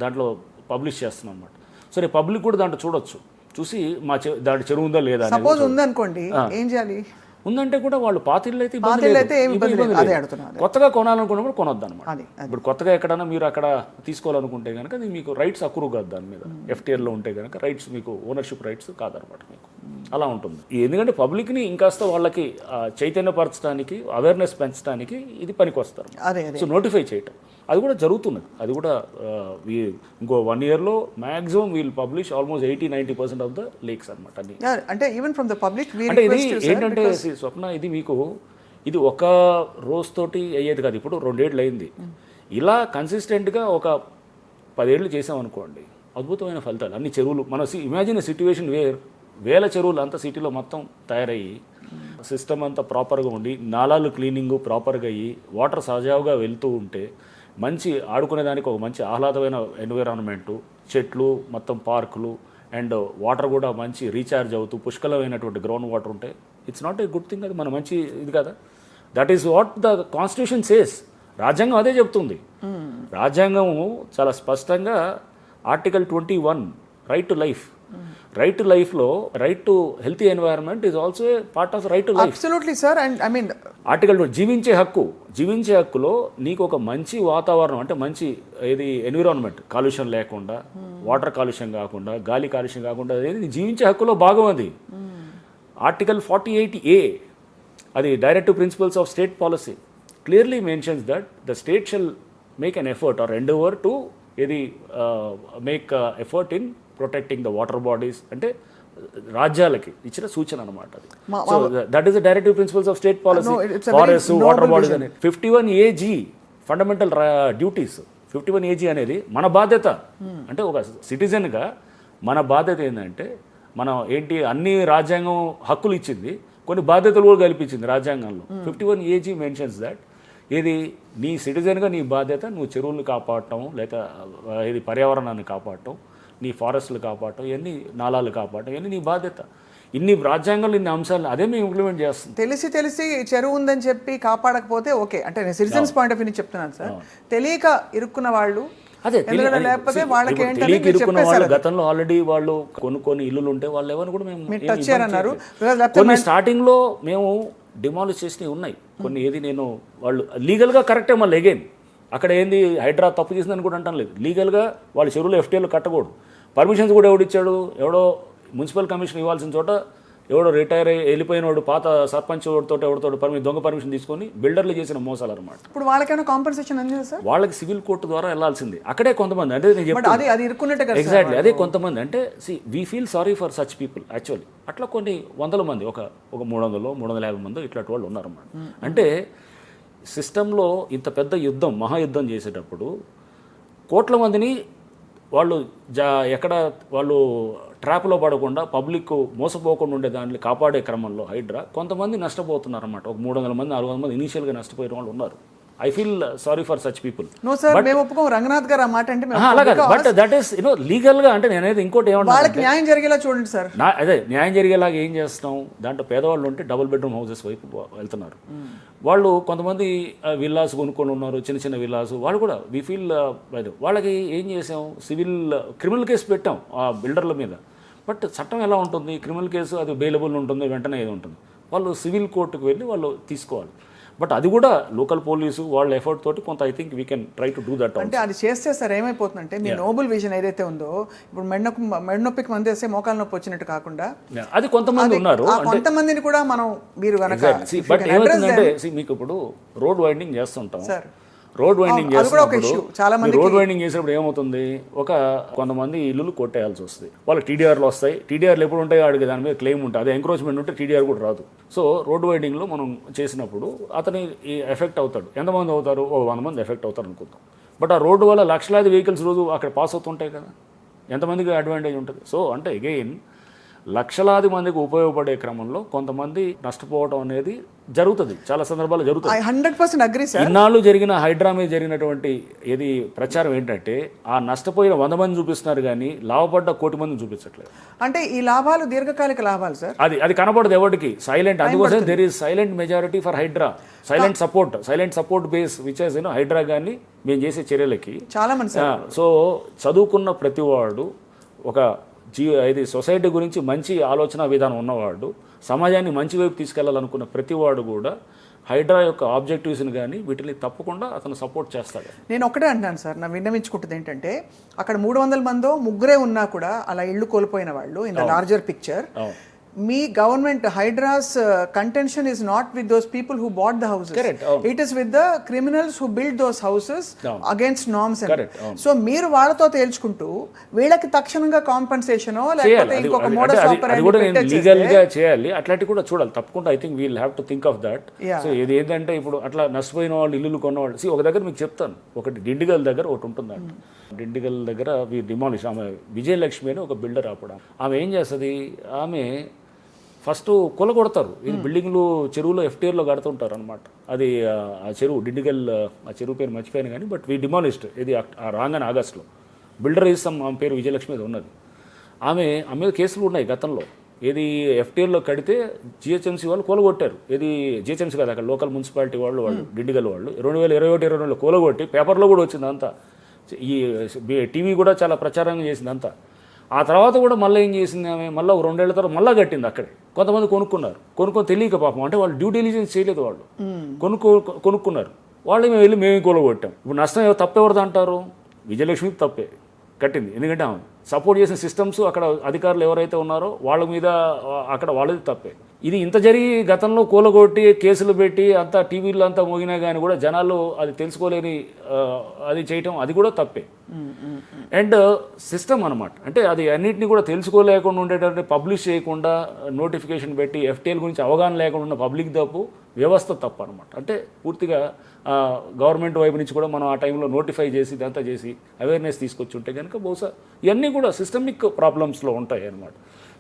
దాంట్లో పబ్లిష్ చేస్తున్నాం అనమాట. సరే పబ్లిక్ కూడా దాంట్లో చూడొచ్చు, చూసి మా దాంట్లో చెరువు ఉందా లేదా. సపోజ్ ఉందనుకోండి, ఏం చేయాలి? ఉందంటే కూడా వాళ్ళు పాతిళ్ళు అయితే కొత్తగా కొనాలనుకున్నప్పుడు కొనొద్దు అనమాట. ఇప్పుడు కొత్తగా ఎక్కడైనా మీరు అక్కడ తీసుకోవాలనుకుంటే కనుక అది మీకు రైట్స్ అక్రూ కాదు, దాని మీద ఎఫ్టీఆర్లో ఉంటే కనుక రైట్స్ మీకు ఓనర్షిప్ రైట్స్ కాదనమాట మీకు. అలా ఉంటుంది. ఎందుకంటే పబ్లిక్ని ఇంకాస్త వాళ్ళకి చైతన్యపరచడానికి, అవేర్నెస్ పెంచడానికి ఇది పనికి వస్తారు. సో నోటిఫై చేయటం అది కూడా జరుగుతున్నది. అది కూడా ఇంకో 1 yearలో maximum we'll publish almost 80-90% of the lakes అనమాట. అంటే ఈవెన్ ఫ్రమ్ ద పబ్లిక్. అంటే ఇది ఏంటంటే స్వప్న, ఇది మీకు ఇది ఒక రోజుతోటి అయ్యేది కాదు. ఇప్పుడు 2 ఏళ్ళు అయింది. ఇలా కన్సిస్టెంట్గా ఒక 10 ఏళ్ళు చేసామనుకోండి, అద్భుతమైన ఫలితాలు. అన్ని చెరువులు మన ఇమాజిన్ సిట్యుయేషన్ వేల చెరువులు అంతా సిటీలో మొత్తం తయారయ్యి, సిస్టమ్ అంతా ప్రాపర్గా ఉండి, నాలాలు క్లీనింగ్ ప్రాపర్గా అయ్యి, వాటర్ సజావుగా వెళ్తూ ఉంటే, మంచి ఆడుకునేదానికి ఒక మంచి ఆహ్లాదమైన ఎన్విరాన్మెంటు, చెట్లు, మొత్తం పార్కులు, అండ్ వాటర్ కూడా మంచి రీఛార్జ్ అవుతూ పుష్కలమైనటువంటి గ్రౌండ్ వాటర్ ఉంటే it's not a good thing. అది మన మంచి ఇది కదా. That is what the constitution says. రాజ్యాంగం అదే చెప్తుంది. రాజ్యాంగము చాలా స్పష్టంగా article 21 right to life. Right to లైఫ్లో right to healthy environment is also a part of right to life. Absolutely sir. And I mean article 2 జీవించే హక్కులో నీకు ఒక మంచి వాతావరణం, అంటే మంచి ఏది ఎన్విరాన్మెంట్, కాలుష్యం లేకుండా, వాటర్ కాలుష్యం కాకుండా, గాలి కాలుష్యం కాకుండా, అది జీవించే హక్కులో భాగం. అది ఆర్టికల్ 48A, అది directive principles of state policy clearly mentions that the state shall make an effort or endeavour to make effort in protecting the water bodies. అంటే రాజ్యాలకి ఇచ్చిన సూచన అనమాట అది. So that is the directive principles of state policy. Forest, water bodies అని 51 AG fundamental duties. 51 AG అనేది మన బాధ్యత. అంటే ఒక సిటిజన్గా మన బాధ్యత ఏంటంటే మనం ఏంటి అన్ని రాజ్యాంగం హక్కులు ఇచ్చింది, కొన్ని బాధ్యతలు కూడా కల్పించింది రాజ్యాంగంలో. 51 AG మెన్షన్స్ దట్ ఇది నీ సిటిజన్గా నీ బాధ్యత, నువ్వు చెరువులు కాపాడటం, లేక ఇది పర్యావరణాన్ని కాపాడటం, నీ ఫారెస్ట్లు కాపాడటం, ఇవన్నీ నాలాలు కాపాడటం, ఇవన్నీ నీ బాధ్యత. ఇన్ని రాజ్యాంగాలు, ఇన్ని అంశాలు అదే మేము ఇంప్లిమెంట్ చేస్తాం. తెలిసి చెరువు ఉందని చెప్పి కాపాడకపోతే ఓకే, అంటే నేను సిటిజన్స్ పాయింట్ ఆఫ్ వ్యూ చెప్తున్నాను సార్. తెలియక ఇరుక్కున్న వాళ్ళు, అదే లేకపోతే వాళ్ళకి తెలియక ఇరుక్కున్న వాళ్ళు గతంలో ఆల్రెడీ వాళ్ళు కొన్ని ఇల్లులు ఉంటే వాళ్ళు ఎవరు కూడా మేము టచ్ చేయరన్నారు. కొన్ని స్టార్టింగ్లో మేము డిమాలిష్ చేసినవి ఉన్నాయి కొన్ని. ఏది నేను వాళ్ళు లీగల్గా కరెక్టే, మళ్ళీ అగైన్ అక్కడ ఏంది హైడ్రా తప్పు చేసిందని కూడా అంటాం లేదు. లీగల్గా వాళ్ళు చెరువులో FTAలు కట్టకూడదు. పర్మిషన్స్ కూడా ఎవడిచ్చాడు? ఎవడో మున్సిపల్ కమిషన్ ఇవ్వాల్సిన చోట ఎవడో రిటైర్ అయ్యి వెళ్ళిపోయినోడు పాత సర్పంచ్ ఎవరితో దొంగ పర్మిషన్ తీసుకొని బిల్డర్లు చేసిన మోసాలు అనమాట. ఇప్పుడు వాళ్ళకైనా కాంపెన్సేషన్ అందింది సార్? వాళ్ళకి సివిల్ కోర్టు ద్వారా వెళ్ళాల్సింది. అక్కడే కొంతమంది అంటే నేను చెప్తాను ఎగ్జాక్ట్లీ అదే కొంతమంది అంటే we feel sorry for such people actually. అట్లా కొన్ని వందల మంది, ఒక 300 350 మంది ఇట్లాంటి వాళ్ళు ఉన్నారన్నమాట. అంటే సిస్టంలో ఇంత పెద్ద యుద్ధం, మహాయుద్ధం చేసేటప్పుడు కోట్ల మందిని వాళ్ళు ఎక్కడ వాళ్ళు ట్రాప్లో పడకుండా పబ్లిక్ మోసపోకుండా ఉండే దాన్ని కాపాడే క్రమంలో హైడ్రా కొంతమంది నష్టపోతున్నారు అన్నమాట. ఒక 300 మంది 400 మంది ఇనీషియల్గా నష్టపోయిన వాళ్ళు ఉన్నారు. I feel sorry for such people. No sir, మేము ఒప్పుకోం. రంగనాథ్ గారు ఆ మాట అంటే అలాగే, బట్ దట్ ఈస్ లీగల్గా. అంటే నేనైతే ఇంకోటి ఏమన్నా వాళ్ళకి న్యాయం జరిగేలా చూడండి సార్. అదే న్యాయం జరిగేలాగా ఏం చేస్తాం, దాంట్లో పేదవాళ్ళు ఉంటే డబుల్ బెడ్రూమ్ హౌసెస్ వైపు వెళ్తున్నారు. వాళ్ళు కొంతమంది విల్లాస్ కొనుక్కొని ఉన్నారు, చిన్న విల్లాస్. వాళ్ళు కూడా వీ ఫీల్ వాళ్ళకి ఏం చేసాం, క్రిమినల్ కేసు పెట్టాం ఆ బిల్డర్ల మీద. బట్ చట్టం ఎలా ఉంటుంది, క్రిమినల్ కేసు అది బెయిలబుల్ ఉంటుంది, వెంటనే ఏది ఉంటుంది. వాళ్ళు సివిల్ కోర్టుకు వెళ్ళి వాళ్ళు తీసుకోవాలి. బట్ అది కూడా లోకల్ పోలీసు వాళ్ళ ఎఫర్ట్ తోటి కొంత I think we can try to do that. అంటే అది చేస్తే సార్ ఏమైపోతుందంటే మీ నోబుల్ విజన్ ఏదైతే ఉందో, ఇప్పుడు మెడనొప్పికి మంది వేస్తే మోకాల నొప్పి వచ్చినట్టు కాకుండా అది కొంతమంది ఉన్నారు, కొంతమందిని కూడా మనం మీరు కనుక. బట్ ఏమవుతుందంటే మీకు ఇప్పుడు రోడ్ వైండింగ్ చేస్తుంటాం సార్. రోడ్ వైండింగ్ చేసినప్పుడు ఏమవుతుంది, కొంతమంది ఇల్లులు కొట్టేయాల్సి వస్తుంది. వాళ్ళకి TDRలు వస్తాయి. TDRలు ఎప్పుడు ఉంటాయో అడిగే దాని మీద క్లెయిమ్ ఉంటుంది. అదే ఎంక్రోచ్మెంట్ ఉంటే TDR కూడా రాదు. సో రోడ్ వైండింగ్లో మనం చేసినప్పుడు అతని ఎఫెక్ట్ అవుతాడు. ఎంతమంది అవుతారు? 100 మంది ఎఫెక్ట్ అవుతారు అనుకుంటాం. బట్ ఆ రోడ్డు వల్ల లక్షలాది వెహికల్స్ రోజు అక్కడ పాస్ అవుతుంటాయి కదా, ఎంతమందికి అడ్వాంటేజ్ ఉంటుంది. సో అంటే అగైన్ లక్షలాది మందికి ఉపయోగపడే క్రమంలో కొంతమంది నష్టపోవడం అనేది జరుగుతుంది, చాలా సందర్భాల్లో జరుగుతుంది. 100% అగ్రీ సార్. ఇన్నాళ్ళు జరిగిన హైడ్రా మీద జరిగినటువంటి ఏది ప్రచారం ఏంటంటే ఆ నష్టపోయిన 100 మంది చూపిస్తున్నారు కానీ లాభపడ్డ 1 కోటి మందిని చూపించట్లేదు. అంటే ఈ లాభాలు దీర్ఘకాలిక లాభాలు సార్. అది కనపడదు ఎవరికి, సైలెంట్. అందుకోసం there is silent majority for HYDRAA. Silent support base which is HYDRAA కానీ మేము చేసే చర్యలకి చాలా మంది. సో చదువుకున్న ప్రతివాడు, ఒక ఇది సొసైటీ గురించి మంచి ఆలోచన విధానం ఉన్నవాడు, సమాజాన్ని మంచి వైపు తీసుకెళ్లాలనుకున్న ప్రతివాడు కూడా హైడ్రా యొక్క ఆబ్జెక్టివ్స్ని కానీ వీటిని తప్పకుండా అతను సపోర్ట్ చేస్తాడు. నేను ఒకటే అంటున్నాను సార్, నా విన్నవించుకుంటుంది ఏంటంటే అక్కడ 300 మందో ముగ్గురే ఉన్నా కూడా అలా ఇళ్ళు కోల్పోయిన వాళ్ళు in the larger picture. Me government హైడ్రాస్ contention is not with those people who bought the houses. Correct. It is with the criminals who built those houses against norms. So మీరు వాళ్ళతో తేల్చుకుంటూ వీళ్ళకి తక్షణంగా కాంపెన్సేషన్ లేకపోతే ఇంకొక మోడస్ ఆపరేండి లీగల్ గా చేయాలి. అట్లాంటి కూడా చూడాలి తప్పకుండా. I think we'll have to think of that. So ఇది ఏంటంటే ఇప్పుడు అట్లా నష్టపోయిన వాళ్ళు, ఇల్లు కొన్నవాళ్ళు, ఒక దగ్గర మీకు చెప్తాను, ఒకటి డిండిగల్ దగ్గర ఒకటి ఉంటుందంట. డిండిగల్ దగ్గర డిమాలిష్, ఆమె విజయలక్ష్మి అని ఒక బిల్డర్. అప్పుడు ఆమె ఏం చేస్తుంది, ఆమె ఫస్ట్ కొడతారు. ఇది బిల్డింగ్లు చెరువులో FTAలో కడుతుంటారు అనమాట. అది ఆ చెరువు డిండిగల్, ఆ చెరువు పేరు మర్చిపోయాను కానీ, బట్ వీ డిమాలిస్ట్. ఇది రాగానే ఆగస్టులో. బిల్డర్ ఇస్తాం, ఆమె పేరు విజయలక్ష్మి మీద ఉన్నది. ఆమె మీద కేసులు ఉన్నాయి గతంలో. ఏది FTAలో కడితే GHMC వాళ్ళు కూలగొట్టారు. ఏది GHMC కాదు, అక్కడ లోకల్ మున్సిపాలిటీ వాళ్ళు డిండిగల్ వాళ్ళు 2021-22 కూలగొట్టి పేపర్లో కూడా వచ్చింది అంతా. ఈ టీవీ కూడా చాలా ప్రచారంగా చేసింది అంతా. ఆ తర్వాత కూడా మళ్ళీ ఏం చేసింది ఆమె, మళ్ళీ 2 ఏళ్ల తర్వాత మళ్ళీ కట్టింది అక్కడే. కొంతమంది కొనుక్కొని తెలియక పాపం, అంటే వాళ్ళు డ్యూ డిలిజెన్స్ చేయలేదు. వాళ్ళు కొనుక్కున్నారు. వాళ్ళు మేము కూలగొట్టాం. ఇప్పుడు నష్టం తప్పెవరిది అంటారు? విజయలక్ష్మికి తప్పే కట్టింది. ఎందుకంటే ఆమె సపోర్ట్ చేసిన సిస్టమ్స్, అక్కడ అధికారులు ఎవరైతే ఉన్నారో వాళ్ళ మీద అక్కడ వాళ్ళది తప్పే. ఇది ఇంత జరిగి గతంలో కూలగొట్టి కేసులు పెట్టి అంతా టీవీలో అంతా మోగినా కానీ కూడా జనాలు అది తెలుసుకోలేని అది చేయటం అది కూడా తప్పే. అండ్ సిస్టమ్ అనమాట, అంటే అది అన్నింటినీ కూడా తెలుసుకోలేకుండా ఉండేటట్టు పబ్లిష్ చేయకుండా నోటిఫికేషన్ పెట్టి ఎఫ్టీఎల్ గురించి అవగాహన లేకుండా ఉన్న పబ్లిక్ తప్పు, వ్యవస్థ తప్పు అనమాట. అంటే పూర్తిగా గవర్నమెంట్ వైపు నుంచి కూడా మనం ఆ టైంలో నోటిఫై చేసి ఇదంతా చేసి అవేర్నెస్ తీసుకొచ్చి ఉంటే కనుక బహుశా ఇవన్నీ కూడా సిస్టమిక్ ప్రాబ్లమ్స్లో ఉంటాయి అనమాట.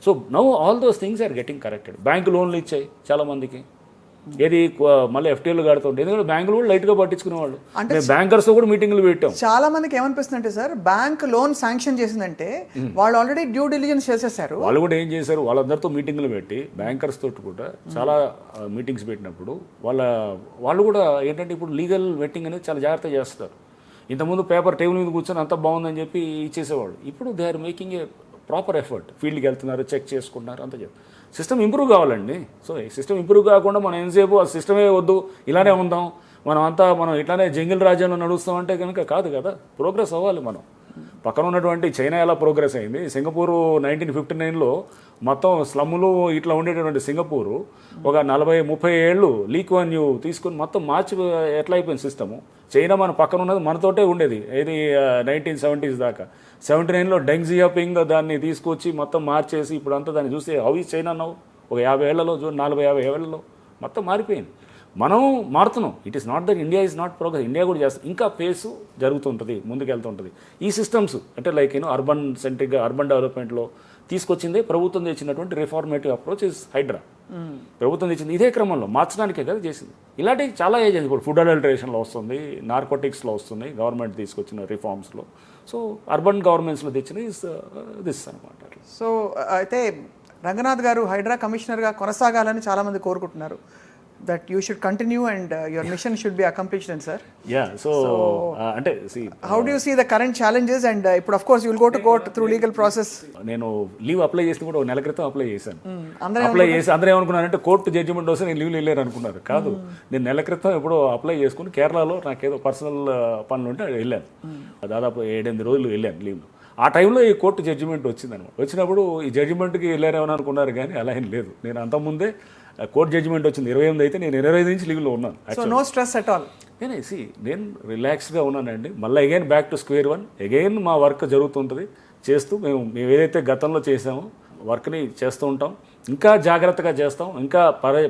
So now all those things are getting corrected. Bank లోన్లు ఇచ్చాయి చాలామందికి, ఏది మళ్ళీ ఎఫ్టీఎల్ కడుతుంటే, ఎందుకంటే బ్యాంకులు కూడా లైట్గా పట్టించుకునేవాళ్ళు. అంటే బ్యాంకర్స్తో కూడా మీటింగ్లు పెట్టాం. చాలా మందికి ఏమనిపిస్తుంది అంటే సార్, బ్యాంక్ లోన్ శాంక్షన్ చేసిందంటే వాళ్ళు ఆల్రెడీ డ్యూ డిలిజెన్స్ చేసేసారు. వాళ్ళు కూడా ఏం చేశారు, వాళ్ళందరితో మీటింగ్లు పెట్టి బ్యాంకర్స్ తోటి కూడా చాలా మీటింగ్స్ పెట్టినప్పుడు వాళ్ళు కూడా ఏంటంటే ఇప్పుడు లీగల్ వెట్టింగ్ అనేది చాలా జాగ్రత్తగా చేస్తారు. ఇంతకుముందు పేపర్ టేబుల్ మీద కూర్చొని అంత బాగుందని చెప్పి ఇచ్చేసేవాళ్ళు. ఇప్పుడు they are making a proper effort, ఫీల్డ్కి వెళ్తున్నారు, చెక్ చేసుకుంటున్నారు, అంత చెప్పి సిస్టమ్ ఇంప్రూవ్ కావాలండి. సో ఈ సిస్టమ్ ఇంప్రూవ్ కాకుండా మనం ఎంతసేపు ఆ సిస్టమే వద్దు ఇలానే ఉందాం, మనం ఇట్లానే జంగిల్ రాజ్యంలో నడుస్తామంటే కనుక కాదు కదా. ప్రోగ్రెస్ అవ్వాలి. మనం పక్కన ఉన్నటువంటి చైనా ఎలా ప్రోగ్రెస్ అయింది, సింగపూరు 1959లో మొత్తం స్లమ్ములు ఇట్లా ఉండేటటువంటి సింగపూరు ఒక 40-30 ఏళ్ళు లీక్ వన్ యూ తీసుకుని మొత్తం మార్చి ఎట్లా అయిపోయింది సిస్టము. చైనా మన పక్కన ఉన్నది మనతోటే ఉండేది, ఏది 1970s దాకా. 79లో డెంగ్ జియాపింగ్ దాన్ని తీసుకొచ్చి మొత్తం మార్చేసి ఇప్పుడు అంతా దాన్ని చూస్తే హౌ ఈజ్ చైనా నవ్వు ఒక 50 ఏళ్లలో 40-50 ఏళ్లలో మొత్తం మారిపోయింది. మనం మారుతున్నాం. It is not that India is not progress, India కూడా చేస్తాం, ఇంకా పేసు జరుగుతుంటుంది, ముందుకు వెళ్తుంటుంది. ఈ సిస్టమ్స్ అంటే లైక్ అర్బన్ సెంట్రిక్గా అర్బన్ డెవలప్మెంట్లో తీసుకొచ్చిందే ప్రభుత్వం తెచ్చినటువంటి రిఫార్మేటివ్ అప్రోచ్ ఇస్ హైడ్రా. ప్రభుత్వం తెచ్చింది ఇదే క్రమంలో మార్చడానికే కదా చేసింది. ఇలాంటి చాలా ఏజెన్సీ ఇప్పుడు ఫుడ్ అడల్టరేషన్లో వస్తుంది, నార్కోటిక్స్లో వస్తుంది, గవర్నమెంట్ తీసుకొచ్చిన రిఫార్మ్స్లో. సో అర్బన్ గవర్నమెంట్స్లో తెచ్చిన ఇస్ దిస్ అనమాట. సో అయితే రంగనాథ్ గారు హైడ్రా కమిషనర్గా కొనసాగాలని చాలామంది కోరుకుంటున్నారు. that you should continue and your mission should be accomplished, and sir. Yeah, so అంటే see, how do you see the current challenges, and ఇప్పుడు of course you will go to court through legal process. నేను leave apply చేసి కూడా ఒక నెల క్రితం apply చేశాను. Apply చేసి అందరూ ఏమనుకున్నారంటే కోర్టు జడ్జిమెంట్ వస్తే నేను లీవ్లు వెళ్ళారు అనుకున్నారు. కాదు, నేను నెల క్రితం ఎప్పుడో అప్లై చేసుకుని కేరళలో నాకేదో పర్సనల్ పనులు ఉంటే వెళ్ళాను. దాదాపు 7-8 రోజులు వెళ్ళాను లీవ్లు. ఆ టైంలో ఈ కోర్టు జడ్జిమెంట్ వచ్చిందనమాట. వచ్చినప్పుడు ఈ జడ్జిమెంట్కి వెళ్ళారేమని అనుకున్నారు, కానీ అలా ఏం లేదు. నేను అంతకుముందే కోర్టు జడ్జిమెంట్ వచ్చింది 28 అయితే నేను 25 నుంచి లీవ్లో ఉన్నాను. So no stress at all. నేను రిలాక్స్గా ఉన్నానండి. మళ్ళీ again back to square one, again మా వర్క్ జరుగుతుంటుంది. చేస్తూ మేము ఏదైతే గతంలో చేసామో వర్క్ని చేస్తూ ఉంటాం, ఇంకా జాగ్రత్తగా చేస్తాం, ఇంకా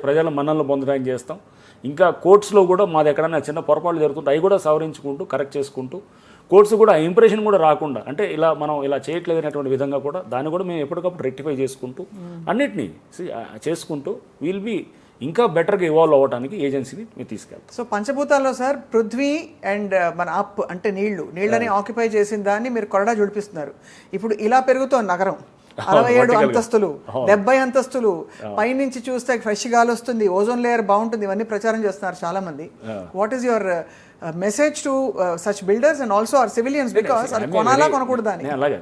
ప్రజల మన్ననలు పొందడానికి చేస్తాం. ఇంకా కోర్ట్స్లో కూడా మాది ఎక్కడైనా చిన్న పొరపాట్లు జరుగుతుంటే అవి కూడా సవరించుకుంటూ కరెక్ట్ చేసుకుంటూ, కోర్ట్స్ కూడా ఆ ఇంప్రెషన్ కూడా రాకుండా, అంటే మనం ఇలా చేయట్లేదు అనేటువంటి విధంగా కూడా దాన్ని కూడా మేము ఎప్పటికప్పుడు రెక్టిఫై చేసుకుంటూ అన్నిటినీ చేసుకుంటూ విల్ బీ ఇంకా బెటర్గా ఇవాల్వ్ అవ్వడానికి ఏజెన్సీని మేము తీసుకెళ్తాం. సో పంచభూతాల్లో సార్ పృథ్వీ అండ్ మన అప్ అంటే నీళ్ళని ఆక్యుపై చేసిన దాన్ని మీరు కొరడా జుడిపిస్తున్నారు. ఇప్పుడు ఇలా పెరుగుతోంది నగరం, 67 అంతస్తులు, 70 అంతస్తులు, పైనుంచి చూస్తే ఫ్రెష్ గాలి వస్తుంది, ఓజోన్ లేయర్ బాగుంటుంది, ఇవన్నీ ప్రచారం చేస్తున్నారు చాలా మంది. What is your message to such builders and also or civilians, because అది కొనాలా కొనకూడదు అని. అలాగే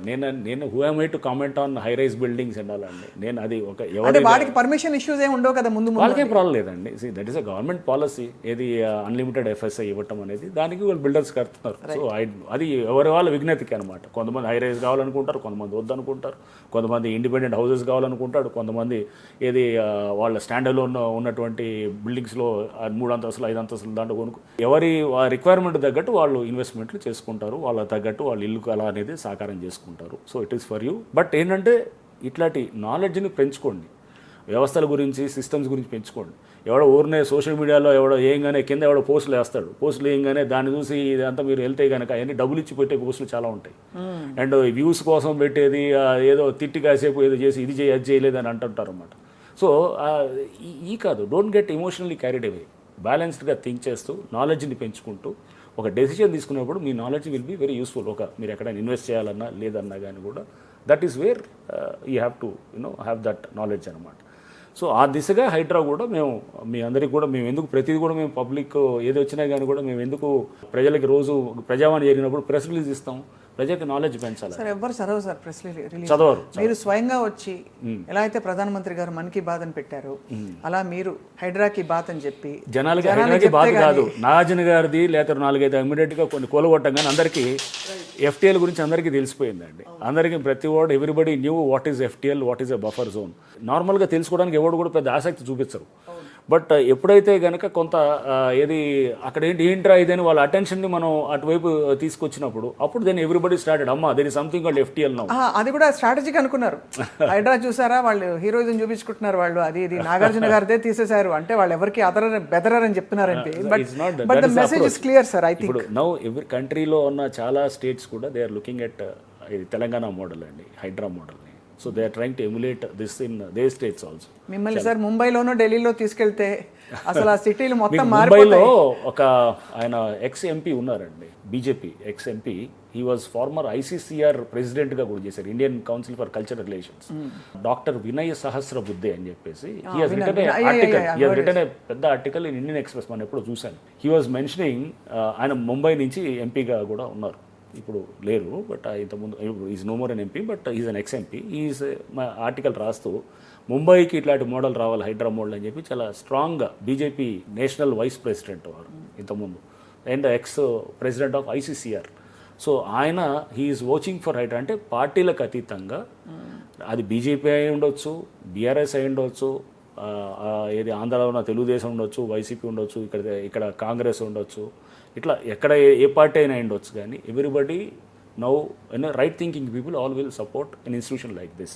నేను who am I to comment on high rise buildings and all అండి. నేను అది ఒక అంటే వాటికి పర్మిషన్ ఇష్యూస్ ఏమి ఉండవు కదా ముందు వాళ్ళకేం ప్రాబ్లం లేదండి. That is a government policy. ఏది అన్లిమిటెడ్ ఎఫ్ఎస్ఐ ఇవ్వటం అనేది దానికి వాళ్ళు బిల్డర్స్ కడుతున్నారు. సో అది ఎవరి వాళ్ళ విజ్ఞతకి అనమాట. కొంతమంది హై రైజ్ కావాలనుకుంటారు, కొంతమంది వద్దనుకుంటారు, కొంతమంది ఇండిపెండెంట్ హౌసెస్ కావాలనుకుంటాడు, కొంతమంది ఏది వాళ్ళ స్టాండర్డ్లో ఉన్నటువంటి బిల్డింగ్స్లో 3 అంతస్తులు 5 అంతస్తులు దాంట్లో కొనుక్కు ఎవరి రిక్వైర్మెంట్ తగ్గట్టు వాళ్ళు ఇన్వెస్ట్మెంట్లు చేసుకుంటారు, వాళ్ళ తగ్గట్టు వాళ్ళు ఇల్లు అలా అనేది సాకారం చేసుకుంటారు. So it is for you. But ఏంటంటే ఇట్లాంటి నాలెడ్జ్ని పెంచుకోండి, వ్యవస్థల గురించి సిస్టమ్స్ గురించి పెంచుకోండి. ఎవడో ఊరినే సోషల్ మీడియాలో ఎవడో ఏంగానే కింద ఎవడో పోస్టులు వేస్తాడు, పోస్టులు వేయంగానే దాన్ని చూసి ఇదంతా మీరు వెళ్తే కనుక అవన్నీ డబ్బులు ఇచ్చి పెట్టే పోస్టులు చాలా ఉంటాయి. అండ్ వ్యూస్ కోసం పెట్టేది ఏదో తిట్టి కాసేపు ఏదో చేసి ఇది చేయి అది చేయలేదు అని అంటుంటారు అన్నమాట. సో ఈ కాదు, don't get emotionally carried away. బ్యాలెన్స్డ్గా థింక్ చేస్తూ నాలెడ్జ్ని పెంచుకుంటూ ఒక డెసిషన్ తీసుకున్నప్పుడు మీ knowledge will be very useful. మీరు ఎక్కడైనా ఇన్వెస్ట్ చేయాలన్నా లేదన్నా కానీ కూడా that is where you have to have that knowledge అనమాట. సో ఆ దిశగా హైడ్రా కూడా మీ అందరికీ కూడా మేము ఎందుకు ప్రతిదీ కూడా మేము పబ్లిక్ ఏది వచ్చినా కానీ కూడా మేము ఎందుకు ప్రజలకి రోజు ప్రజావాణి జరిగినప్పుడు ప్రెస్ రిలీజ్ ఇస్తాం, ప్రజలకు నాలెడ్జ్ పెంచాలి. సార్ ఎవరు చదవరు సార్ ప్రెస్ రిలీజ్, చదవరు. మీరు స్వయంగా వచ్చి ఎలా అయితే ప్రధానమంత్రి గారు మన్ కీ బాత్ అని పెట్టారు అలా మీరు హైడ్రాకి బాత్ అని చెప్పి జనాలకి బాత్ కాదు, నాగార్జున గారిది లేకపోతే 4-5 ఇమీడియట్గా కొన్ని కూలగొట్టం కానీ అందరికీ ఎఫ్టీఎల్ గురించి అందరికీ తెలిసిపోయిందండి. అందరికీ ప్రతి వాడు everybody knew what is FTL, what is a buffer zone. నార్మల్గా తెలుసుకోవడానికి ఎవడు కూడా పెద్ద ఆసక్తి చూపించరు. బట్ ఎప్పుడైతే కనుక కొంత ఏది అక్కడ ఏంట్రా ఇదని వాళ్ళ అటెన్షన్ని మనం అటువైపు తీసుకొచ్చినప్పుడు అప్పుడు దెన్ ఎవ్రీబడి స్టార్టెడ్ అమ్మా there is something called FTL now. అది కూడా స్ట్రాటజిక్ అనుకున్నారు. హైడ్రా చూసారా, వాళ్ళు హీరోయిజం చూపించుకుంటున్నారు, వాళ్ళు అది నాగార్జున గారిదే తీసేశారు అంటే వాళ్ళు ఎవరికి బెదరర్ అని చెప్తున్నారంటే. But the message is clear sir. I think ఇప్పుడు నౌ ఎవరి కంట్రీలో ఉన్న చాలా స్టేట్స్ కూడా దే ఆర్ లుకింగ్ ఎట్ ఇది తెలంగాణ మోడల్ అండి, HYDRAA model. So they are trying to emulate this in they states also. మిమ్మల్ని సార్ ముంబైలోనో ఢిల్లీలో తీసుకెళ్తే అసలు ఆ సిటీలు మొత్తం ముంబైలో ఒక ఆయన ఎక్స్ ఎంపీ ఉన్నారండి, BJP ex MP. He was former ICCR ప్రెసిడెంట్గా కూడా చేశారు, Indian Council for Cultural Relations. Doctor Vinay Sahasrabuddhe అని చెప్పేసి హీ హాజ్ రిటన్ ఏ పెద్ద ఆర్టికల్ ఇన్ ఇండియన్ ఎక్స్ప్రెస్, మనం ఎప్పుడు చూశాను. హీ వాజ్ మెన్షనింగ్ ఆయన ముంబై నుంచి ఎంపీగా కూడా ఉన్నారు, ఇప్పుడు లేరు. బట్ ఇంతకుముందు is no more an MP, but is an ex MP. Is మా ఆర్టికల్ రాస్తూ ముంబైకి ఇట్లాంటి మోడల్ రావాలి, హైడ్రా మోడల్ అని చెప్పి చాలా స్ట్రాంగ్గా బీజేపీ నేషనల్ వైస్ ప్రెసిడెంట్ వారు ఇంతకుముందు and ex president of ICCR. So ఆయన హీఈస్ వాచింగ్ ఫర్ హైడ్రా. అంటే పార్టీలకు అతీతంగా అది బీజేపీ అయి ఉండొచ్చు, బీఆర్ఎస్ అయి ఉండొచ్చు, ఏది ఆంధ్రాలో ఉన్న తెలుగుదేశం ఉండొచ్చు, వైసీపీ ఉండొచ్చు, ఇక్కడ కాంగ్రెస్ ఉండొచ్చు, ఇట్లా ఎక్కడ ఏ పార్టీ అయినా ఉండొచ్చు. కానీ everybody now right thinking people all will support an institution like this.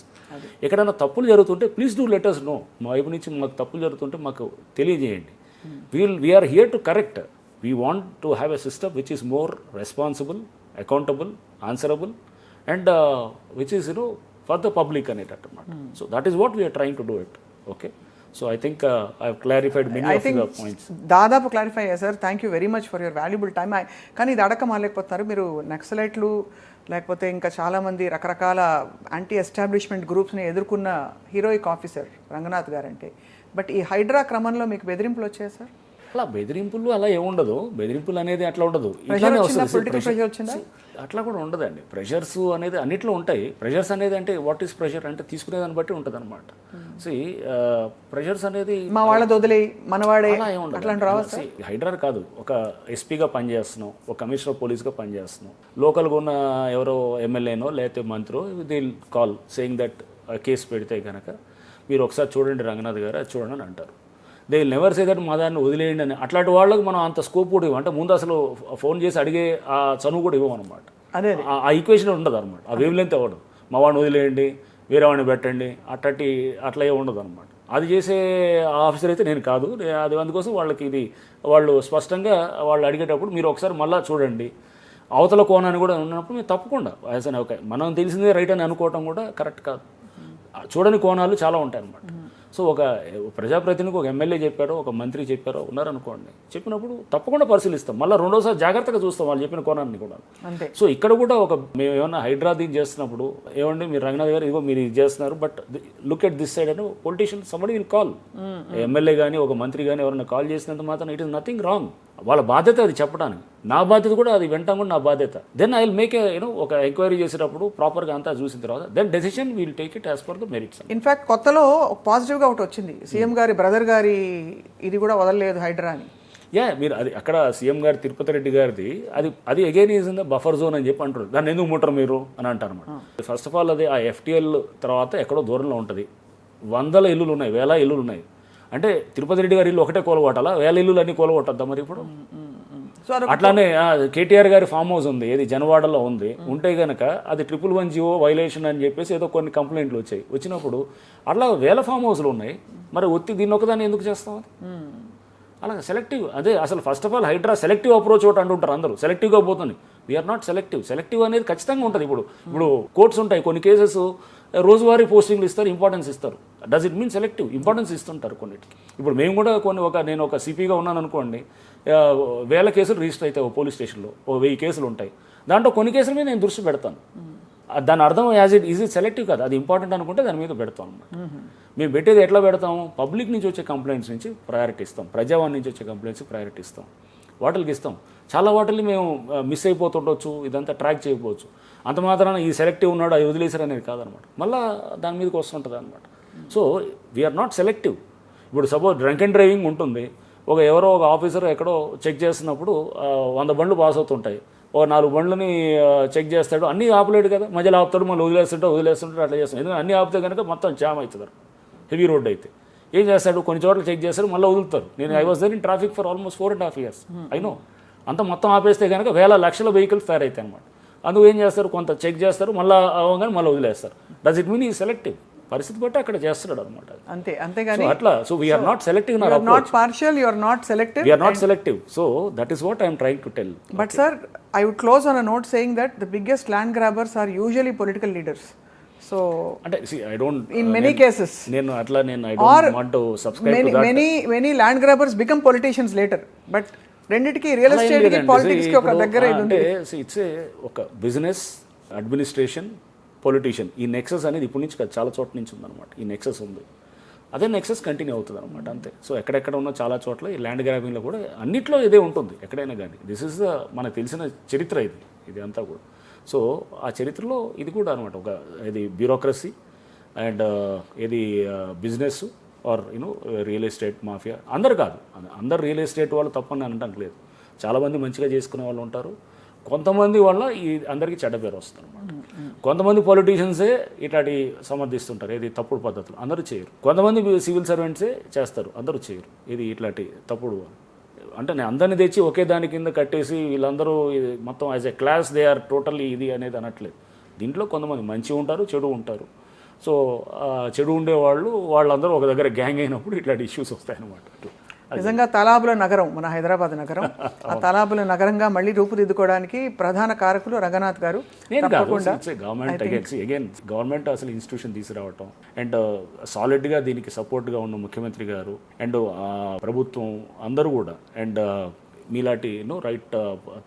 ఎక్కడైనా తప్పులు జరుగుతుంటే please do let us know. మా వైపు నుంచి మాకు తప్పులు జరుగుతుంటే మాకు తెలియజేయండి. We're here to correct. We want to have a system which is more responsible, accountable, answerable and which is for the public అనేటట్టు అన్నమాట. So that is what we're trying to do it. Okay, so I think I have clarified many of the points. దాదాపు clarify అయ్యారు sir. Thank you very much for your valuable time. కానీ ఇది అడక మాలేకపోతున్నారు మీరు. నక్సలైట్లు లేకపోతే ఇంకా చాలామంది రకరకాల యాంటీ ఎస్టాబ్లిష్మెంట్ గ్రూప్స్ని ఎదుర్కొన్న హీరోయిక్ ఆఫీసర్ రంగనాథ్ గారు అంటే. బట్ ఈ హైడ్రా క్రమంలో మీకు బెదిరింపులు వచ్చాయా సార్? అలా బెదిరింపులు అలా ఏముండదు. బెదిరింపులు అనేది అట్లా ఉండదు, అట్లా కూడా ఉండదండి. ప్రెషర్స్ అనేది అన్నిట్లో ఉంటాయి. ప్రెషర్స్ అనేది అంటే వాట్ ఈస్ ప్రెషర్ అంటే తీసుకునేదాన్ని బట్టి ఉంటుంది అనమాట. ప్రెషర్స్ అనేది మా వాళ్ళది వదిలే మనవాడే హైడ్రా కాదు. ఒక ఎస్పీగా పనిచేస్తున్నాం, ఒక కమిషనర్ ఆఫ్ పోలీస్గా పనిచేస్తున్నాం, లోకల్గా ఉన్న ఎవరో ఎమ్మెల్యేనో లేకపోతే మంత్రో they call saying that case పెడితే కనుక మీరు ఒకసారి చూడండి రంగనాథ్ గారు, అది చూడండి అని అంటారు. They will never say that మా దాన్ని వదిలేయండి అని. అట్లాంటి వాళ్ళకి మనం అంత స్కోప్ కూడా ఇవ్వం. అంటే ముందు అసలు ఫోన్ చేసి అడిగే ఆ చనువు కూడా ఇవ్వం అనమాట. అదే ఆ ఈక్వేషన్ ఉండదు అనమాట. ఆ వేవ్ లెంత్ అవ్వదు. మా వాడిని వదిలేయండి, వేరే వాడిని పెట్టండి, అట్లా ఉండదు అనమాట. అది చేసే ఆఫీసర్ అయితే నేను కాదు. అది అందుకోసం వాళ్ళకి వాళ్ళు స్పష్టంగా వాళ్ళు అడిగేటప్పుడు మీరు ఒకసారి మళ్ళీ చూడండి, అవతల కోణాన్ని కూడా ఉన్నప్పుడు మీరు తప్పకుండా ఓకే మనం తెలిసిందే రైట్ అని అనుకోవటం కూడా కరెక్ట్ కాదు. చూడని కోణాలు చాలా ఉంటాయి అన్నమాట. సో ఒక ప్రజాప్రతినిధికి ఒక ఎమ్మెల్యే చెప్పారో, ఒక మంత్రి చెప్పారో ఉన్నారనుకోండి, చెప్పినప్పుడు తప్పకుండా పరిశీలిస్తాం. మళ్ళీ రెండోసారి జాగ్రత్తగా చూస్తాం వాళ్ళు చెప్పిన కోణాన్ని కూడా. సో ఇక్కడ కూడా మేము ఏమన్నా హైడ్రా దీన్ని చేస్తున్నప్పుడు ఏమండి మీరు రంగనాథ్ గారు ఇదిగో మీరు ఇది చేస్తున్నారు, but look at this side అని politician somebody will call. MLA కానీ ఒక మంత్రి కానీ ఎవరైనా కాల్ చేసినంత మాత్రం ఇట్ ఈస్ నథింగ్ రాంగ్. వాళ్ళ బాధ్యత అది చెప్పడానికి. నా బాధ్యత కూడా అది వింటాం కూడా నా బాధ్యత. దెన్ ఐ విల్ మేక్ ఒక ఎంక్వైరీ చేసేటప్పుడు ప్రాపర్గా అంతా చూసిన తర్వాత then decision will take it as per the merits. In fact కొత్తలో పాజిటివ్గా ఒకటి వచ్చింది, సీఎం గారి బ్రదర్ గారి ఇది కూడా వదలలేదు హైడ్రా అని. మీరు అది అక్కడ సీఎం గారి తిరుపతి రెడ్డి గారిది అది again is in the buffer zone అని చెప్పి అంటారు. దాన్ని ఎందుకు ముట్టరు మీరు అని అంటారు అనమాట. ఫస్ట్ ఆఫ్ ఆల్ అది ఆ ఎఫ్టీఎల్ తర్వాత ఎక్కడో దూరంలో ఉంటుంది. 100 ఇల్లులు ఉన్నాయి, 1000 ఇల్లులు ఉన్నాయి. అంటే తిరుపతి రెడ్డి గారి ఇల్లు ఒకటే కూలగొట్టాలా? 1000 ఇల్లులు అన్ని కూలగొట్టద్దా మరి ఇప్పుడు? అట్లానే కేటీఆర్ గారి ఫామ్ హౌస్ ఉంది, ఏది జనవాడలో ఉంది. ఉంటే కనుక అది 111 వైలేషన్ అని చెప్పేసి ఏదో కొన్ని కంప్లైంట్లు వచ్చినప్పుడు అట్లా 1000 ఫామ్ హౌస్లు ఉన్నాయి. మరి దీన్ని ఒకదాన్ని ఎందుకు చేస్తాం? అలా సెలెక్టివ్. అదే అసలు first of all HYDRAA selective approach ఒకటి అంటుంటారు అందరూ. సెలెక్టివ్గా పోతుంది. We are not selective. సెలెక్టివ్ అనేది ఖచ్చితంగా ఉంటుంది. ఇప్పుడు కోర్ట్స్ ఉంటాయి, కొన్ని కేసెస్ రోజువారీ పోస్టింగ్లు ఇస్తారు, ఇంపార్టెన్స్ ఇస్తారు. Does it mean selective? Importance ఇస్తుంటారు కొన్నిటికి. ఇప్పుడు మేము కూడా నేను ఒక సిపిగా ఉన్నాను అనుకోండి, 1000 కేసులు రిజిస్టర్ అవుతాయి పోలీస్ స్టేషన్లో, 1000 కేసులు ఉంటాయి. దాంట్లో కొన్ని కేసుల మీద నేను దృష్టి పెడతాను. దాని అర్థం ఈజ్ ఇట్ సెలెక్టివ్ కాదు, అది ఇంపార్టెంట్ అనుకుంటే దాని మీద పెడతాం అన్నమాట. మేము పెట్టేది ఎట్లా పెడతాము? పబ్లిక్ నుంచి వచ్చే కంప్లైంట్స్ నుంచి ప్రయారిటీ ఇస్తాం, ప్రజావాణి నుంచి వచ్చే కంప్లైంట్స్ ప్రయారిటీ ఇస్తాం, వాటికి ఇస్తాం. చాలా వాటిని మేము మిస్ అయిపోతుండొచ్చు, ఇదంతా ట్రాక్ చేయకపోవచ్చు. అంత మాత్రాన ఈ సెలెక్టివ్ ఉన్నాడు అది వదిలేసారు అనేది కాదనమాట. మళ్ళీ దాని మీదకి వస్తుంటుంది అనమాట. So we're not selective. ఇప్పుడు సపోజ్ డ్రంక్ అండ్ డ్రైవింగ్ ఉంటుంది, ఎవరో ఒక ఆఫీసర్ ఎక్కడో చెక్ చేస్తున్నప్పుడు 100 బండ్లు పాస్ అవుతుంటాయి, ఓ 4 బండ్లని చెక్ చేస్తాడు, అన్నీ ఆపలేడు కదా, మధ్యలో ఆపుతాడు, మళ్ళీ వదిలేస్తుంటాడు అట్లా చేస్తాడు. ఎందుకంటే అన్నీ ఆపితే కనుక మొత్తం జామ్ అవుతుంది, హెవీ రోడ్ అయితే. ఏం చేస్తాడు, కొన్ని చోట్ల చెక్ చేస్తాడు, మళ్ళీ వదులుతారు. నేను I was there in traffic for almost 4.5 years. అయినో అంతా మొత్తం ఆపేస్తే కనుక వేల లక్షల వెహికల్స్ తయారైతాయి అనమాట. అందుకు ఏం చేస్తారు, కొంత చెక్ చేస్తారు, మళ్ళీ అవగానే మళ్ళీ వదిలేస్తారు. డస్ ఇట్ మీన్ ఈ సెలెక్టివ్, పరిస్థితి బట్టి అక్కడ చేస్తున్నాడు అనమాట. అంతేగాని అట్లా. So we're not selective, not partial, you are not selective, we're not selective. So that is what I'm trying to tell. But sir, I would close on a note saying that the biggest land grabbers are usually political leaders. So అంటే I don't, in many cases, నేను అట్లా I don't want to subscribe to that. many land grabbers become politicians later. But రెండిటికి real estate కి politics కి ఒక దగ్గర ఇది ఉంది. అంటే ఇట్స్ ఒక బిజినెస్, అడ్మినిస్ట్రేషన్, పొలిటీషియన్, ఈ నెక్సెస్ అనేది ఇప్పటి నుంచి కాదు, చాలా చోట్ల నుంచి ఉందన్నమాట. ఈ నెక్సెస్ ఉంది, అదే నెక్సెస్ కంటిన్యూ అవుతుంది అనమాట, అంతే. సో ఎక్కడెక్కడ ఉన్న చాలా చోట్ల ఈ ల్యాండ్ గ్రాబింగ్లో కూడా అన్నిట్లో ఇదే ఉంటుంది, ఎక్కడైనా కానీ. దిస్ ఇస్ ద మనకు తెలిసిన చరిత్ర ఇది అంతా కూడా. సో ఆ చరిత్రలో ఇది కూడా అనమాట, ఒక ఇది బ్యూరోక్రసీ అండ్ ఇది business are real estate mafia. అందరు కాదు, అందరు రియల్ ఎస్టేట్ వాళ్ళు తప్పని అనడానికి లేదు. చాలామంది మంచిగా చేసుకునే వాళ్ళు ఉంటారు, కొంతమంది వల్ల ఈ అందరికీ చెడ్డ పేరు వస్తుంది అనమాట. కొంతమంది పొలిటీషియన్సే ఇట్లాంటి సమర్థిస్తుంటారు, ఇది తప్పుడు పద్ధతులు, అందరూ చేయరు. కొంతమంది సివిల్ సర్వెంట్సే చేస్తారు, అందరూ చేయరు. ఇది ఇట్లాంటి తప్పుడు అంటే నేను అందరినీ తెచ్చి ఒకే దాని కింద కట్టేసి వీళ్ళందరూ మొత్తం as a class they are totally ఇది అనేది అనట్లేదు. దీంట్లో కొంతమంది మంచి ఉంటారు, చెడు ఉంటారు. సో చెడు ఉండేవాళ్ళు వాళ్ళందరూ ఒక దగ్గర గ్యాంగ్ అయినప్పుడు ఇట్లాంటి ఇష్యూస్ వస్తాయన్నమాట. నిజంగా తలాబుల నగరం మన హైదరాబాద్ నగరం, ఆ తలాబుల నగరంగా మళ్ళీ రూపుదిద్దుకోవడానికి ప్రధాన కారకులు రంగనాథ్ గారు. నేను కాదు, గవర్నమెంట్ అగైన్ గవర్నమెంట్ అసలు ఇన్స్టిట్యూషన్ తీసుకురావటం అండ్ సాలిడ్గా దీనికి సపోర్ట్గా ఉన్న ముఖ్యమంత్రి గారు అండ్ ప్రభుత్వం అందరూ కూడా అండ్ మీలాంటి right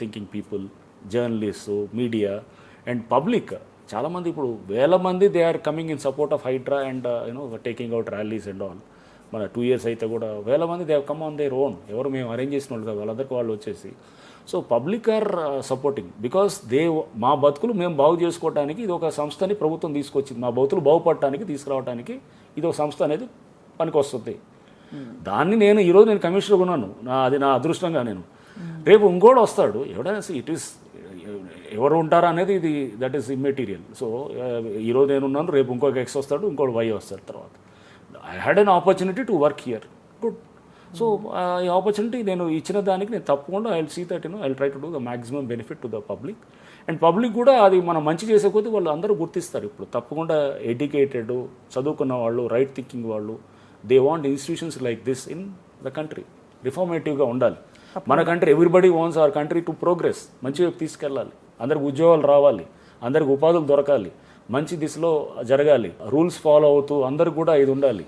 thinking people, journalist, media and public చాలామంది, ఇప్పుడు వేల మంది they are coming in support of HYDRAA and taking out rallies and all. మన 2 years అయితే కూడా వేల మంది they come on their own, ఎవరు మేము అరేంజ్ చేసిన వాళ్ళు కాదు, వాళ్ళందరికీ వాళ్ళు వచ్చేసి. So public are supporting because మా బతుకులు మేము బాగు చేసుకోవడానికి ఇది ఒక సంస్థని ప్రభుత్వం తీసుకొచ్చింది, మా బతుకులు బాగుపడటానికి తీసుకురావడానికి ఇది ఒక సంస్థ అనేది పనికి వస్తుంది. దాన్ని ఈరోజు నేను కమిషనర్గా ఉన్నాను, అది నా అదృష్టంగా. రేపు ఇంకోటి వస్తాడు ఎవడైనా, ఇట్ ఈస్ ఎవరు ఉంటారా అనేది ఇది దట్ ఈస్ ఇమ్మెటీరియల్. సో ఈరోజు నేనున్నాను, రేపు ఇంకొక X వస్తాడు, ఇంకోటి Y వస్తాడు. తర్వాత I had an opportunity to work here, good. So ఈ ఆపర్చునిటీ నేను ఇచ్చిన దానికి నేను తప్పకుండా I will see that I will try to do the maximum benefit to the public. And public కూడా అది మనం మంచి చేసే కొద్దీ వాళ్ళు అందరూ గుర్తిస్తారు. ఇప్పుడు తప్పకుండా ఎడ్యుకేటెడ్, చదువుకున్న వాళ్ళు, రైట్ థింకింగ్ వాళ్ళు, they want institutions like this in the country. రిఫార్మేటివ్గా ఉండాలి మన country. Everybody wants our country to progress, మంచి వైపు తీసుకెళ్ళాలి, అందరికి ఉద్యోగాలు రావాలి, అందరికి ఉపాధులు దొరకాలి, మంచి దిశలో జరగాలి, రూల్స్ ఫాలో అవుతూ అందరికి కూడా ఇది ఉండాలి.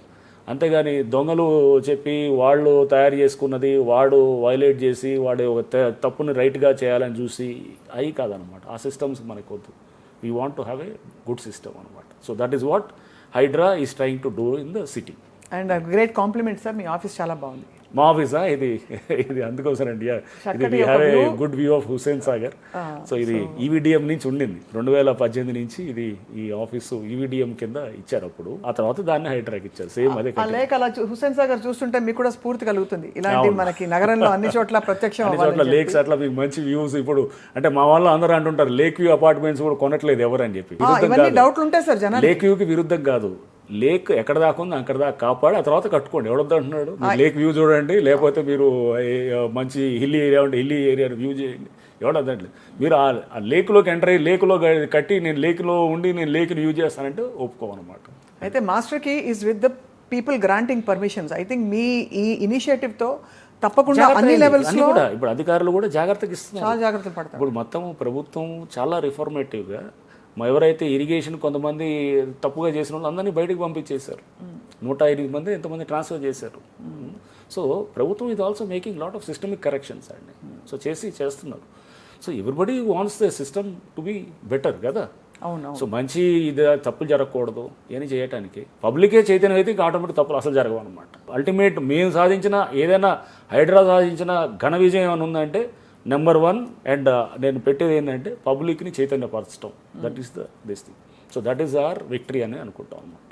అంతేగాని దొంగలు చెప్పి వాళ్ళు తయారు చేసుకున్నది వాడు వైలేట్ చేసి వాడు ఒక తప్పుని రైట్గా చేయాలని చూసి అవి కాదనమాట. ఆ సిస్టమ్స్ మనకు వద్దు. We want to have a good system అనమాట. So that is what HYDRAA is trying to do in the city. And great compliment sir, మీ ఆఫీస్ చాలా బాగుంది. మా ఆఫీసా ఇది అందుకోసం అండి, ఇది we have a good view of Hussain Sagar. So ఇది ఈవీడిఎం నుంచి ఉండింది 2018 నుంచి. ఇది ఈ ఆఫీసు ఈవీడిఎం కింద ఇచ్చారు అప్పుడు, ఆ తర్వాత దాన్ని హైడ్రాకి ఇచ్చారు. సేమ్ అదే లేక అలా హుస్సేన్ సాగర్ చూస్తుంటే మీకు కూడా స్ఫూర్తి కలుగుతుంది. ఇలాంటి మనకి నగరంలో అన్ని చోట్ల ప్రత్యక్షం అన్ని చోట్ల లేక్స్ అట్లా మీకు మంచి వ్యూస్. ఇప్పుడు అంటే మా వాళ్ళు అందరూ అంటుంటారు లేక్ వ్యూ అపార్ట్మెంట్స్ కూడా కొనట్లేదు ఎవరు అని చెప్పి. డౌట్లు ఉంటాయి సార్ జనాలు. లేక్ వ్యూకి విరుద్ధం కాదు, లేక్ ఎక్కడ దాకా ఉంది అక్కడ దాకా కాపాడి ఆ తర్వాత కట్టుకోండి. ఎవడొద్దు అంటున్నాడు? లేక్ వ్యూ చూడండి, లేకపోతే మీరు మంచి హిల్లీ ఏరియా ఉంటే హిల్లీ ఏరియాని వ్యూ చేయండి, ఎవడొద్దంటలేదు. మీరు ఆ లేక్లోకి ఎంటర్ అయ్యి లేక్లో కట్టి నేను లేక్లో ఉండి నేను లేక్ని యూజ్ చేస్తానంటే ఒప్పుకోమన్నమాట. అయితే master key is with the people granting permissions. I think మీ ఈ ఇనిషియేటివ్తో తప్పకుండా అన్ని లెవెల్స్ లో కూడా ఇప్పుడు అధికారులు కూడా జాగ్రత్తగా ఇస్తున్నారు, చాలా జాగ్రత్తలు పడతారు. ఇప్పుడు మొత్తం ప్రభుత్వం చాలా రిఫార్మేటివ్గా ఎవరైతే ఇరిగేషన్ కొంతమంది తప్పుగా చేసిన వాళ్ళు అందరినీ బయటకు పంపించేశారు. 108 మంది ఎంతమంది ట్రాన్స్ఫర్ చేశారు. సో ప్రభుత్వం ఇది also making lot of systemic corrections అండి. సో చేస్తున్నారు. So everybody wants the system to be better కదా. అవును. సో మంచి ఇది తప్పులు జరగకూడదు అని చేయడానికి పబ్లికే చైతన్యం అయితే ఇంకా ఆటోమేటిక్ తప్పులు అసలు జరగవు అనమాట. అల్టిమేట్ మేము సాధించిన ఏదైనా హైడ్రా సాధించిన ఘన విజయం ఏమైనా ఉందంటే నెంబర్ 1 అండ్ నేను పెట్టేది ఏంటంటే పబ్లిక్ని చైతన్యపరచడం. That is this thing. So that is our victory అని అనుకుంటాం అనమాట.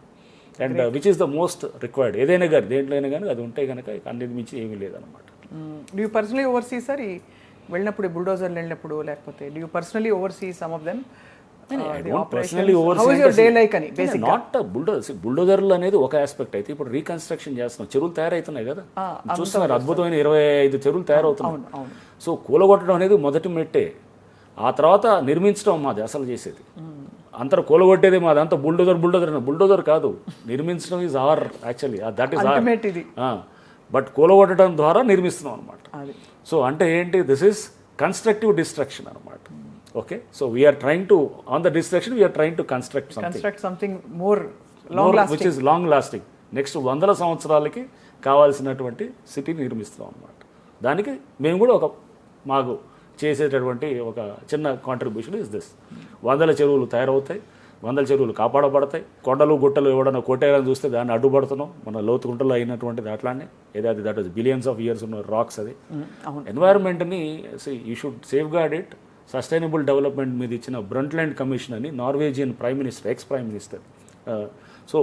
And which is the most required. ఏదైనా కానీ దేంట్లో అయినా కానీ అది ఉంటే కనుక అన్నిటి మించి ఏమీ లేదనమాట. యూ పర్సనలీ ఓవర్సీ సార్ ఈ వెళ్ళినప్పుడు బుల్డోజర్లు వెళ్ళినప్పుడు లేకపోతే do you personally overseas some of them personally day like అని బేసిక్ నాట్ బుల్డోజర్లు అనేది ఒక ఆస్పెక్ట్ అయితే ఇప్పుడు రీకన్స్ట్రక్షన్ చేస్తున్నాం, చెరువులు తయారవుతున్నాయి కదా, చూస్తున్నారు అద్భుతమైన 25 చెరువులు తయారవుతున్నాయి. సో కూలగొట్టడం అనేది మొదటి మెట్టే, ఆ తర్వాత నిర్మించడం మాది అసలు చేసేది. అంతా కూలగొట్టేది మాది, అంతా బుల్డోజర్ కాదు, నిర్మించడం is our actually, that is ultimate ఇది. బట్ కూలగొట్టడం ద్వారా నిర్మిస్తున్నాం అనమాట. సో అంటే ఏంటి, దిస్ ఈస్ కన్స్ట్రక్టివ్ డిస్ట్రక్షన్ అనమాట. Okay, so we are trying to on the destruction we are trying to construct something more long which is long lasting, next 100 సంవత్సరాలకి కావాల్సినటువంటి సిటీ నిర్మిస్తున్నాం అనమాట. దానికి మేము కూడా మాకు చేసేటటువంటి ఒక చిన్న కాంట్రిబ్యూషన్ ఇస్ దిస్. 100 చెరువులు తయారవుతాయి, 100 చెరువులు కాపాడబడతాయి. కొండలు గుట్టలు ఎవడన్నా కొట్టేయాలని చూస్తే దాన్ని అడ్డుపడుతున్నాం. మన లోతు గుంటలో అయినటువంటిది అట్లానే ఏదైతే that is billions of years ఉన్న రాక్స్. అది ఎన్వైరన్మెంట్ని you should safeguard it. Sustainable development మీద ఇచ్చిన బ్రంట్లాండ్ కమిషన్ అని Norwegian prime minister, ex prime minister. So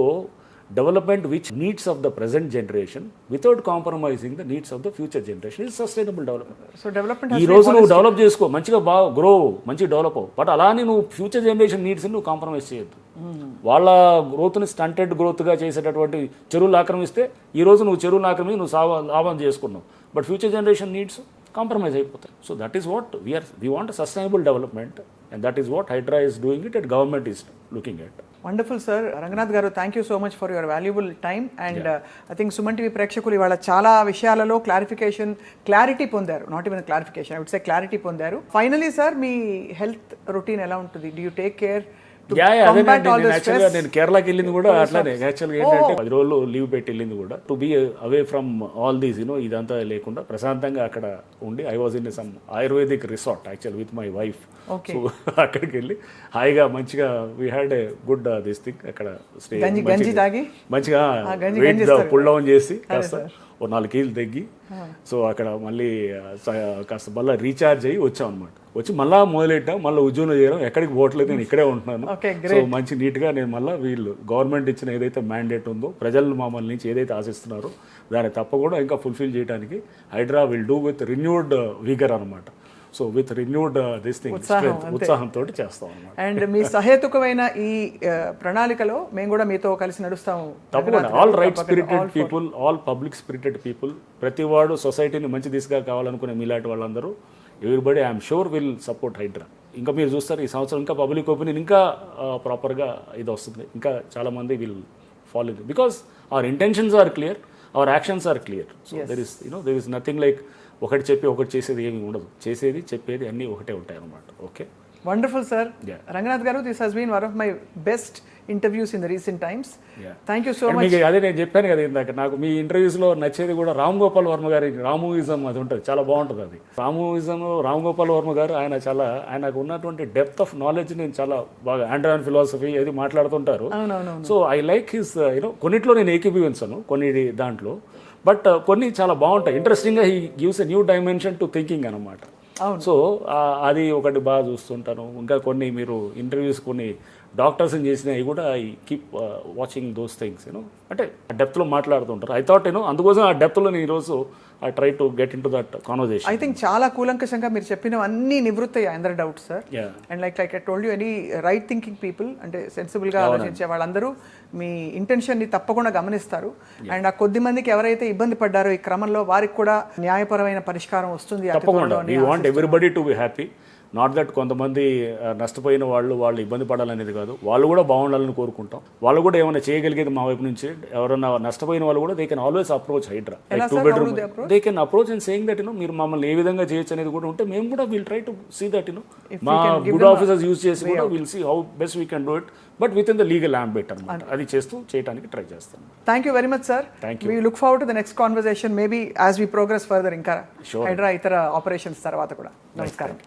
development which needs of the present generation without compromising the needs of the future generation is sustainable development. So development ఈ రోజు నువ్వు develop చేసుకో, మంచిగా బాగా grow, మంచిగా develop అవ్వు, but అలానే నువ్వు ఫ్యూచర్ జనరేషన్ నీడ్స్ని నువ్వు కాంప్రమైజ్ చేయొద్దు. వాళ్ళ గ్రోత్ని స్టంటెడ్ గ్రోత్గా చేసేటటువంటి చెరువులు ఆక్రమిస్తే ఈ రోజు నువ్వు చెరువులు ఆక్రమించి నువ్వు లాభం చేసుకున్నావు, but future generation needs compromise అయిపోతాయి. So that is what we want sustainable development and that is what HYDRAA is doing it and government is looking at. Wonderful sir. Ranganath గారు, thank you so much for your valuable time. And I think Suman TV ప్రేక్షకులు ఇవాళ చాలా విషయాలలో clarity పొందారు. Not even clarification, I would say clarity పొందారు. Finally sir, మీ health routine ఎలా ఉంటుంది? Do you take care? నేను కేరళకి వెళ్ళింది కూడా అట్లానే. యాక్చువల్గా ఏంటంటే 10 రోజులు లీవ్ పెట్టి వెళ్ళింది కూడా to be away from all these ఇదంతా లేకుండా ప్రశాంతంగా అక్కడ ఉండి. I was in some ayurvedic resort actual with my wife. So అక్కడికి వెళ్ళి హాయిగా మంచిగా we had a good this thing. అక్కడ స్టే మంచిగా పుల్ డౌన్ చేసి కాస్త 4 కేజీలు తగ్గి, సో అక్కడ మళ్ళీ కాస్త మళ్ళీ రీఛార్జ్ అయ్యి వచ్చాం అనమాట. వచ్చి మళ్ళీ మొదలెట్టాం, మళ్ళీ ఉద్యోగం చేయడం, ఎక్కడికి పోవట్లేదు, నేను ఇక్కడే ఉంటున్నాను. సో మంచి నీట్గా నేను మళ్ళీ వీళ్ళు గవర్నమెంట్ ఇచ్చిన ఏదైతే మ్యాండేట్ ఉందో, ప్రజలు మమ్మల్ని నుంచి ఏదైతే ఆశిస్తున్నారో దాన్ని తప్పకుండా ఇంకా ఫుల్ఫిల్ చేయడానికి Hydraa will do with renewed vigour అనమాట. So with renewed this thing ఉత్సాహంతో చేస్తాం అన్నమాట. అండ్ మీ సహేతుకమైన ఈ ప్రణాళికలో మేము కూడా మీతో కలిసి నడుస్తాము తప్పకుండా. All right spirited people, all public spirited people, ప్రతి వాడు సొసైటీని మంచి దిశగా కావాలనుకునే మీలాంటి వాళ్ళందరూ, everybody I'm sure will support HYDRAA. ఇంకా మీరు చూస్తారు ఈ సంవత్సరం ఇంకా పబ్లిక్ ఒపీనియన్ ఇంకా ప్రాపర్గా ఇది వస్తుంది. ఇంకా చాలామంది will follow it because our intentions are clear, our actions are clear. So there is nothing like ఒకటి చెప్పి ఒకటి చేసేది ఏమీ ఉండదు. చేసేది చెప్పేది అన్నీ ఒకటే ఉంటాయి అన్నమాట. Okay, wonderful sir. రంగనాథ్ గారు, this has been one of my best interviews in the recent times. Thank you so much. అదే నేను చెప్పాను కదా ఇందాక, నాకు మీ ఇంటర్వ్యూస్లో నచ్చేది కూడా రామ్ గోపాల్ వర్మ గారి రామూయిజం అది ఉంటుంది, చాలా బాగుంటుంది. అది రామూయిజం, రామ్ గోపాల్ వర్మ గారు ఆయనకు ఉన్నటువంటి డెప్త్ ఆఫ్ నాలెడ్జ్ నేను చాలా బాగా ఆండ్రాన్ ఫిలాసఫీ అది మాట్లాడుతుంటారు. సో ఐ లైక్ హిస్ కొన్నిట్లో నేను ఏకీభవించను కొన్ని దాంట్లో, బట్ కొన్ని చాలా బాగుంటాయి. ఇంట్రెస్టింగ్గా he gives a new dimension to thinking అనమాట. సో అది ఒకటి బాగా చూస్తుంటాను. ఇంకా కొన్ని మీరు ఇంటర్వ్యూస్ కొన్ని డాక్టర్స్ని చేసినవి కూడా I keep watching those things అంటే డెప్త్లో మాట్లాడుతుంటారు. ఐ థాట్ అందుకోసం ఆ డెప్త్లో నేను ఈరోజు I try to get in to that conversation. I think చాలా కూలంకషంగా మీరు చెప్పినవన్నీ నివృత్తయ్యాయి అందరి doubts sir. And like I told you, any right thinking people అంటే సెన్సిబుల్గా ఆలోచించే వాళ్ళందరూ మీ ఇంటెన్షన్ని తప్పకుండా గమనిస్తారు. అండ్ ఆ కొద్ది మందికి ఎవరైతే ఇబ్బంది పడ్డారో ఈ క్రమంలో వారికి కూడా న్యాయపరమైన పరిష్కారం వస్తుంది. తప్పకుండా we want everybody to be happy. Not that కొంతమంది నష్టపోయిన వాళ్ళు ఇబ్బంది పడాలనేది కాదు, వాళ్ళు కూడా బాగుండాలని కోరుకుంటాం. వాళ్ళు కూడా ఏమైనా చేయగలిగేది మా వైపు నుంచి, ఎవరైనా నష్టపోయిన వాళ్ళు కూడా they can always approach HYDRAA. 2 bedroom they can approach and saying that మీరు మమ్మల్ని ఏ విధంగా చేయొచ్చు అనేది కూడా ఉంటే మేము కూడా will try to see that మా గుడ్ ఆఫీసర్స్ యూజ్ చేసి కూడా will see how best we can do it, but with in the legal ambit అనమాట. అది చేయడానికి ట్రై చేస్తాం. Thank you very much sir. Thank you. We look forward to the next conversation maybe as we progress further ఇంకా హైడ్రా ఇతర operations తర్వాత కూడా. నమస్కారం.